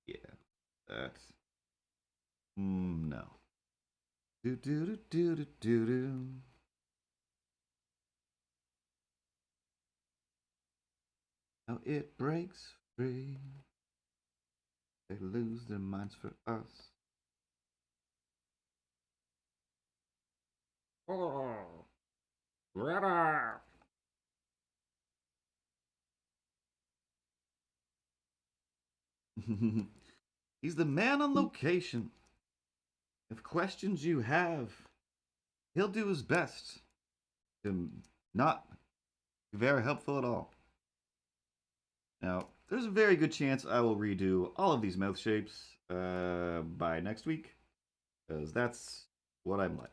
Yeah, that's no. Do do do do do do do. How it breaks free. They lose their minds for us. Oh, he's the man on location. If questions you have, he'll do his best to not be very helpful at all. Now, there's a very good chance I will redo all of these mouth shapes by next week, because that's what I'm like.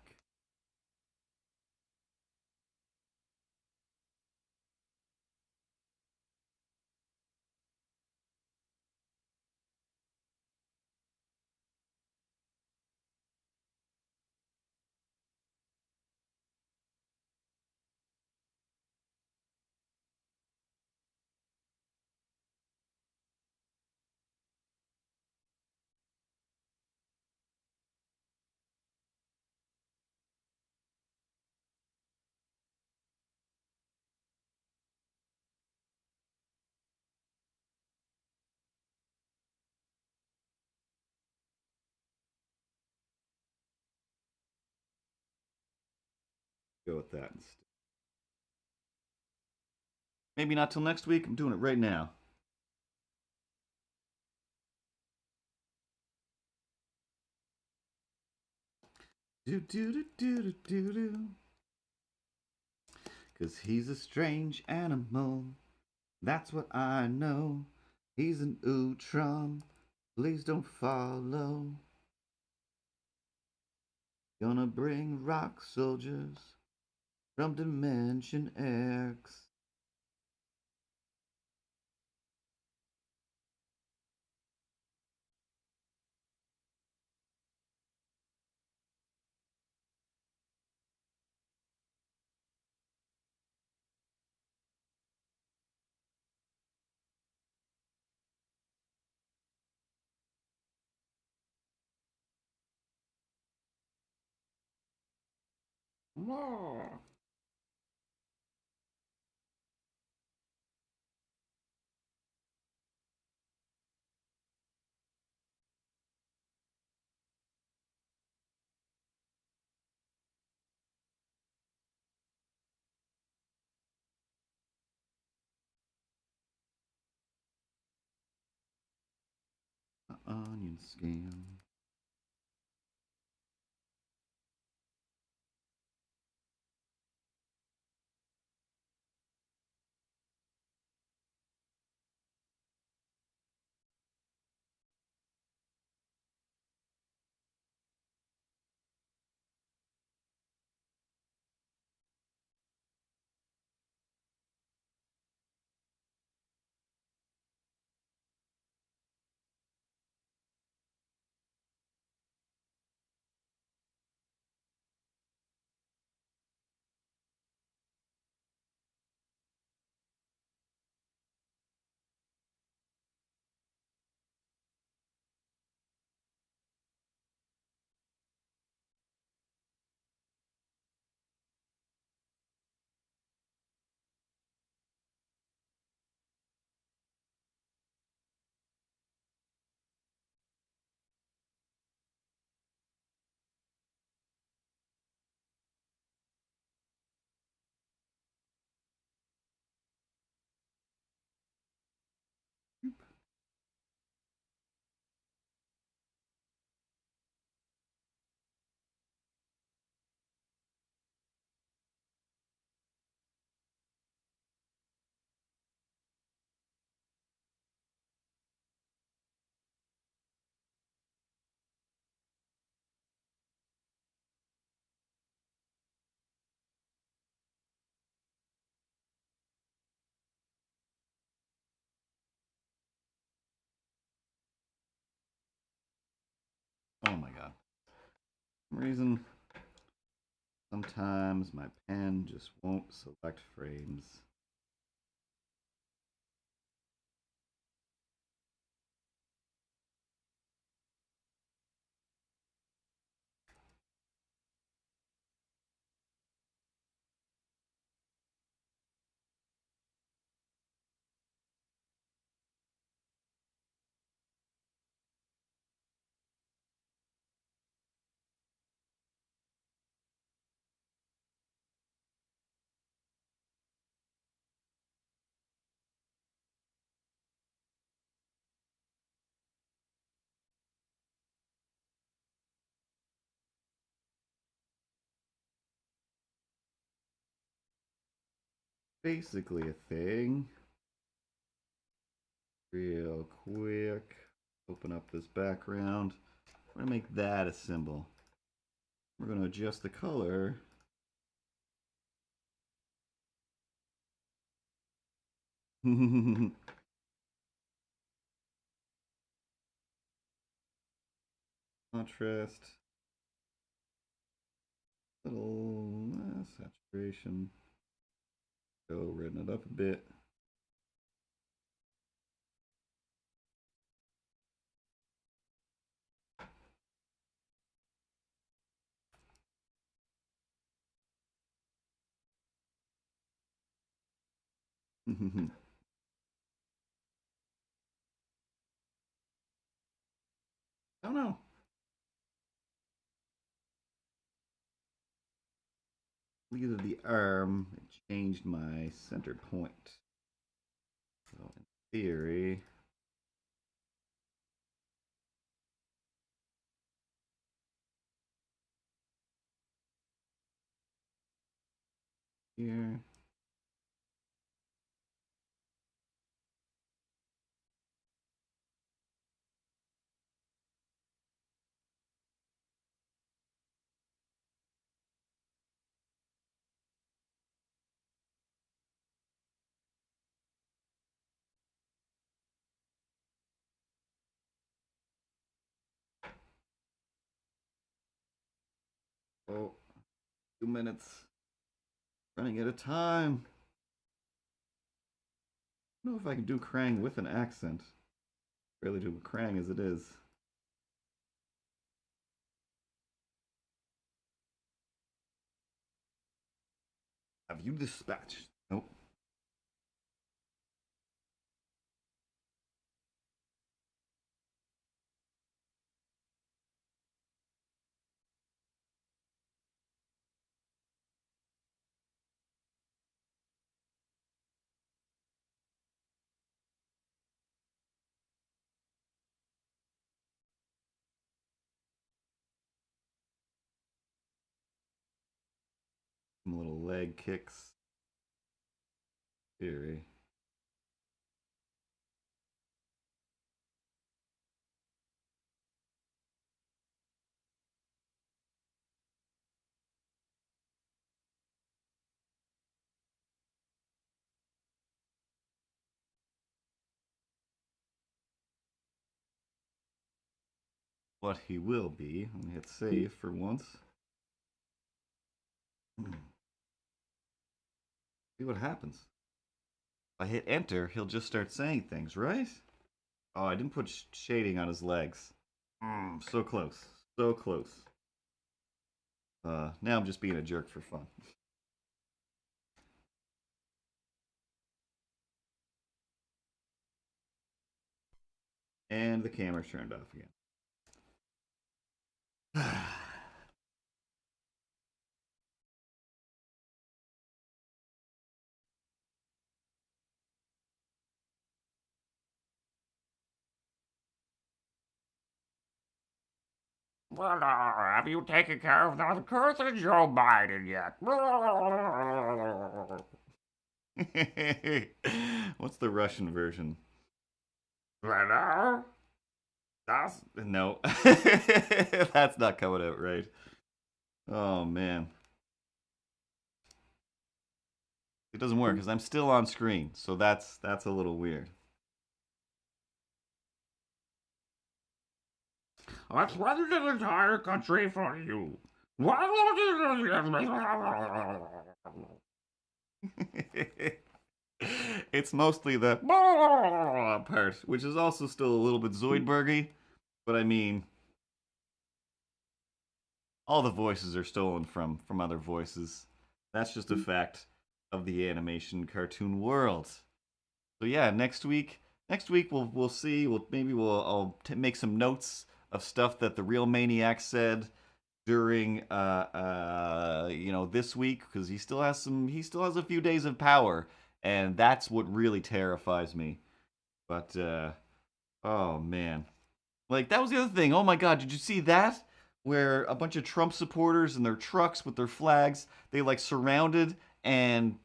Go with that instead. Maybe not till next week. I'm doing it right now. Do do do do do do do. 'Cause he's a strange animal. That's what I know. He's an Utron. Please don't follow. Gonna bring rock soldiers from Dimension X. Onion scam. Oh my god. For some reason, sometimes my pen just won't select frames. Basically a thing. Real quick. Open up this background. We're going to make that a symbol. We're going to adjust the color. Contrast. Little saturation. Go redden it up a bit. I don't know. Look at the arm. It changed my center point. So in theory, here. Oh, 2 minutes. Running out of time. I don't know if I can do Krang with an accent. Barely do Krang as it is. Have you dispatched? Nope. Some little leg kicks. Fury. What he will be. Let me hit save for once. See what happens. If I hit enter, he'll just start saying things, right? Oh, I didn't put shading on his legs. So close. So close. Now I'm just being a jerk for fun. And the camera's turned off again. Well, have you taken care of the cursed Joe Biden yet? What's the Russian version? Well, No. That's not coming out right. Oh, man. It doesn't work because I'm still on screen, so that's a little weird. let's run the entire country for you. It's mostly the part, which is also still a little bit Zoidbergy, but I mean, all the voices are stolen from other voices. That's just a fact of the animation cartoon world. So yeah, next week we'll see. I'll make some notes of stuff that the real Maniac said during this week, because he still has a few days of power, and that's what really terrifies me. But oh man, like that was the other thing. Oh my god, did you see that? Where a bunch of Trump supporters in their trucks with their flags, they like surrounded and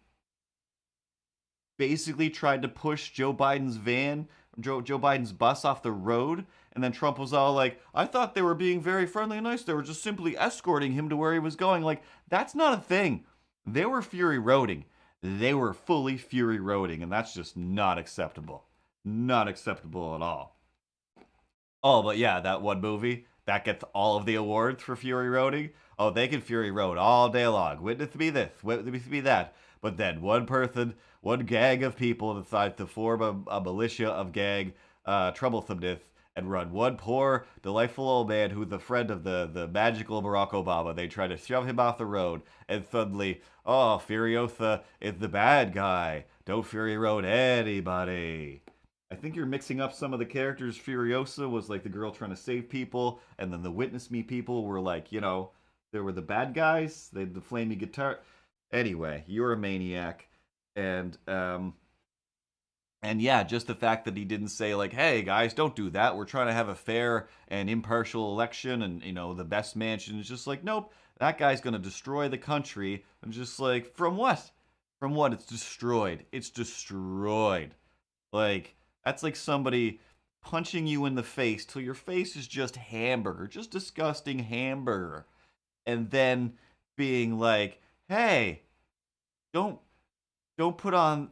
basically tried to push Joe Biden's Joe Biden's bus off the road. And then Trump was all like, I thought they were being very friendly and nice. They were just simply escorting him to where he was going. Like, that's not a thing. They were fury roading. They were fully fury roading. And that's just not acceptable. Not acceptable at all. Oh, but yeah, that one movie that gets all of the awards for fury roading. Oh, they can fury road all day long. Witness me this, witness me that. But then one person, one gang of people decides to form a militia of gang troublesomeness and run one poor, delightful old man who's a friend of the magical Barack Obama. They try to shove him off the road, and suddenly, oh, Furiosa is the bad guy. Don't Fury Road anybody. I think you're mixing up some of the characters. Furiosa was like the girl trying to save people, and then the Witness Me people were like, they were the bad guys. They had the flaming guitar. Anyway, you're a maniac, and yeah, just the fact that he didn't say like, "Hey guys, don't do that. We're trying to have a fair and impartial election, and the best man should." It's just like, nope, that guy's gonna destroy the country. I'm just like, from what? From what? It's destroyed. It's destroyed. Like that's like somebody punching you in the face till your face is just hamburger, just disgusting hamburger, and then being like, "Hey, don't put on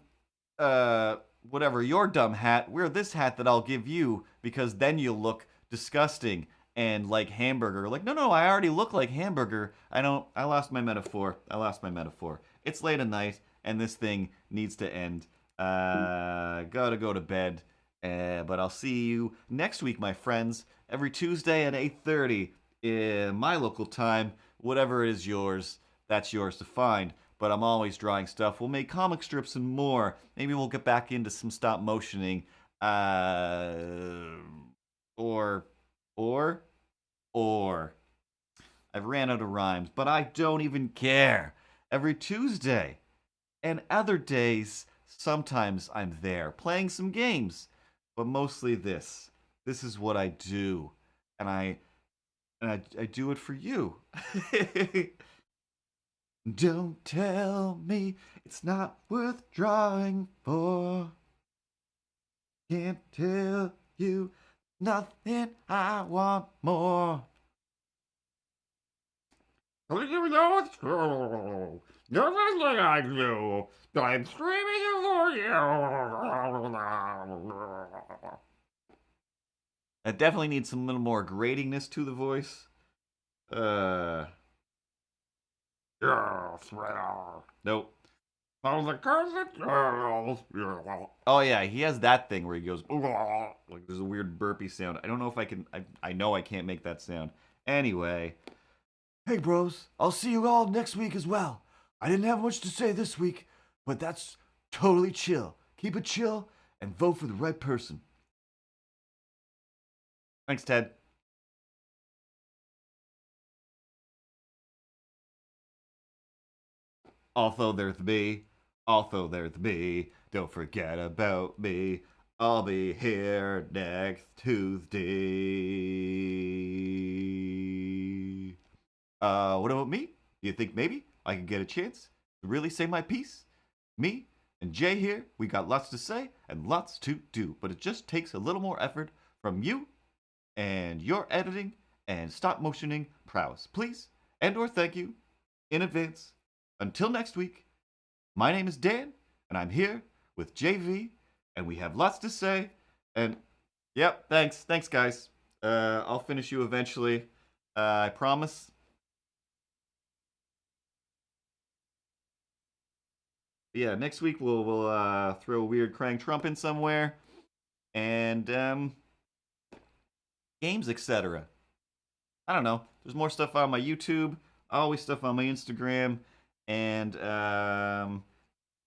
whatever your dumb hat. Wear this hat that I'll give you because then you'll look disgusting and like hamburger." Like, no, I already look like hamburger. I lost my metaphor. It's late at night and this thing needs to end. Gotta go to bed. But I'll see you next week, my friends. Every Tuesday at 8:30 in my local time. Whatever it is yours, that's yours to find. but I'm always drawing stuff. We'll make comic strips and more. Maybe we'll get back into some stop motioning. Or. I've ran out of rhymes, but I don't even care. Every Tuesday and other days, sometimes I'm there playing some games, but mostly this. This is what I do, and I do it for you. Don't tell me it's not worth drawing for. Can't tell you nothing I want more. You know it's true. Nothing I do. I'm screaming for you. I definitely need some little more gratingness to the voice. Yes, well. Nope. Oh, the cursed girls. Oh yeah, he has that thing where he goes like there's a weird burpy sound. I don't know if I can. I know I can't make that sound. Anyway. Hey bros, I'll see you all next week as well. I didn't have much to say this week, but that's totally chill. Keep it chill and vote for the right person. Thanks, Ted. Also, there's me. Also, there's me. Don't forget about me. I'll be here next Tuesday. What about me? Do you think maybe I could get a chance to really say my piece? Me and Jay here, we got lots to say and lots to do, but it just takes a little more effort from you and your editing and stop motioning prowess. Please, and or thank you in advance. Until next week, my name is Dan, and I'm here with JV, and we have lots to say. And, yep, thanks guys. I'll finish you eventually. I promise. Yeah, next week we'll throw a weird Krang Trump in somewhere, and games, etc. I don't know. There's more stuff on my YouTube, always stuff on my Instagram, and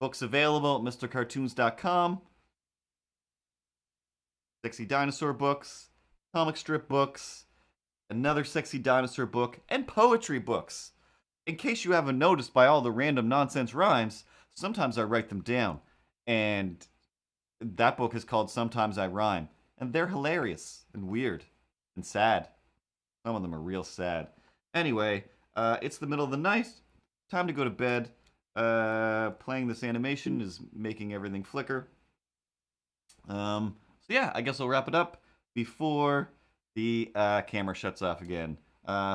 books available at MrCartoons.com. Sexy dinosaur books, comic strip books, another sexy dinosaur book, and poetry books. In case you haven't noticed by all the random nonsense rhymes, sometimes I write them down. And that book is called Sometimes I Rhyme. And they're hilarious and weird and sad. Some of them are real sad. Anyway, it's the middle of the night. Time to go to bed. Playing this animation is making everything flicker. So yeah, I guess I'll wrap it up before the camera shuts off again.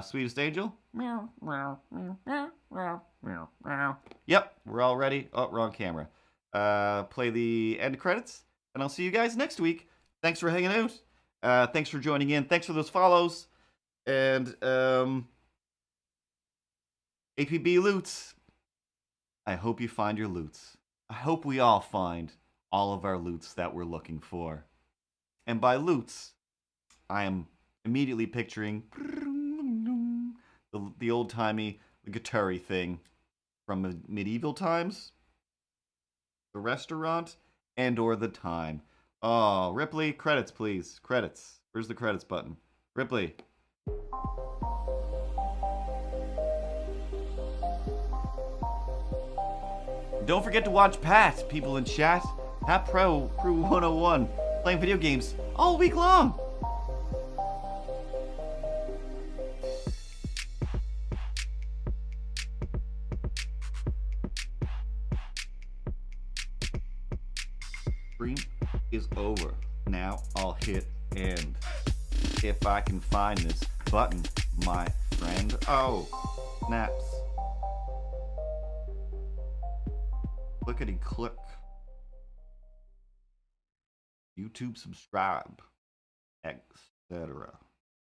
Sweetest Angel? Meow, meow, meow, meow, meow, meow, meow. Yep, we're all ready. Oh, wrong camera. Play the end credits, and I'll see you guys next week. Thanks for hanging out. Thanks for joining in. Thanks for those follows. And, APB loots. I hope you find your loots. I hope we all find all of our loots that we're looking for. And by loots, I am immediately picturing the old-timey guitar-y thing from medieval times, the restaurant, and or the time. Oh, Ripley, credits, please. Credits. Where's the credits button? Ripley. Don't forget to watch Pat, people in chat. Pat Pro, Crew 101, playing video games all week long. Stream is over. Now I'll hit end. If I can find this button, my friend. Oh, snaps. Clickety click. YouTube subscribe, etc.